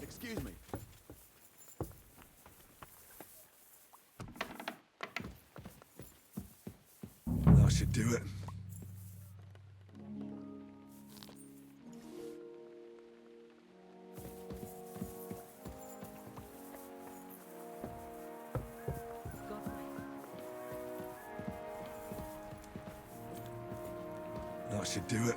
Excuse me. That should do it. That should do it.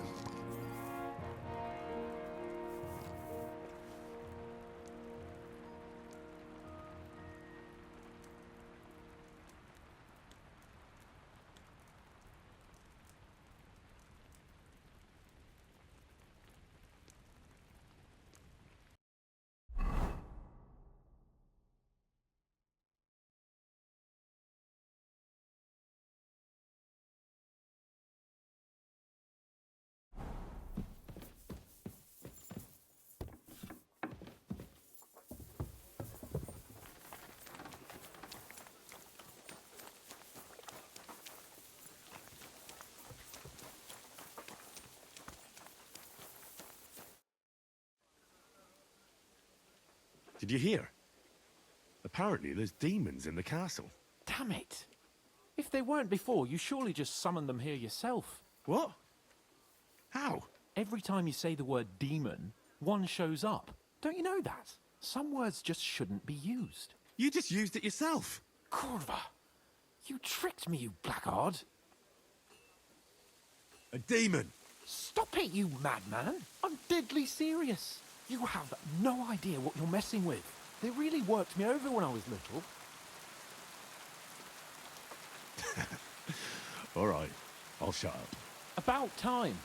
Did you hear? Apparently there's demons in the castle. Damn it! If they weren't before, you surely just summoned them here yourself. What? How? Every time you say the word demon, one shows up. Don't you know that? Some words just shouldn't be used. You just used it yourself. Corva, you tricked me, you blackguard. A demon. Stop it, you madman. I'm deadly serious. You have no idea what you're messing with. They really worked me over when I was little. All right, I'll shut up. About time.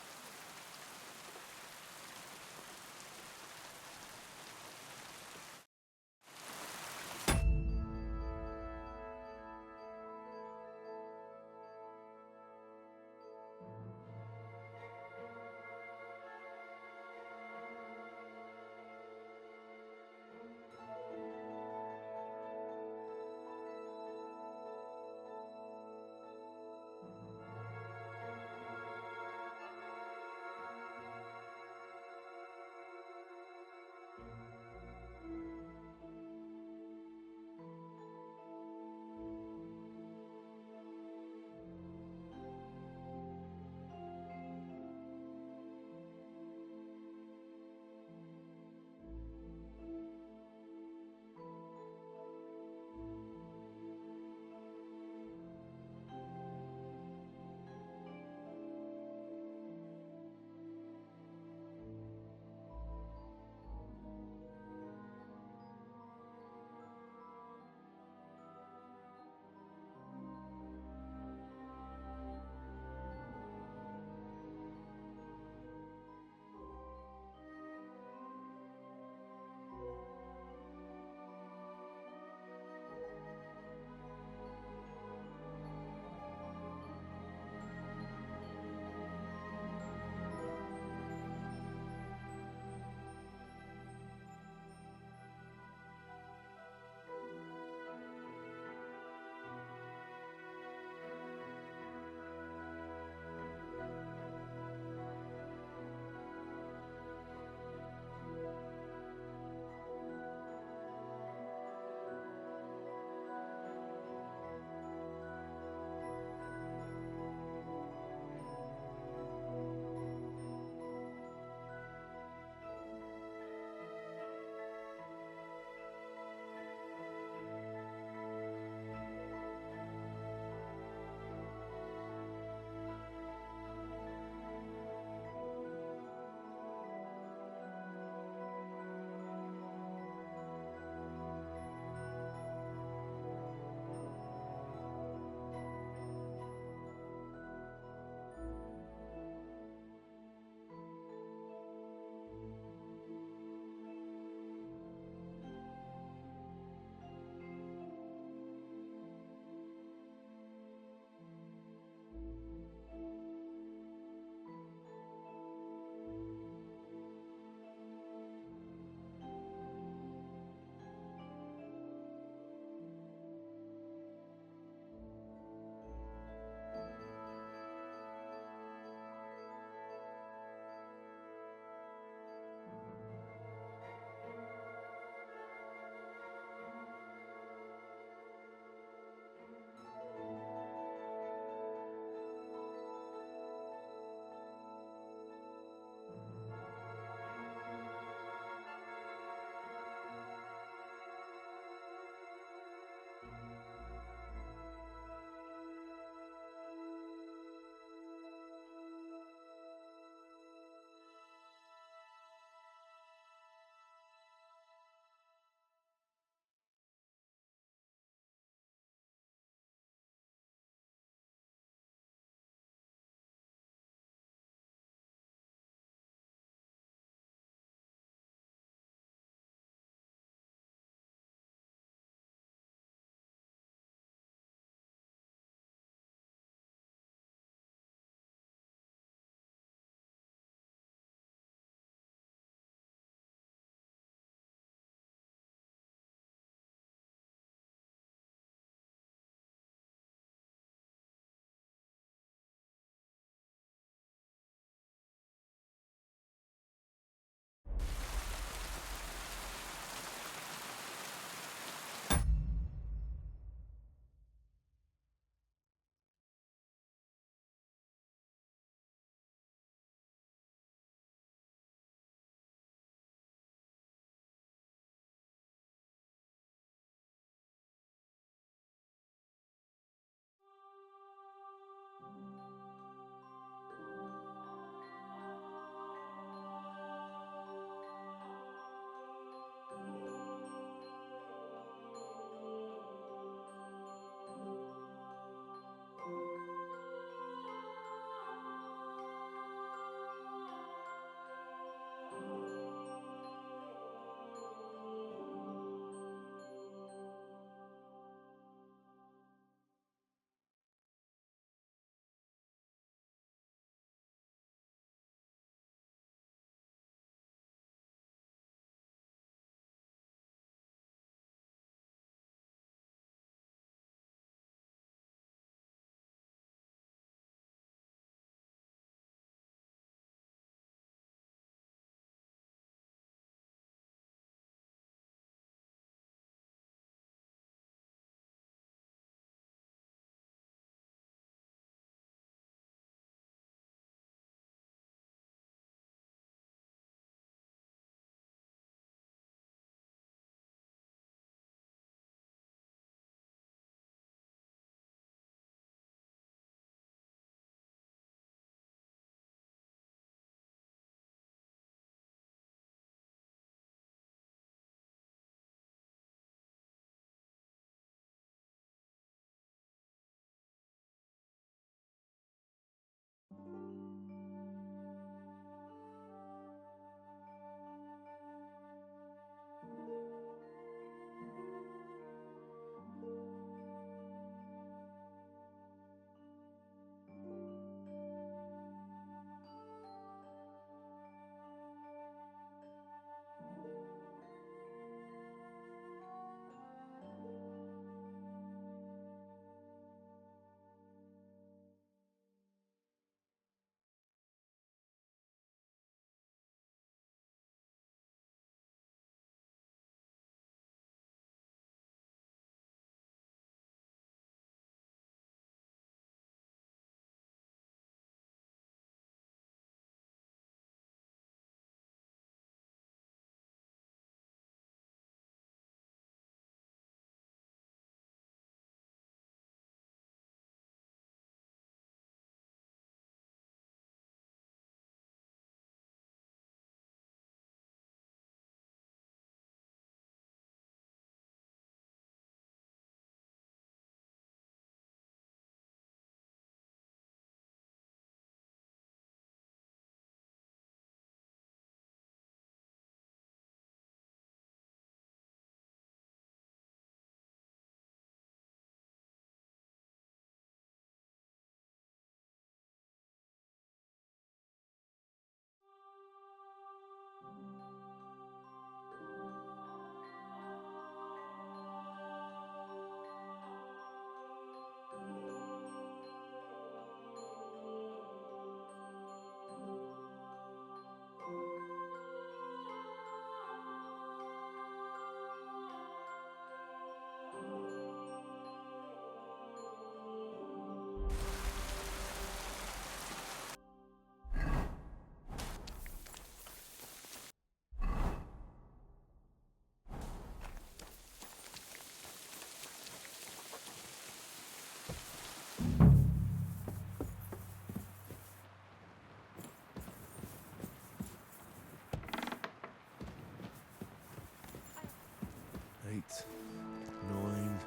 9.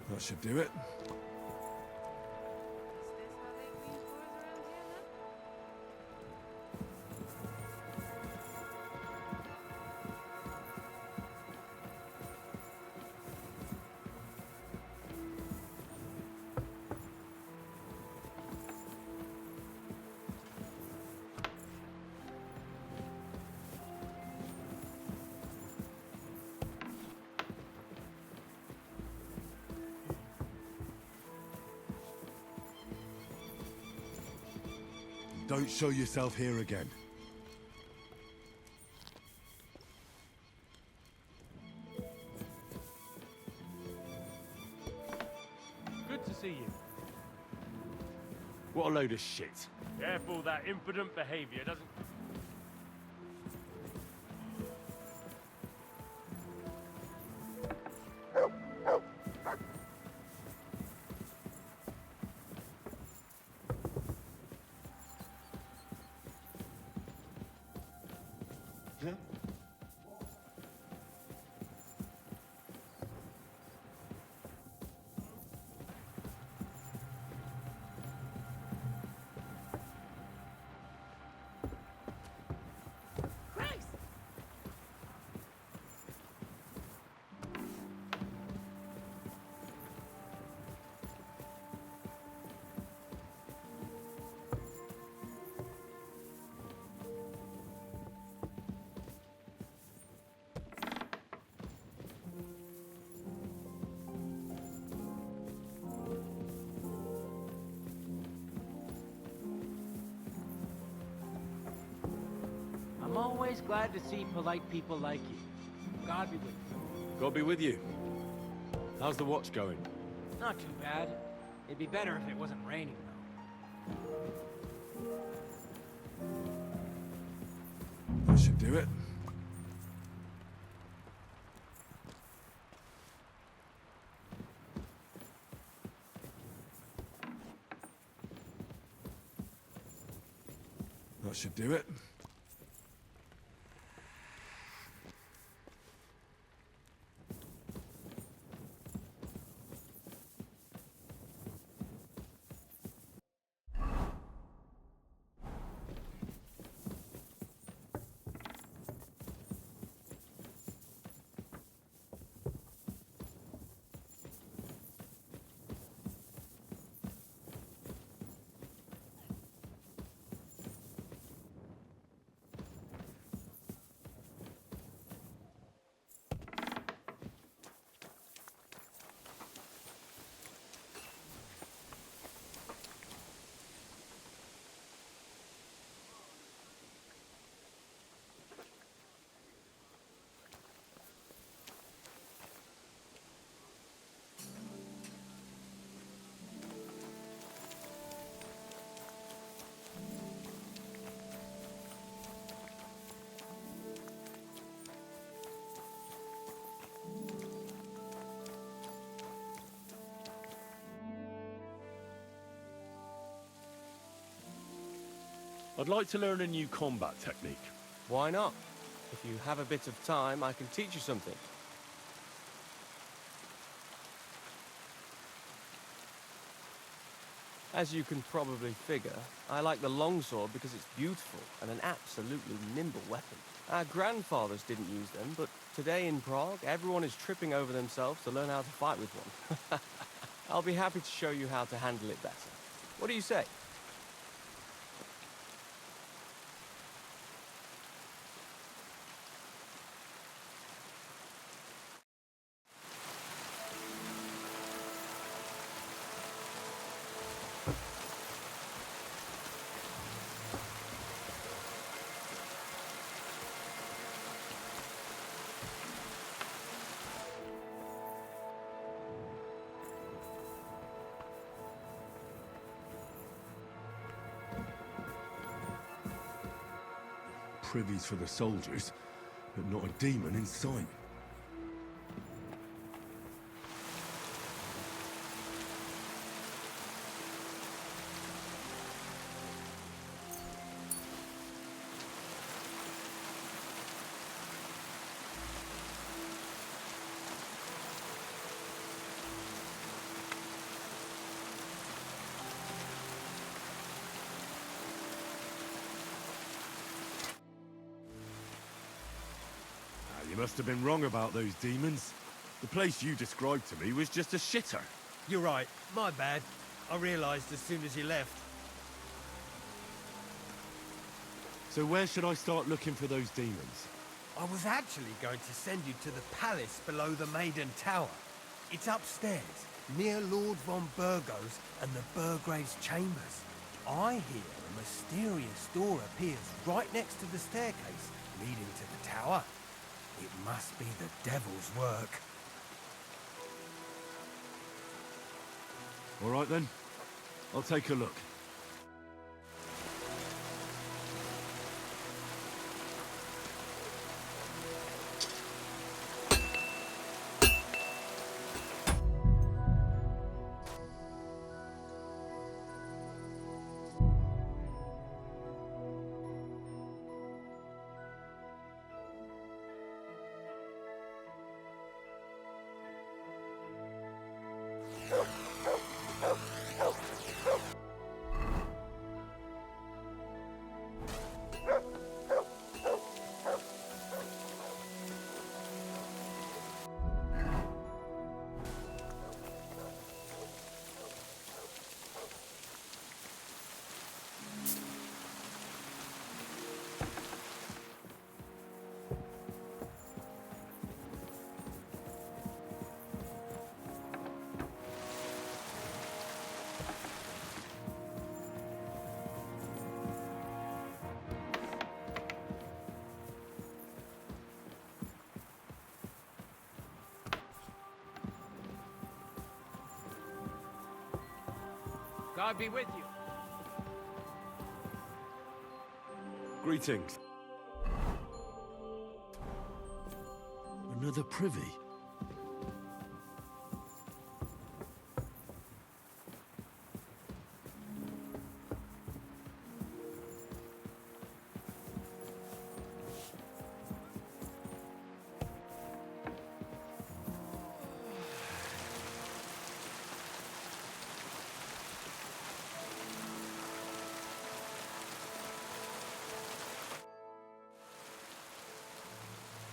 That should do it. Don't show yourself here again. Good to see you. What a load of shit. Careful, that impudent behavior doesn't... I'm always glad to see polite people like you. God be with you. God be with you. How's the watch going? Not too bad. It'd be better if it wasn't raining, though. That should do it. That should do it. I'd like to learn a new combat technique. Why not? If you have a bit of time, I can teach you something. As you can probably figure, I like the longsword because it's beautiful and an absolutely nimble weapon. Our grandfathers didn't use them, but today in Prague, everyone is tripping over themselves to learn how to fight with one. I'll be happy to show you how to handle it better. What do you say? Privies for the soldiers, but not a demon in sight. must have been wrong about those demons. The place you described to me was just a shitter. You're right. My bad. I realised as soon as you left. So where should I start looking for those demons? I was actually going to send you to the palace below the Maiden Tower. It's upstairs, near Lord von Burgos and the Burgrave's chambers. I hear a mysterious door appears right next to the staircase leading to the tower. It must be the devil's work. All right then. I'll take a look. God be with you. Greetings. Another privy.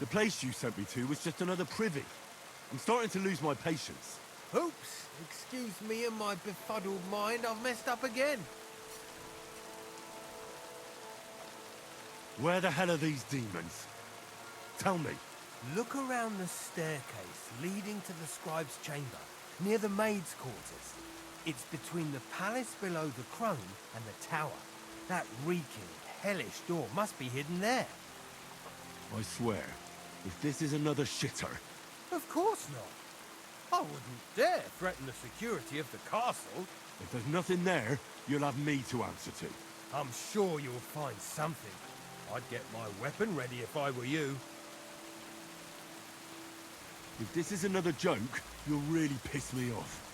The place you sent me to was just another privy. I'm starting to lose my patience. Oops! Excuse me and my befuddled mind, I've messed up again. Where the hell are these demons? Tell me. Look around the staircase leading to the scribe's chamber, near the maid's quarters. It's between the palace below the throne and the tower. That reeking, hellish door must be hidden there. I swear, if this is another shitter... Of course not. I wouldn't dare threaten the security of the castle. If there's nothing there, you'll have me to answer to. I'm sure you'll find something. I'd get my weapon ready if I were you. If this is another joke, you'll really piss me off.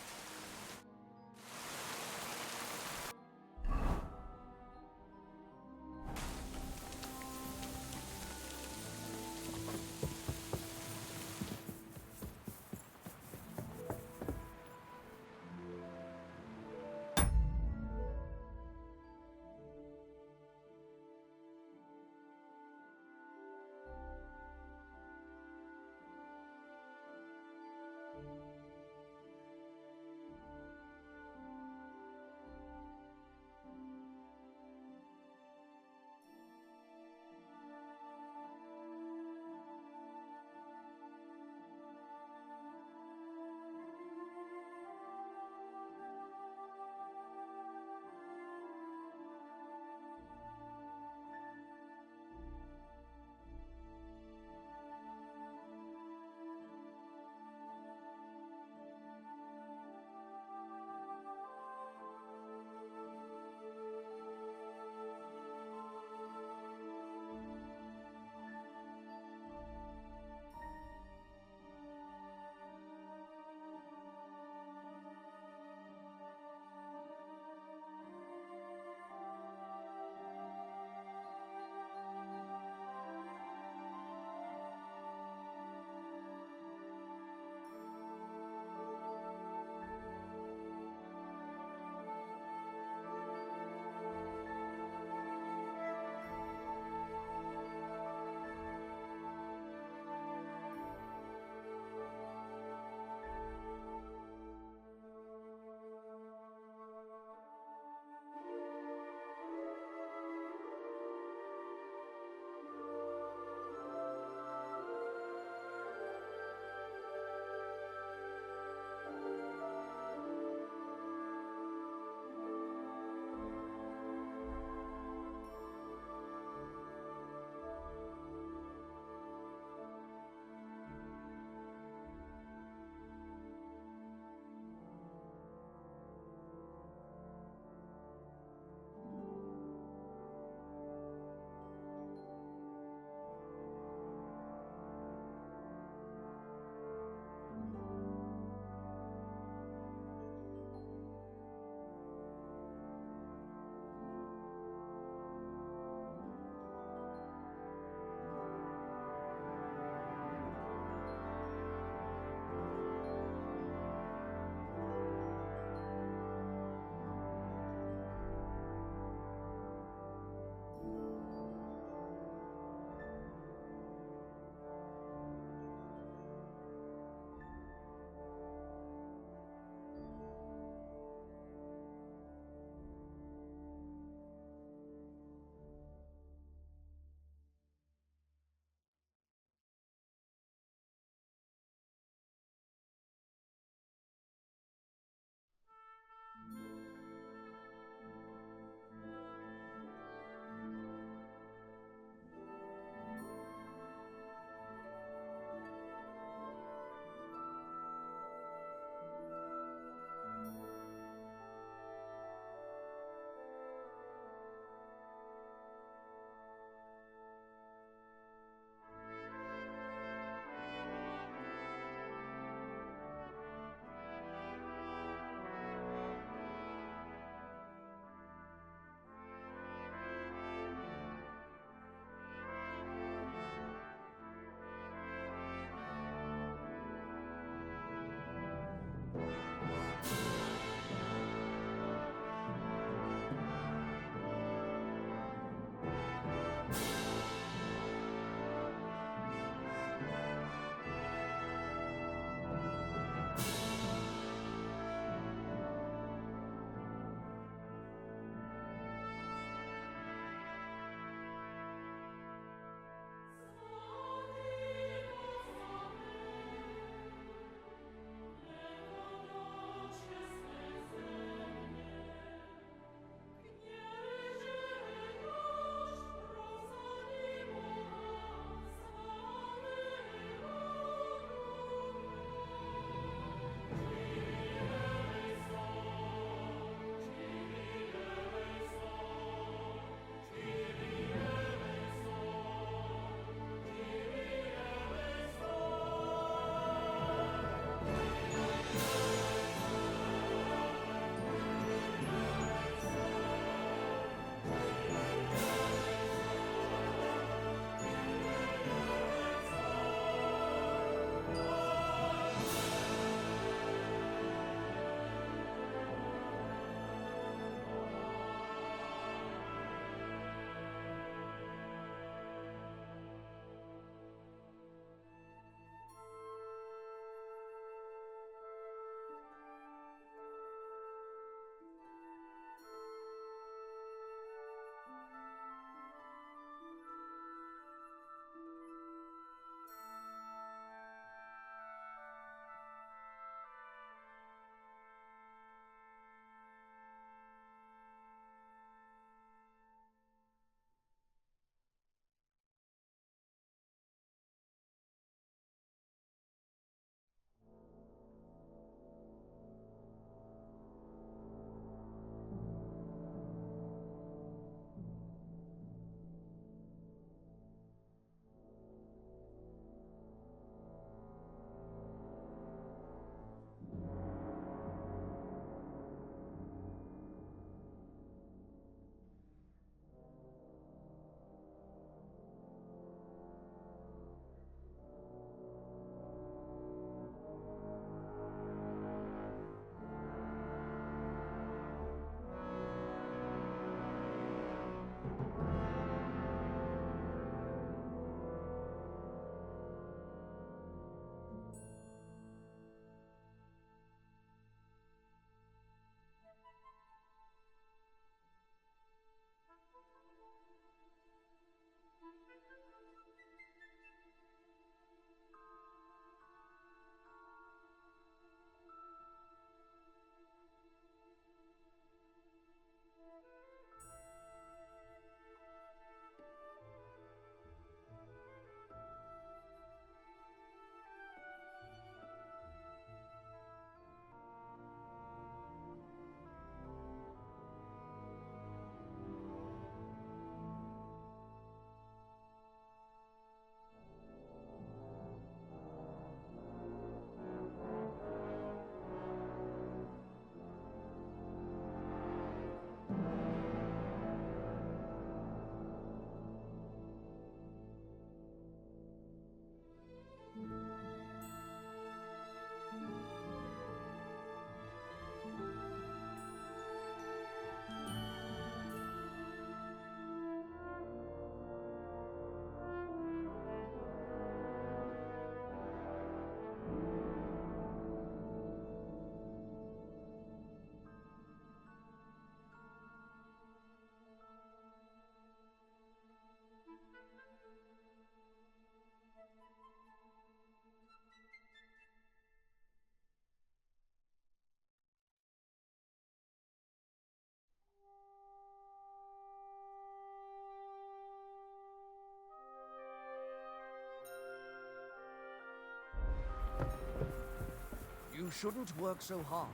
You shouldn't work so hard.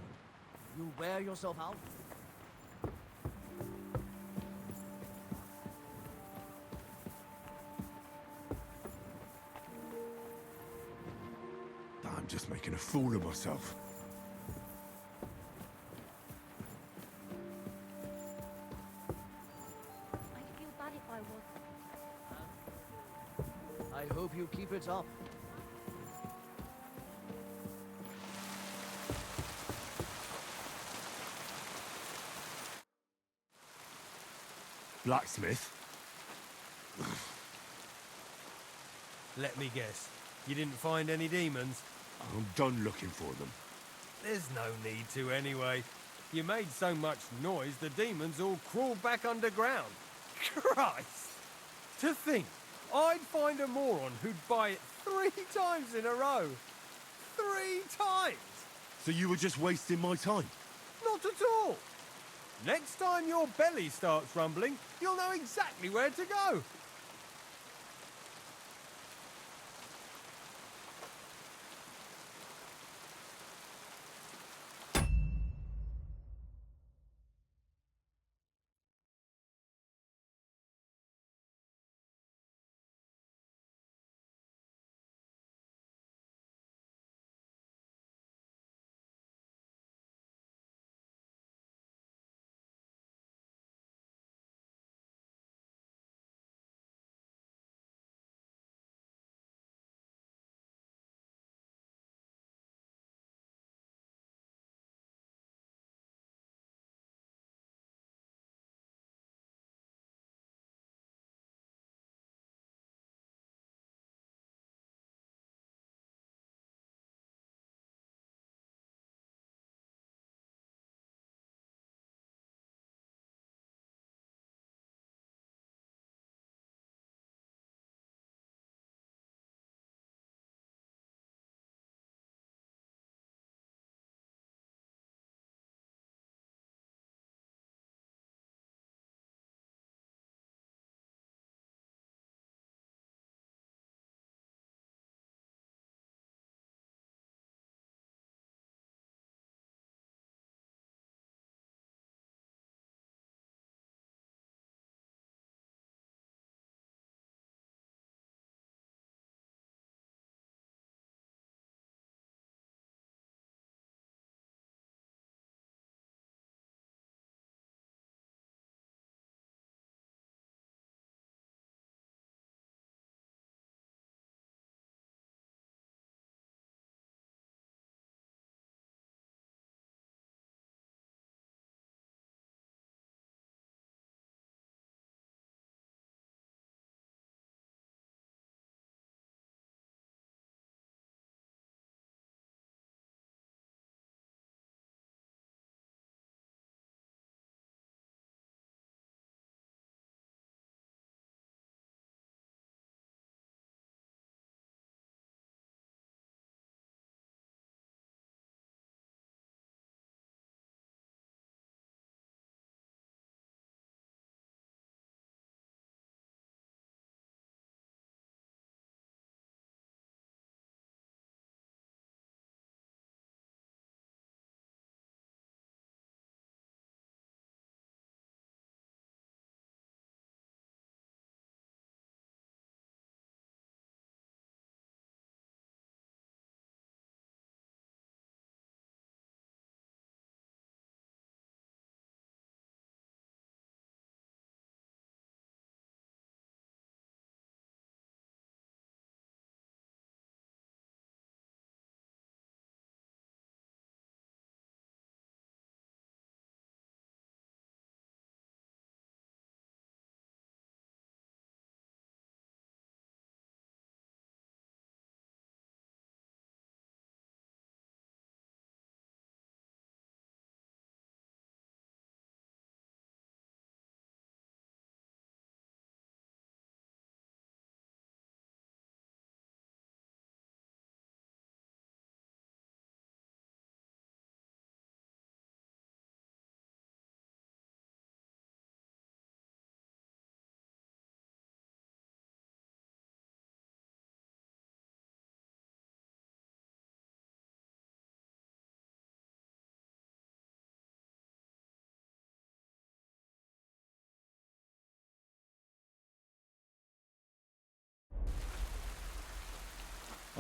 You'll wear yourself out. I'm just making a fool of myself. I'd feel bad if I was. I hope you keep it up. Blacksmith? Let me guess. You didn't find any demons? I'm done looking for them. There's no need to anyway. You made so much noise, the demons all crawled back underground. Christ! To think, I'd find a moron who'd buy it 3 times in a row. 3 times! So you were just wasting my time? Not at all! Next time your belly starts rumbling, you'll know exactly where to go.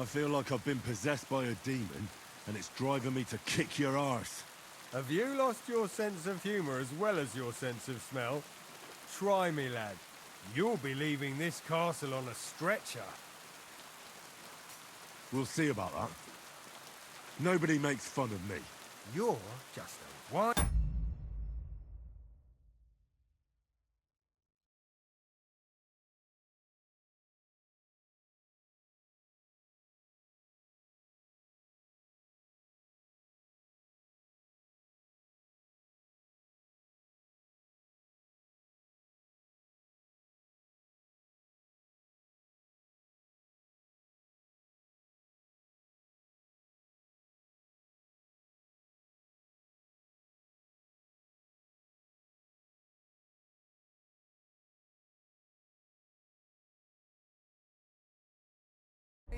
I feel like I've been possessed by a demon, and it's driving me to kick your arse. Have you lost your sense of humour as well as your sense of smell? Try me, lad. You'll be leaving this castle on a stretcher. We'll see about that. Nobody makes fun of me. You're just a one.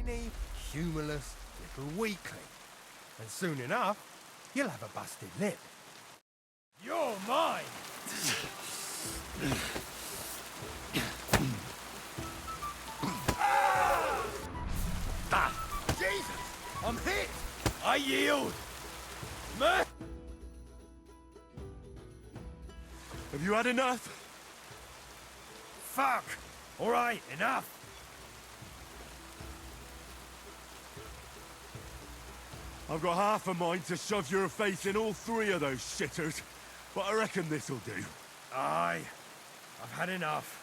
Tiny, humourless little weakling. And soon enough, you'll have a busted lip. You're mine! Jesus! I'm hit! I yield! Have you had enough? Fuck! Alright, enough! I've got half a mind to shove your face in all three of those shitters, but I reckon this'll do. Aye. I've had enough.